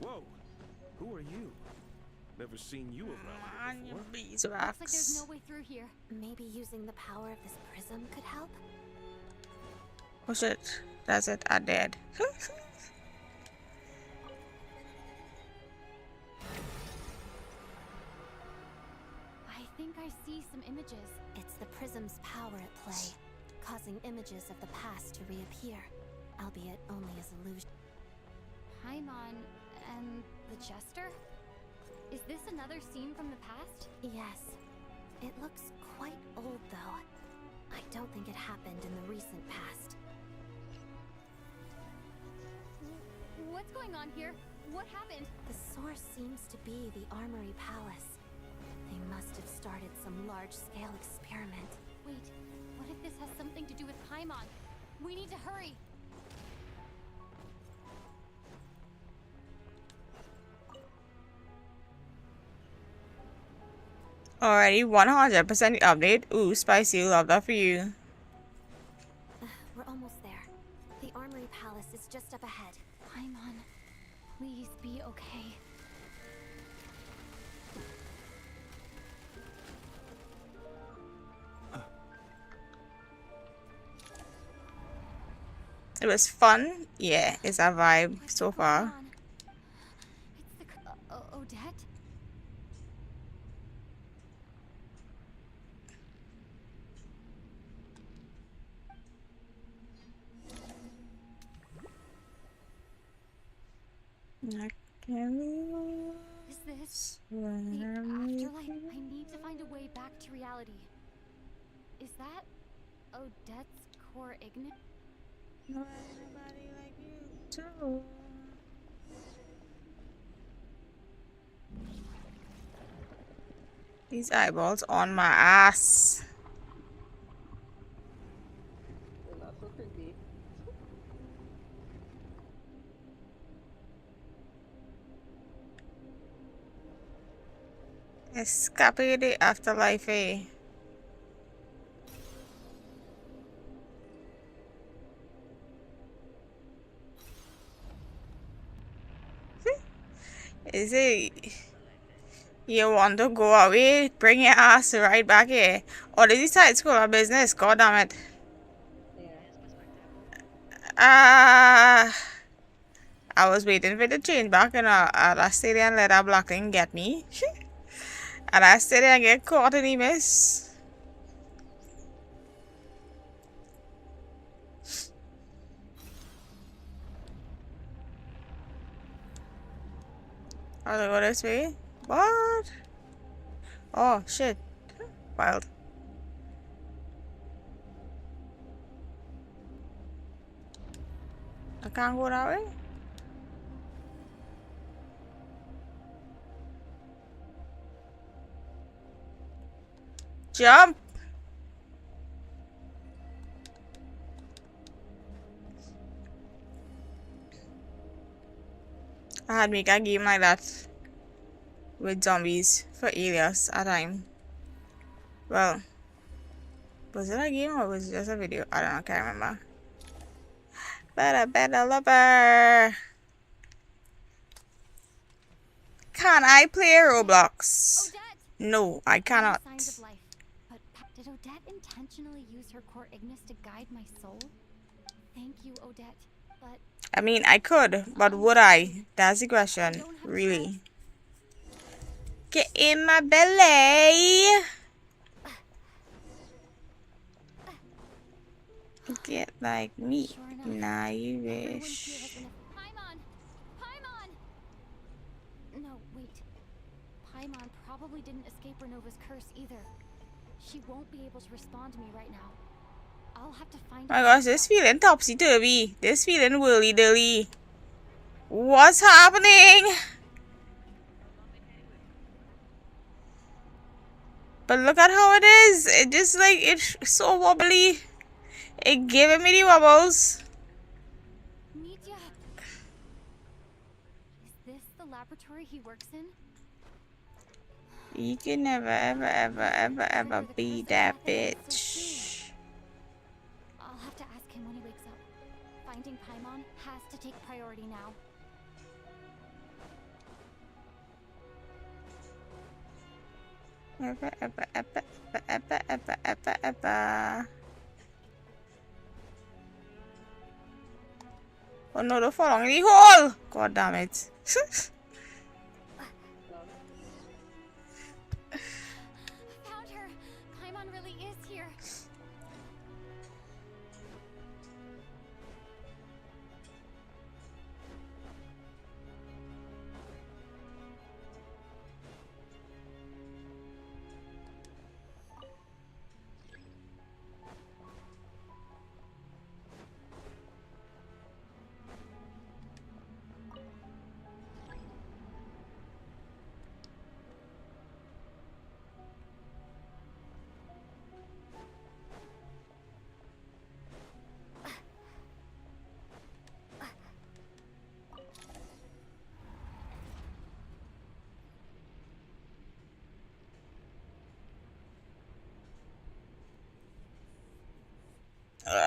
Whoa! Who are you? Never seen you around here before. Beeswax. Looks like there's no way through here. Maybe using the power of this prism could help? Oh shit. That's it. I did. I think I see some images. It's the prism's power at play, causing images of the past to reappear, albeit only as illusion. Paimon and the Jester? Is this another scene from the past? Yes. It looks quite old, though. I don't think it happened in the recent past. What's going on here? What happened? The source seems to be the Armory Palace. They must have started some large-scale experiment. Wait, what if this has something to do with Paimon? We need to hurry! Already 100% update. Ooh, spicy, love that for you. We're almost there. The Armory Palace is just up ahead. Paimon, please be okay. It was fun. Yeah, it's a vibe so far. It's the Odette? Is this the afterlife? I need to find a way back to reality. Is that Odette's core ignis? Nobody like you too. These eyeballs on my ass. Escape the afterlife, eh? Is it you want to go away? Bring your ass right back here. Or this is side school or business? God damn it. I was waiting for the change back and I stay there and let that black thing get me. And I stay there and get caught in the mess. I'll go this way. What? Oh shit. Wild. I can't go that way. Jump! I had make a game like that with zombies for Elias a time. Well, was it a game or was it just a video? I don't know, I can't remember. Better lover. Can I play Roblox? Odette! No, I cannot. Signs of life. But did Odette intentionally use her core ignis to guide my soul? Thank you, Odette. But I mean, I could, but would I? That's the question, really. Get in my belly. Get like me. Nah, you wish. Paimon! Paimon! No, wait. Paimon probably didn't escape Renova's curse either. She won't be able to respond to me right now. I'll have to find My gosh, this feeling topsy-turvy. This feeling whirly-dilly. What's happening? But look at how it is. It just like, it's so wobbly. It giving me the wobbles. Nitya. Is this the laboratory he works in? You can never, ever be that bitch. I'll have to ask him when he wakes up. Finding Paimon has to take priority now. Ever. Oh no, don't fall in the hole! God damn it. Found her! Paimon really is here.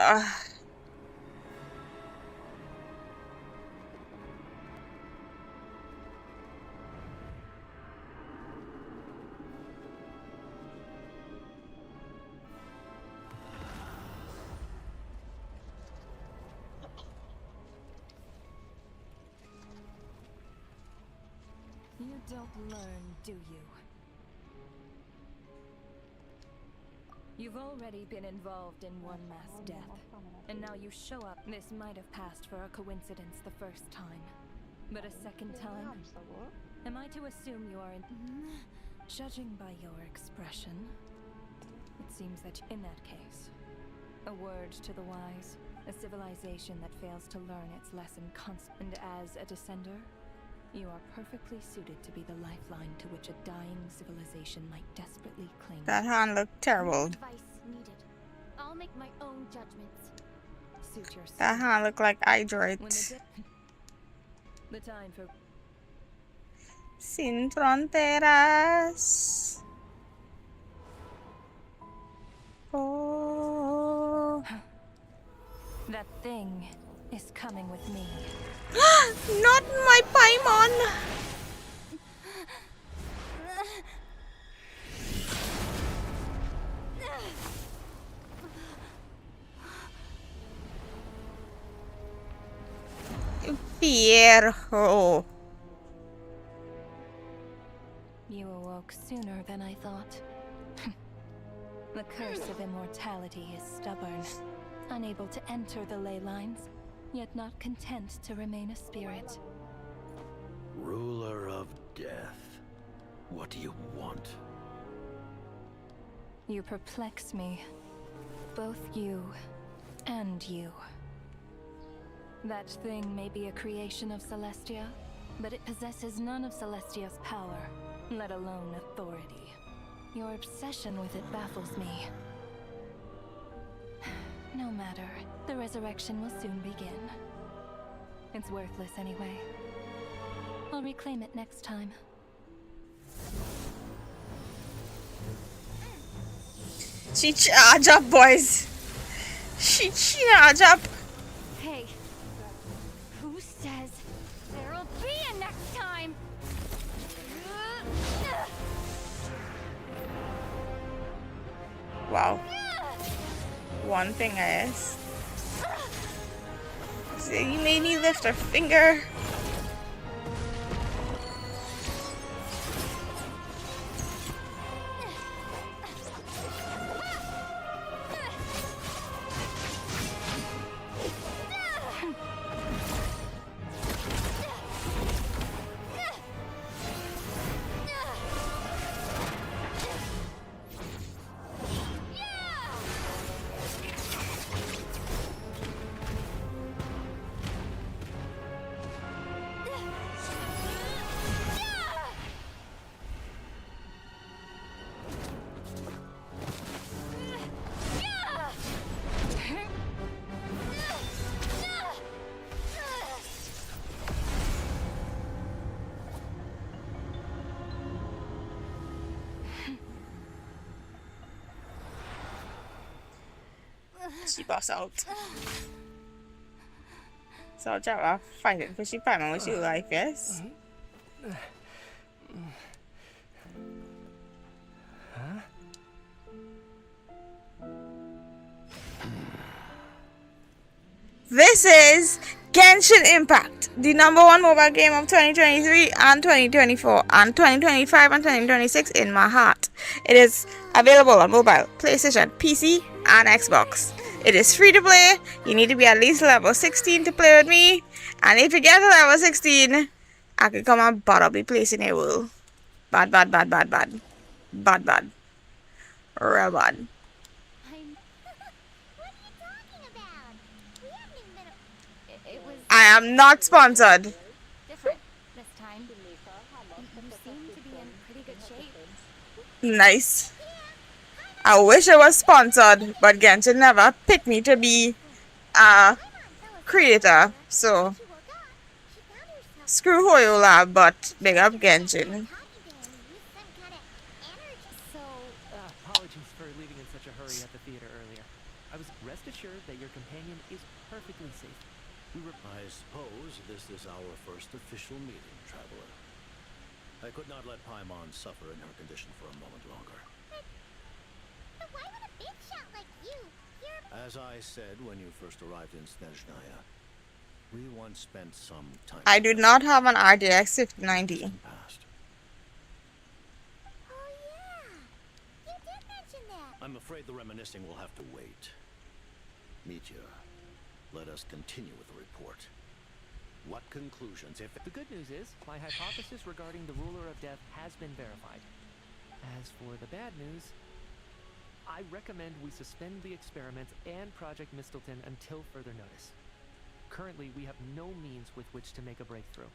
You don't learn, do you? You've already been involved in one mass death, and now you show up. This might have passed for a coincidence the first time, but a second time? Am I to assume you are in... Judging by your expression, it seems that in that case, a word to the wise, a civilization that fails to learn its lesson and as a descender, you are perfectly suited to be the lifeline to which a dying civilization might desperately cling. That hand looked terrible. Advice needed. I'll make my own judgments. Suit yourself. That hand looked like Hydroid. The time for... Sin fronteras. Oh. That thing is coming with me. Not my Paimon! Pyro. You awoke sooner than I thought. The curse of immortality is stubborn, unable to enter the ley lines, yet not content to remain a spirit. Ruler of death, what do you want? You perplex me. Both you and you. That thing may be a creation of Celestia, but it possesses none of Celestia's power, let alone authority. Your obsession with it baffles me. No matter, the resurrection will soon begin. It's worthless anyway. I'll reclaim it next time. She charge up, boys. She charge up. Hey, who says there'll be a next time? Wow. One thing is, you made me lift her finger. She busts out. So I'll try to fight it because she probably knows you like this. Huh? This is Genshin Impact, the #1 mobile game of 2023 and 2024 and 2025 and 2026 in my heart. It is available on mobile, PlayStation, PC, and Xbox. It is free to play. You need to be at least level 16 to play with me. And if you get to level 16, I can come and bot up the place in your world. Bad. Real bad. I am not sponsored. Different this time. You seem to be in pretty good shape. Nice. I wish I was sponsored, but Genshin never picked me to be a creator. So, screw Hoyo Lab, but big up Genshin. Apologies for leaving in such a hurry at the theater earlier. Rest assured that your companion is perfectly safe. I suppose this is our first official meeting, traveler. I could not let Paimon suffer in her condition for a moment longer. But why would a big shot like you? As I said when you first arrived in Snezhnaya, we once spent some time. I do not have an RTX 5090. Oh yeah, you did mention that. I'm afraid the reminiscing will have to wait. Meteor, let us continue with the report. What conclusions, if... The good news is, my hypothesis regarding the ruler of death has been verified. As for the bad news, I recommend we suspend the experiments and Project Mistleton until further notice. Currently, we have no means with which to make a breakthrough.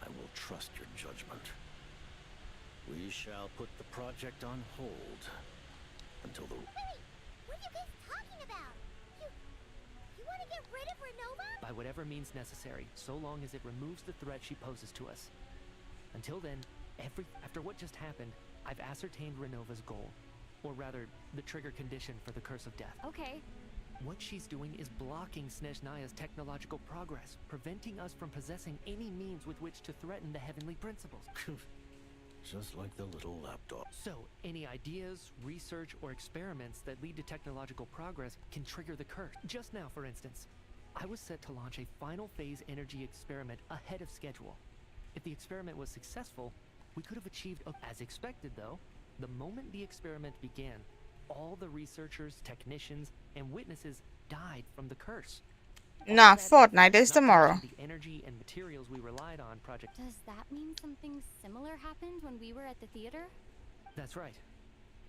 I will trust your judgment. We shall put the project on hold until the... Wait, what are you guys talking about? You want to get rid of Renova? By whatever means necessary, so long as it removes the threat she poses to us. Until then, after what just happened, I've ascertained Renova's goal. Or rather, the trigger condition for the Curse of Death. Okay. What she's doing is blocking Snezhnaya's technological progress, preventing us from possessing any means with which to threaten the heavenly principles. Just like the little lapdog. So, any ideas, research, or experiments that lead to technological progress can trigger the curse. Just now, for instance, I was set to launch a final phase energy experiment ahead of schedule. If the experiment was successful, we could have achieved, as expected though, the moment the experiment began, all the researchers, technicians, and witnesses died from the curse. Nah, Fortnite is tomorrow. The energy and materials we relied on project. Does that mean something similar happened when we were at the theater? That's right.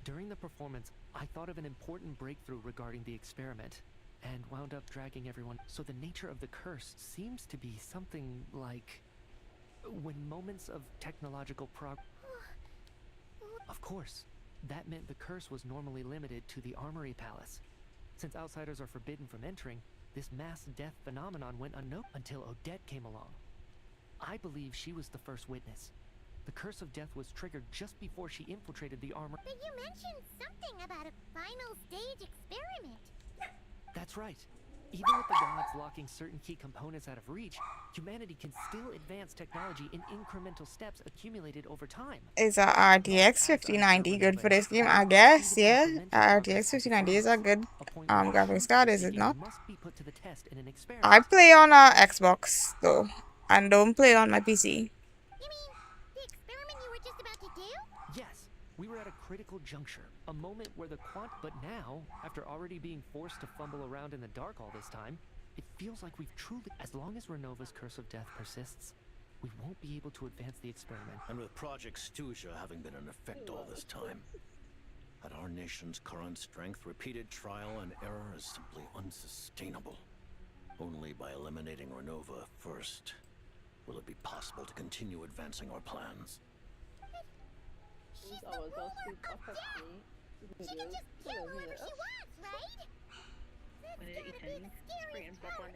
During the performance, I thought of an important breakthrough regarding the experiment, and wound up dragging everyone. So the nature of the curse seems to be something like when moments of technological Of course, that meant the curse was normally limited to the Armory Palace. Since outsiders are forbidden from entering, this mass death phenomenon went unnoticed until Odette came along. I believe she was the first witness. The Curse of Death was triggered just before she infiltrated the armor. But you mentioned something about a final stage experiment. That's right. Even with the gods locking certain key components out of reach, humanity can still advance technology in incremental steps accumulated over time. Is a RTX 5090 good for this game? I guess, yeah. RTX 5090 is a good graphics card, is it not? I play on a Xbox though, and don't play on my PC. You mean the experiment you were just about to do? Yes, we were at a critical juncture. A moment where the but now, after already being forced to fumble around in the dark all this time, it feels like we've truly... As long as Renova's Curse of Death persists, we won't be able to advance the experiment. And with Project Stuzha having been in effect all this time, at our nation's current strength, repeated trial and error is simply unsustainable. Only by eliminating Renova first will it be possible to continue advancing our plans. She's the ruler of death. She can just kill whoever she wants, right? That's gotta be the scariest power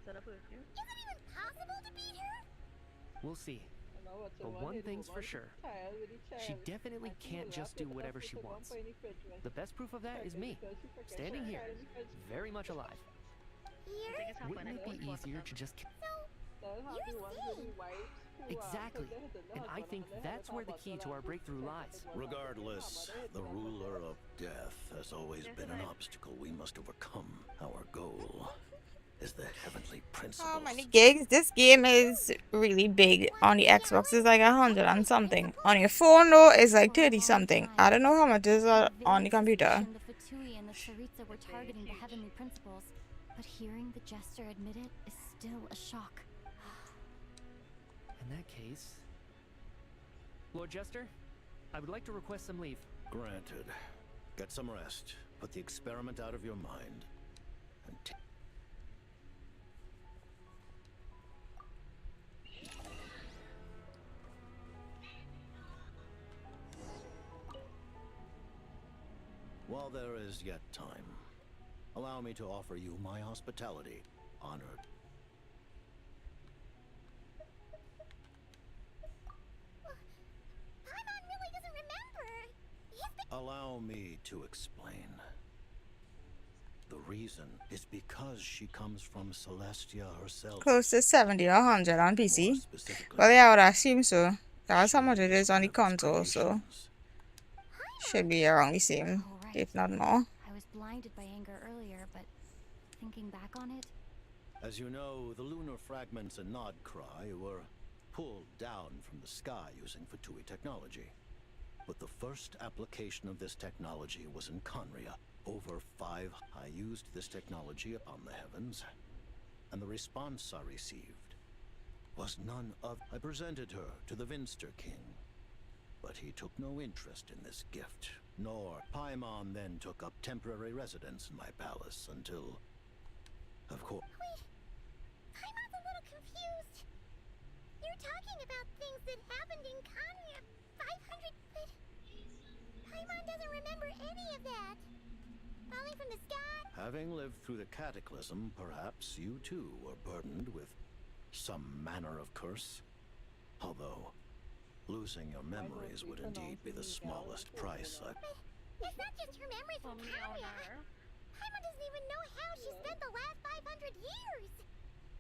ever. Is it even possible to beat her? We'll see. But one thing's for sure. She definitely can't just do whatever she wants. The best proof of that is me, standing here, very much alive. Wouldn't it be easier to just... Exactly. And I think that's where the key to our breakthrough lies. Regardless, the ruler of death has always been an obstacle we must overcome. Our goal is the heavenly principles. How many gigs? This game is really big. On the Xbox it's like 100 and something. On your phone though it's like 30 something. I don't know how much is on the computer. The Fatui and the Tsaritsa were targeting the heavenly principles, but hearing the Jester admit it is still a shock. In that case... Lord Jester, I would like to request some leave. Granted. Get some rest. Put the experiment out of your mind. And while there is yet time, allow me to offer you my hospitality, honored. Paimon really doesn't remember. He's the Allow me to explain. The reason is because she comes from Celestia herself. Close to 70 or 100 on PC. Well, yeah, I would assume so. That's how much it is on the console, so should be around the same, if not more. I was blinded by anger earlier, but thinking back on it... As you know, the lunar fragments in Nodcry were pulled down from the sky using Fatui technology. But the first application of this technology was in Conria. I used this technology upon the heavens, and the response I received was none of... I presented her to the Vinster King, but he took no interest in this gift, nor Paimon then took up temporary residence in my palace until... Of course... Wait, Paimon's a little confused. You're talking about things that happened in Conria 500... but... Paimon doesn't remember any of that. Falling from the sky? Having lived through the cataclysm, perhaps you too were burdened with some manner of curse. Although, losing your memories would indeed be the smallest price I... It's not just her memories from Conria. Paimon doesn't even know how she spent the last 500 years.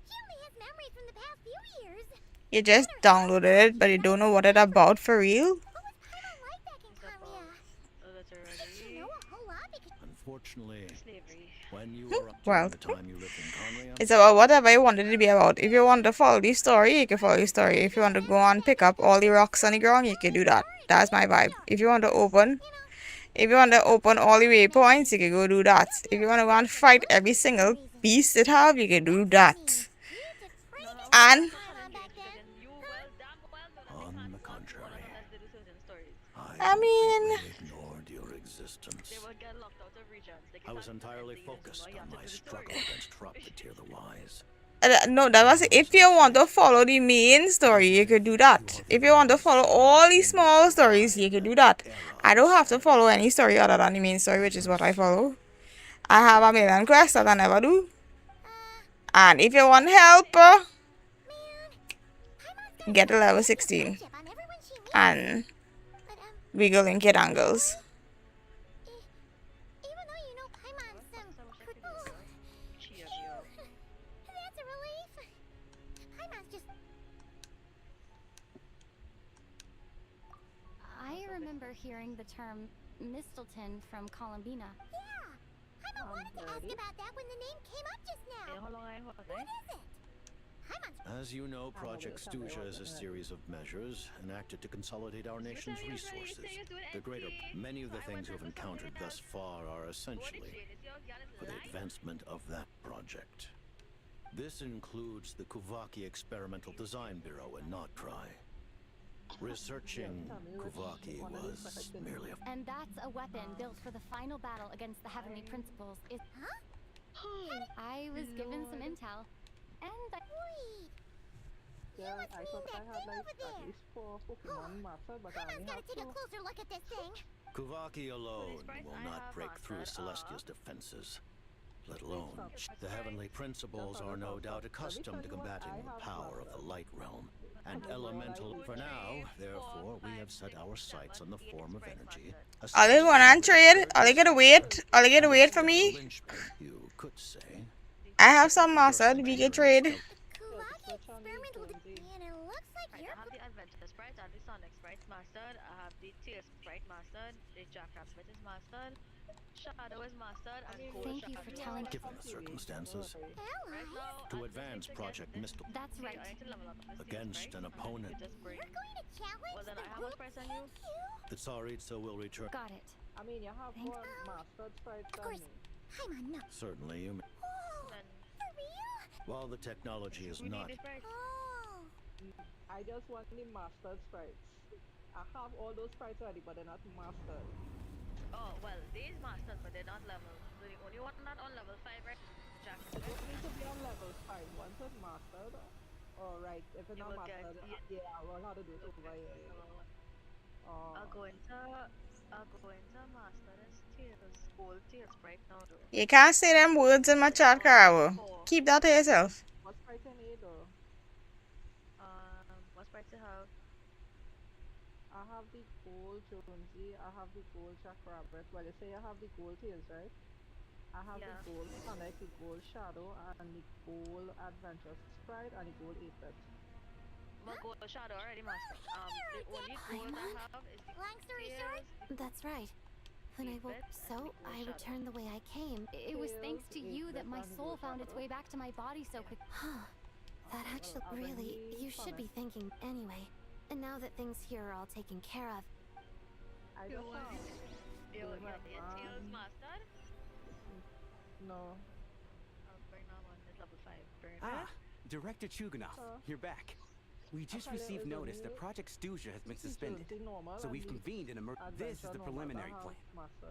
She only has memories from the past few years. You just downloaded it, but you don't know what it's about for real? Unfortunately, when you were Well, the time you lived in Conria, it's about whatever you wanted it to be about. If you want to follow the story, you can follow the story. If you want to go and pick up all the rocks on the ground, you can do that. That's my vibe. If you want to open all the waypoints, you can go do that. If you want to go and fight every single beast it have, you can do that. And on the contrary, I mean, ignored your existence. I was entirely focused on my struggle against corrupt to tear the wise. no, that was if you want to follow the main story, you could do that. If you want to follow all the small stories, you could do that. I don't have to follow any story other than the main story, which is what I follow. I have a million quests that I never do. And if you want help, get to level 16. And we go link your angles. I remember hearing the term Mistelton from Columbina. Yeah, Paimon wanted to ask about that when the name came up just now. What is it? As you know, Project Stuja is a series of measures enacted to consolidate our nation's resources. Many of the things you've encountered thus far are essentially for the advancement of that project. This includes the Kuvaki Experimental Design Bureau in Nodcry. Researching Kuvaki was merely a... And that's a weapon built for the final battle against the Heavenly Principles. I was given some intel. And Wait! You must mean that thing over there! Paimon's gotta take a closer look at this thing! Kuvaki alone will not break through Celestia's defenses, let alone... The Heavenly Principles are no doubt accustomed to combating the power of the Light Realm and Elemental. For now, therefore, we have set our sights on the form of energy. Are they going on trade? Are they gonna wait? Are they gonna wait for me? You could say. I have some mastered, we can trade. Kuvaki experimental and it looks like you're... I have the Adventure Sprite and the Sonic Sprite mastered. I have the Tear Sprite mastered. The Jackrabbit Sprite is mastered. Shadow is mastered. And thank you for telling... Given the circumstances, to advance Project Mistel... That's right. Against an opponent. You're going to challenge the group? Thank you! The Tsaritsa will return... Got it. I mean, you have one mastered sprite. Of course. Paimon, no. Certainly, you may... For real? While the technology is not... Oh. I just want the mastered sprites. I have all those sprites already, but they're not mastered. Oh, well, these mastered, but they're not level. The only one not on level 5, right? They don't need to be on level 5. Once it's mastered, alright, if it's not mastered, we'll have to do it over here. I'll go into master this Tears, old Tears right now though. You can't say them words in my chat, Carol. Keep that to yourself. What sprites you need though? What sprites you have? I have the gold Jonesy, I have the gold Jackrabbit. Well, you say I have the gold tails, right? I have the gold Sonic, the gold Shadow, and the gold Adventure Sprite, and the gold Apex. My gold Shadow already mastered. The only gold I have is the Long story tails, short, that's right. When I woke, so I returned the way I came. It was thanks to you that my soul found its way back to my body so quick. That actually, really, you should be thinking anyway. And now that things here are all taken care of. I don't know. Your tails mastered? No. I'll bring that one. It's level 5. Bring it. Ah, Director Chuganov, you're back. We just received notice that Project Stuzha has been suspended, so we've convened an This is the preliminary plan.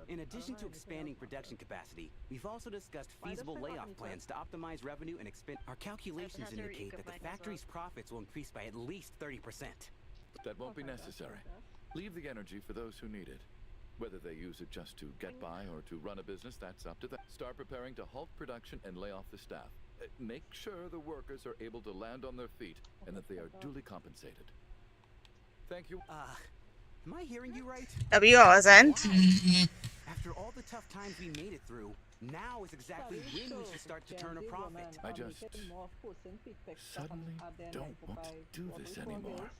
In addition to expanding production capacity, we've also discussed feasible layoff plans to optimize revenue and expend. Our calculations indicate that the factory's profits will increase by at least 30%. That won't be necessary. Leave the energy for those who need it. Whether they use it just to get by or to run a business, that's up to them. Start preparing to halt production and lay off the staff. Make sure the workers are able to land on their feet and that they are duly compensated. Thank you. Am I hearing you right? After all the tough times we made it through, now is exactly when we should start to turn a profit. I just suddenly don't want to do this anymore.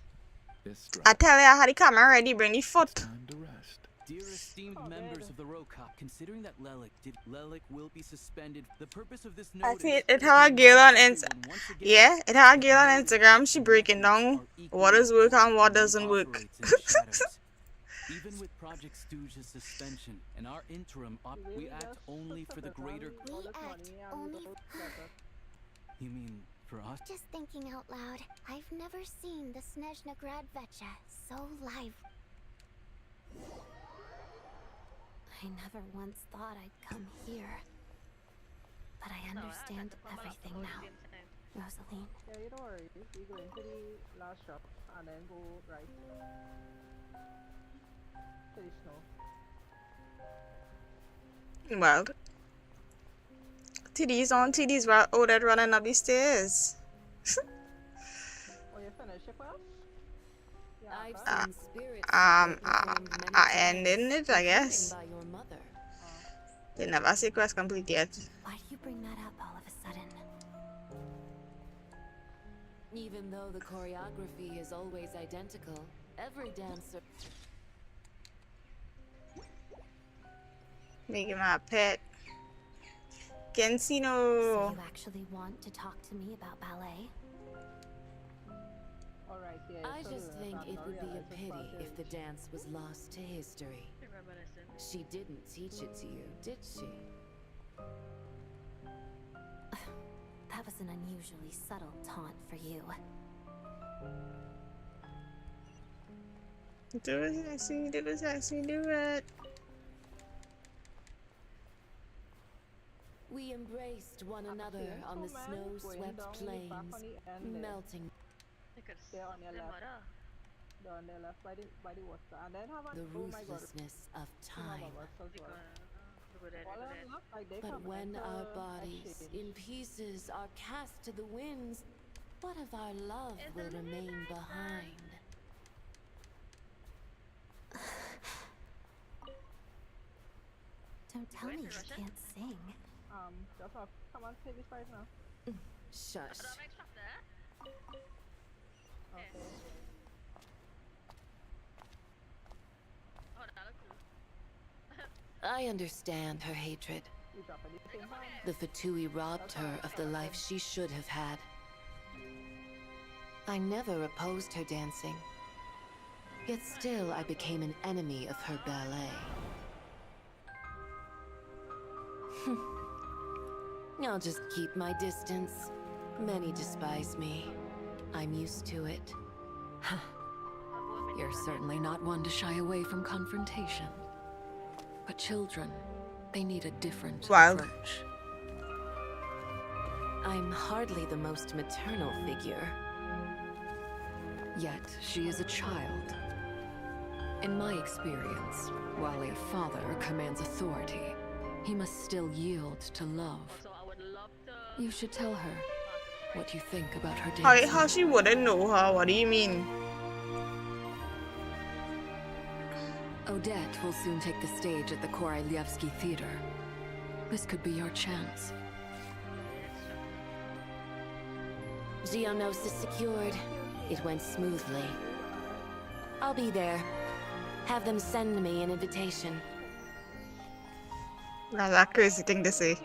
I tell you, I had the camera ready, bring the foot. Time to rest. Dear esteemed members of the ROCOP, considering that Lelik will be suspended, the purpose of this notice... I see it had a girl on Instagram. Yeah, it had a girl on Instagram. She breaking down what does work and what doesn't work. Even with Project Stuzha's suspension and our interim we act only for the greater... We act only... You mean for us? Just thinking out loud, I've never seen the Snezhnaya so live. I never once thought I'd come here. But I understand everything now, Rosaline. Yeah, you don't worry. We go into the last shop and then go right to the snow. Well, TD's on TD's ordered running up the stairs. Oh, you finished your quest? I ended it, I guess. They never say quest complete yet. Why do you bring that up all of a sudden? Even though the choreography is always identical, every dancer... Make him my pet. Genshin. So you actually want to talk to me about ballet? Alright, yeah. I just think it would be a pity if the dance was lost to history. She didn't teach it to you, did she? That was an unusually subtle taunt for you. Do it, sexy, do it, sexy, do it. We embraced one another on the snow-swept plains, melting. They're on your left. They're on their left by the water. And then have the ruthlessness of time. But when our bodies in pieces are cast to the winds, what of our love will remain behind? Don't tell me you can't sing. Just come on, take this right now. Shush. Okay. I understand her hatred. The Fatui robbed her of the life she should have had. I never opposed her dancing. Yet still I became an enemy of her ballet. I'll just keep my distance. Many despise me. I'm used to it. You're certainly not one to shy away from confrontation. But children, they need a different approach. I'm hardly the most maternal figure. Yet, she is a child. In my experience, while a father commands authority, he must still yield to love. You should tell her what you think about her dancing. How she wouldn't know her? What do you mean? Odette will soon take the stage at the Koralyevsky Theater. This could be your chance. Geonosis secured. It went smoothly. I'll be there. Have them send me an invitation. That's a crazy thing to say.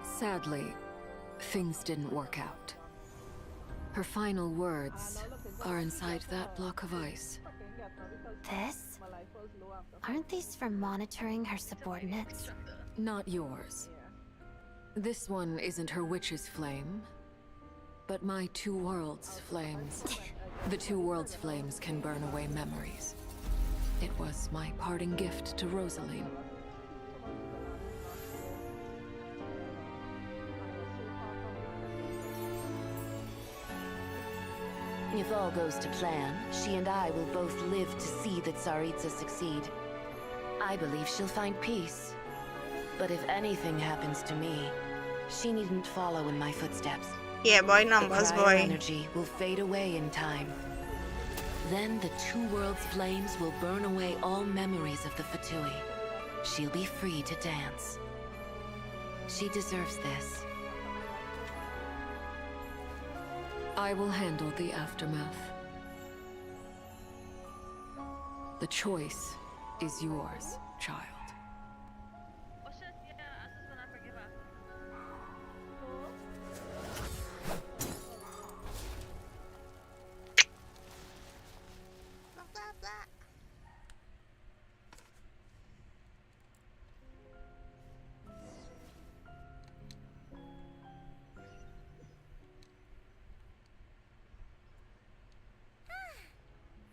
Sadly, things didn't work out. Her final words are inside that block of ice. This? Aren't these for monitoring her subordinates? Not yours. This one isn't her witch's flame, but my two worlds' flames. The two worlds' flames can burn away memories. It was my parting gift to Rosaline. If all goes to plan, she and I will both live to see the Tsaritsa succeed. I believe she'll find peace. But if anything happens to me, she needn't follow in my footsteps. Yeah, boy, numbers, the boy. Energy will fade away in time. Then the two worlds' flames will burn away all memories of the Fatui. She'll be free to dance. She deserves this. I will handle the aftermath. The choice is yours, child.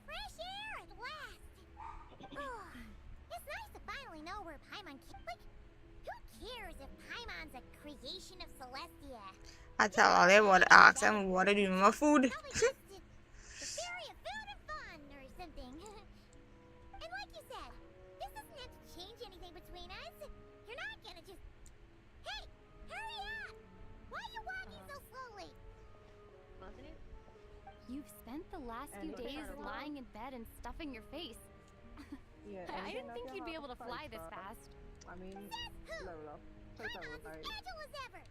Fresh air at last! Oh, it's nice to finally know where Paimon came. Like, who cares if Paimon's a creation of Celestia? I tell all they want to ask them what to do with my food. The theory of food and fun or something. And like you said, this doesn't have to change anything between us. You're not gonna just... Hey! Hurry up! Why are you walking so slowly? You've spent the last few days lying in bed and stuffing your face. I didn't think you'd be able to fly this fast. I mean, level up. Paimon's as agile as ever.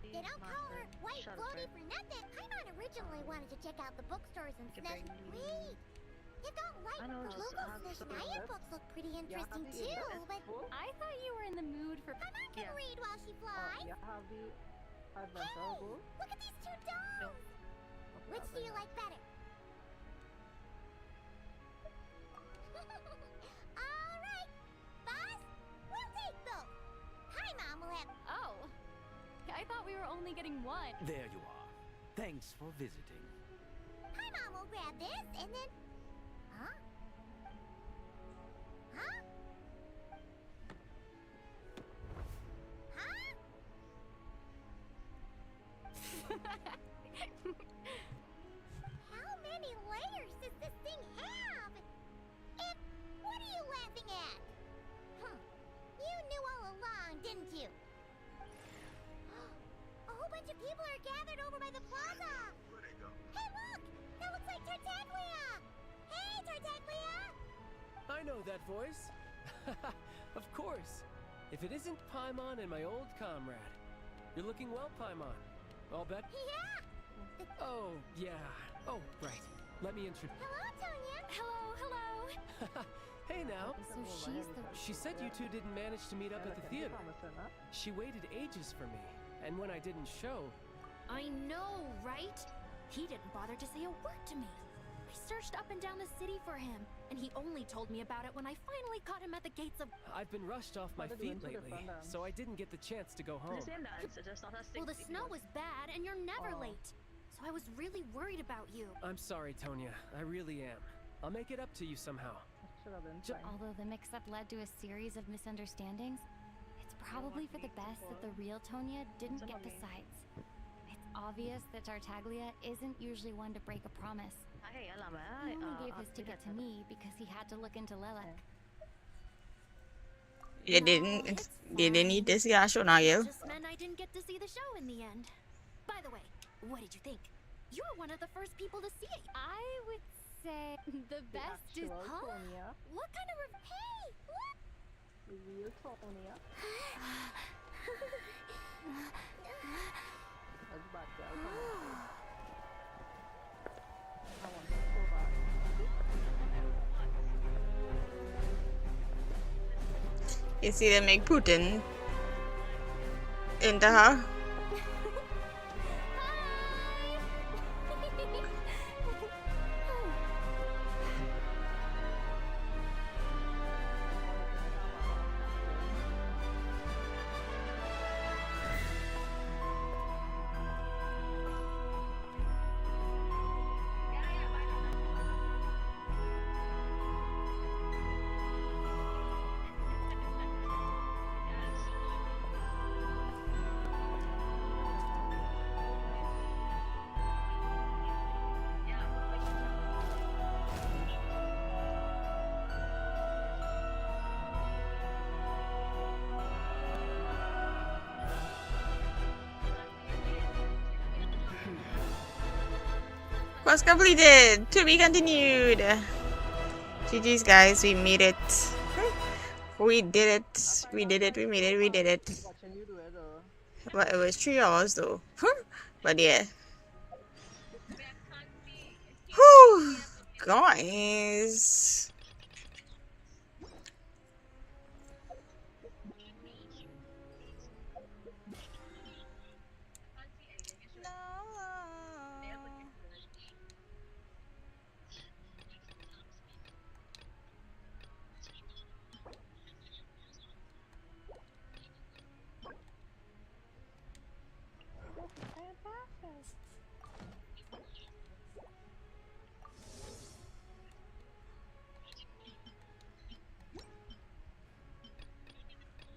They don't call her White Floaty for nothing. Paimon originally wanted to check out the bookstores and Snezhnaya. Wait! You've got the local Snezhnaya books look pretty interesting too, but... I thought you were in the mood for... Paimon can read while she flies. Hey! Look at these two dogs! Which do you like better? Alright! Boss, we'll take both. Paimon will have... Oh! I thought we were only getting one. There you are. Thanks for visiting. Paimon will grab this and then... Huh? Huh? How many layers does this thing have? And what are you laughing at? Huh. You knew all along, didn't you? A whole bunch of people are gathered over by the plaza. Hey, look! That looks like Tartaglia! Hey, Tartaglia! I know that voice. Of course. If it isn't Paimon and my old comrade. You're looking well, Paimon. I'll bet. Yeah! Oh, yeah. Oh, right. Let me introduce... Hello, Tonya! Hello! Hey now. So she's the... She said you two didn't manage to meet up at the theater. She waited ages for me, and when I didn't show... I know, right? He didn't bother to say a word to me. I searched up and down the city for him, and he only told me about it when I finally caught him at the gates of... I've been rushed off my feet lately, so I didn't get the chance to go home. Well, the snow was bad, and you're never late. So I was really worried about you. I'm sorry, Tonya. I really am. I'll make it up to you somehow. Although the mix-up led to a series of misunderstandings, it's probably for the best that the real Tonya didn't get the sights. It's obvious that Tartaglia isn't usually one to break a promise. He only gave his ticket to me because he had to look into Lilac. You didn't need this discussion, are you? Just meant I didn't get to see the show in the end. By the way, what did you think? You were one of the first people to see it. I would say The best is Tonya. What kind of Hey, look! The real Tonya. That's bad girl. Come on. I want that so bad. You see them make Putin into her. Quest completed. To be continued. GG's guys, we made it. We did it. We did it. We made it. We did it. But it was 3 hours though. But yeah. Whew, guys.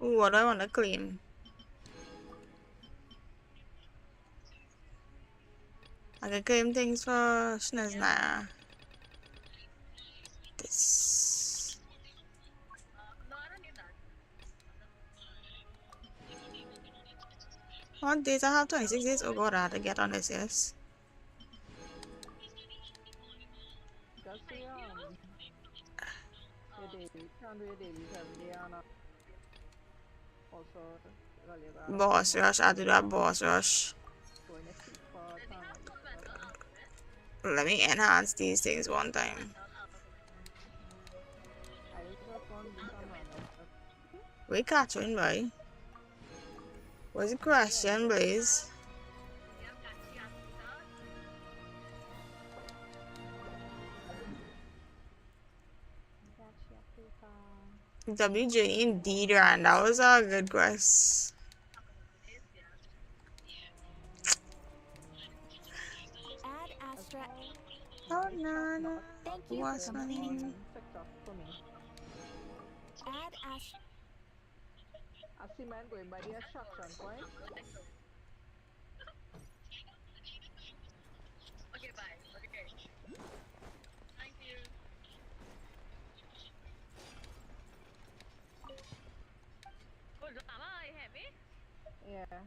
Ooh, what do I want to claim? I can claim things for Snezhnaya. This. What days I have? 26 days? Oh god, I have to get on this, yes. Boss rush, I do that boss rush. Let me enhance these things one time. We catching, boy. What's the question, Blaze? W journey indeed, Rand. That was a good quest. Oh no, no. What's my name? Add Astra. I see man going by the extraction point. Okay, bye. Okay. Thank you. Oh, Mama, you hear me? Yeah.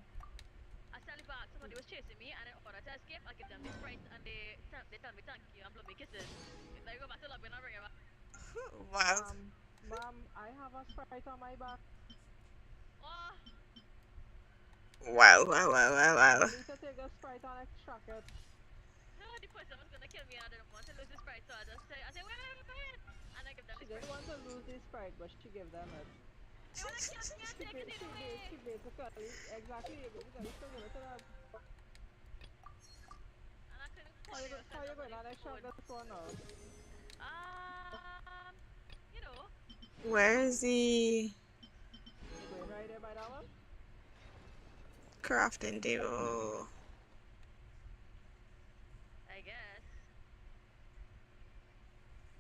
I suddenly back. Somebody was chasing me, and in order to escape, I give them the sprite, and they tell me thank you and blow me kisses. If I go back to lobby and I bring it back. Wow. Mom, I have a sprite on my back. Oh. Wow, wow, wow, wow, wow. I need to take a sprite and extract it. The person was gonna kill me, and I didn't want to lose the sprite, so I say, wait, and I give them the sprite. She didn't want to lose the sprite, but she gave them it. They want to kill me and take it away. She basically, exactly, still give it to them. And I couldn't How you going to extract this one now? You know. Where is the You going right there by that one? crafting table? I guess.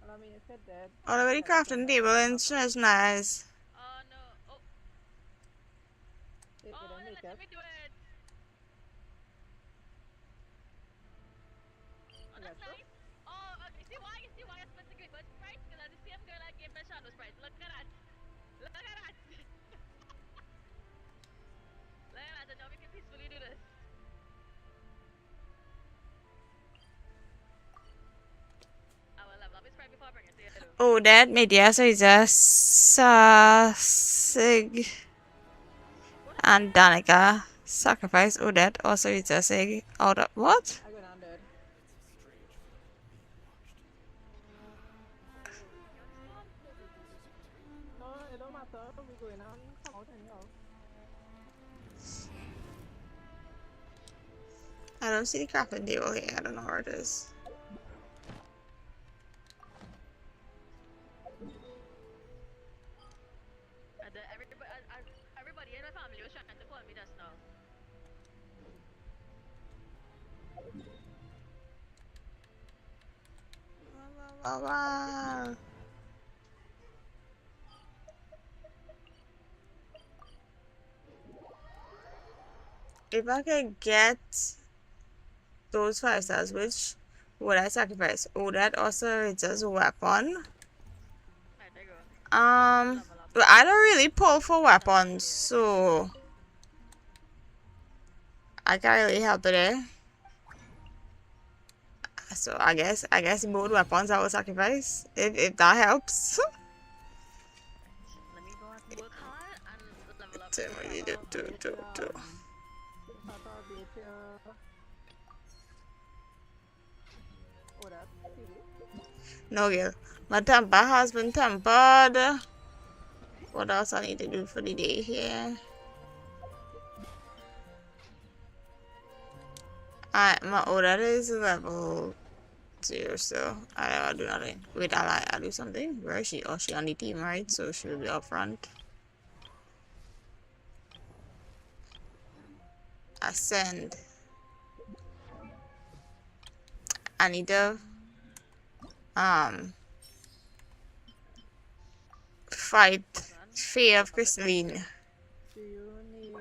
Well, I mean, if it did. Already crafting table in Snezhnaya's. Oh no. Oh. It didn't make let it. me do it. Oh, that's nice. Oh, you see why I spent the great much sprite? Because I'm the same girl I gave the shadow sprite. Look at that. Look at that. Look at that. And now we can peacefully do this. I will level up his Oh, that medias is just Sig and Danica sacrifice Odette. Also, it's a Sig out of what? I go down there. No, it don't matter. We going on come out anyhow. I don't see the crafting table here. I don't know where it is. Everybody in my family was trying to call me just now. Wow. If I could get those 5 stars, which would I sacrifice? Oh, that also is just a weapon. But I don't really pull for weapons, so I can't really help it there. So I guess both weapons I will sacrifice if that helps. Let me go and work hard and level up. No, girl. My temper has been tempered. What else I need to do for the day here? My order is level 0, so I do nothing. Wait, I'll do something. Where is she? Oh, she on the team, right? So she will be up front. Ascend. I need to fight Fear of Crystalline. Do you need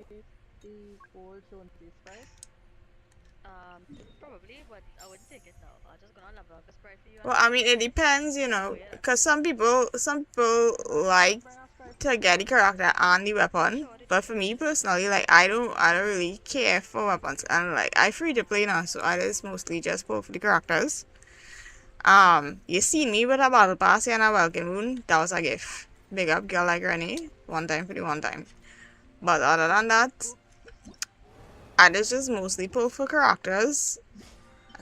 the gold zone piece, right? Probably, but I wouldn't take it now. I'm just gonna level up the sprite for you. Well, I mean, it depends, you know, because some people like to get the character and the weapon, but for me personally, like I don't really care for weapons, and like I free to play now, so I just mostly just pull for the characters. You see me with a battle pass and a welcome moon, that was a gift. Big up girl like Renee, one time for the one time. But other than that, I just mostly pull for characters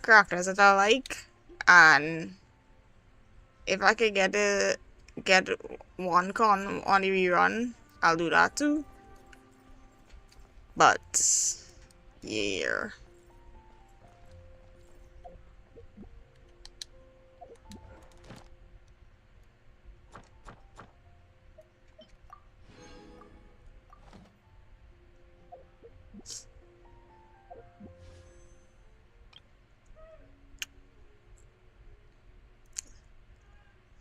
that I like, and if I could get one con on the rerun, I'll do that too. But yeah.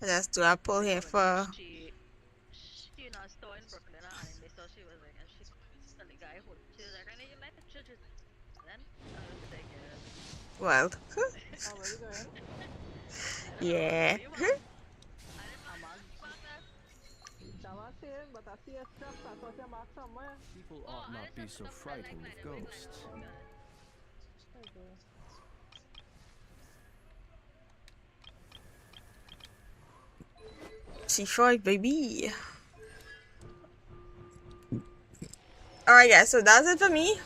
Let's do a pull here for. She in a store in Brooklyn, and they saw she was like, and she and the guy who she was like, Renee, you like the churches? Then I was like, Wild. Oh, where you going? Yeah. People ought not be so frightened of ghosts. C5, baby. Alright guys, so that's it for me.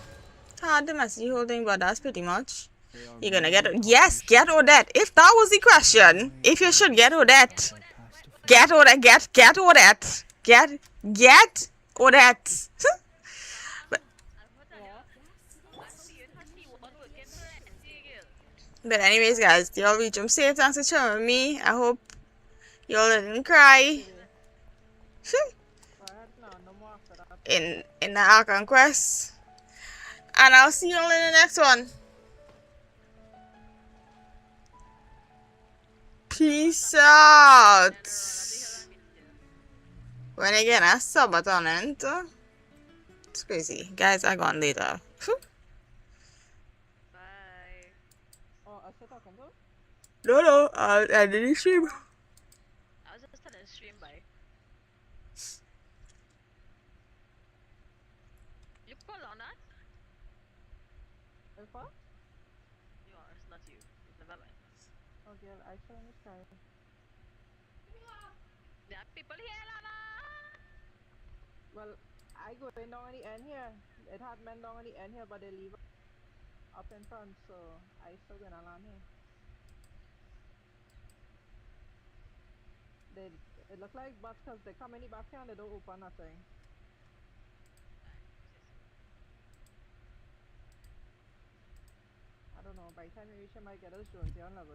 Hard the messy whole thing, but that's pretty much. You're gonna get yes, get Odette. If that was the question, if you should get Odette, get Odette, get Odette, get Odette. But anyways, guys, y'all reach home safe. Thanks for sharing with me. I hope y'all didn't cry in the Archon quest. And I'll see y'all in the next one. Peace out. When I get a subatonement, it's crazy. Guys, I gone later. No, I didn't stream. I was just telling stream by. You call on that? Alpha? You are, it's not you. It's never mind. Oh, girl, I saw in the sky. There are people here, Lana. Well, I go in down on the end here. It had men down on the end here, but they leave up in front, so I still gonna land here. It look like bus because they come in the back here and they don't open nothing. I don't know, by the time you reach him, I get us Jonesy on level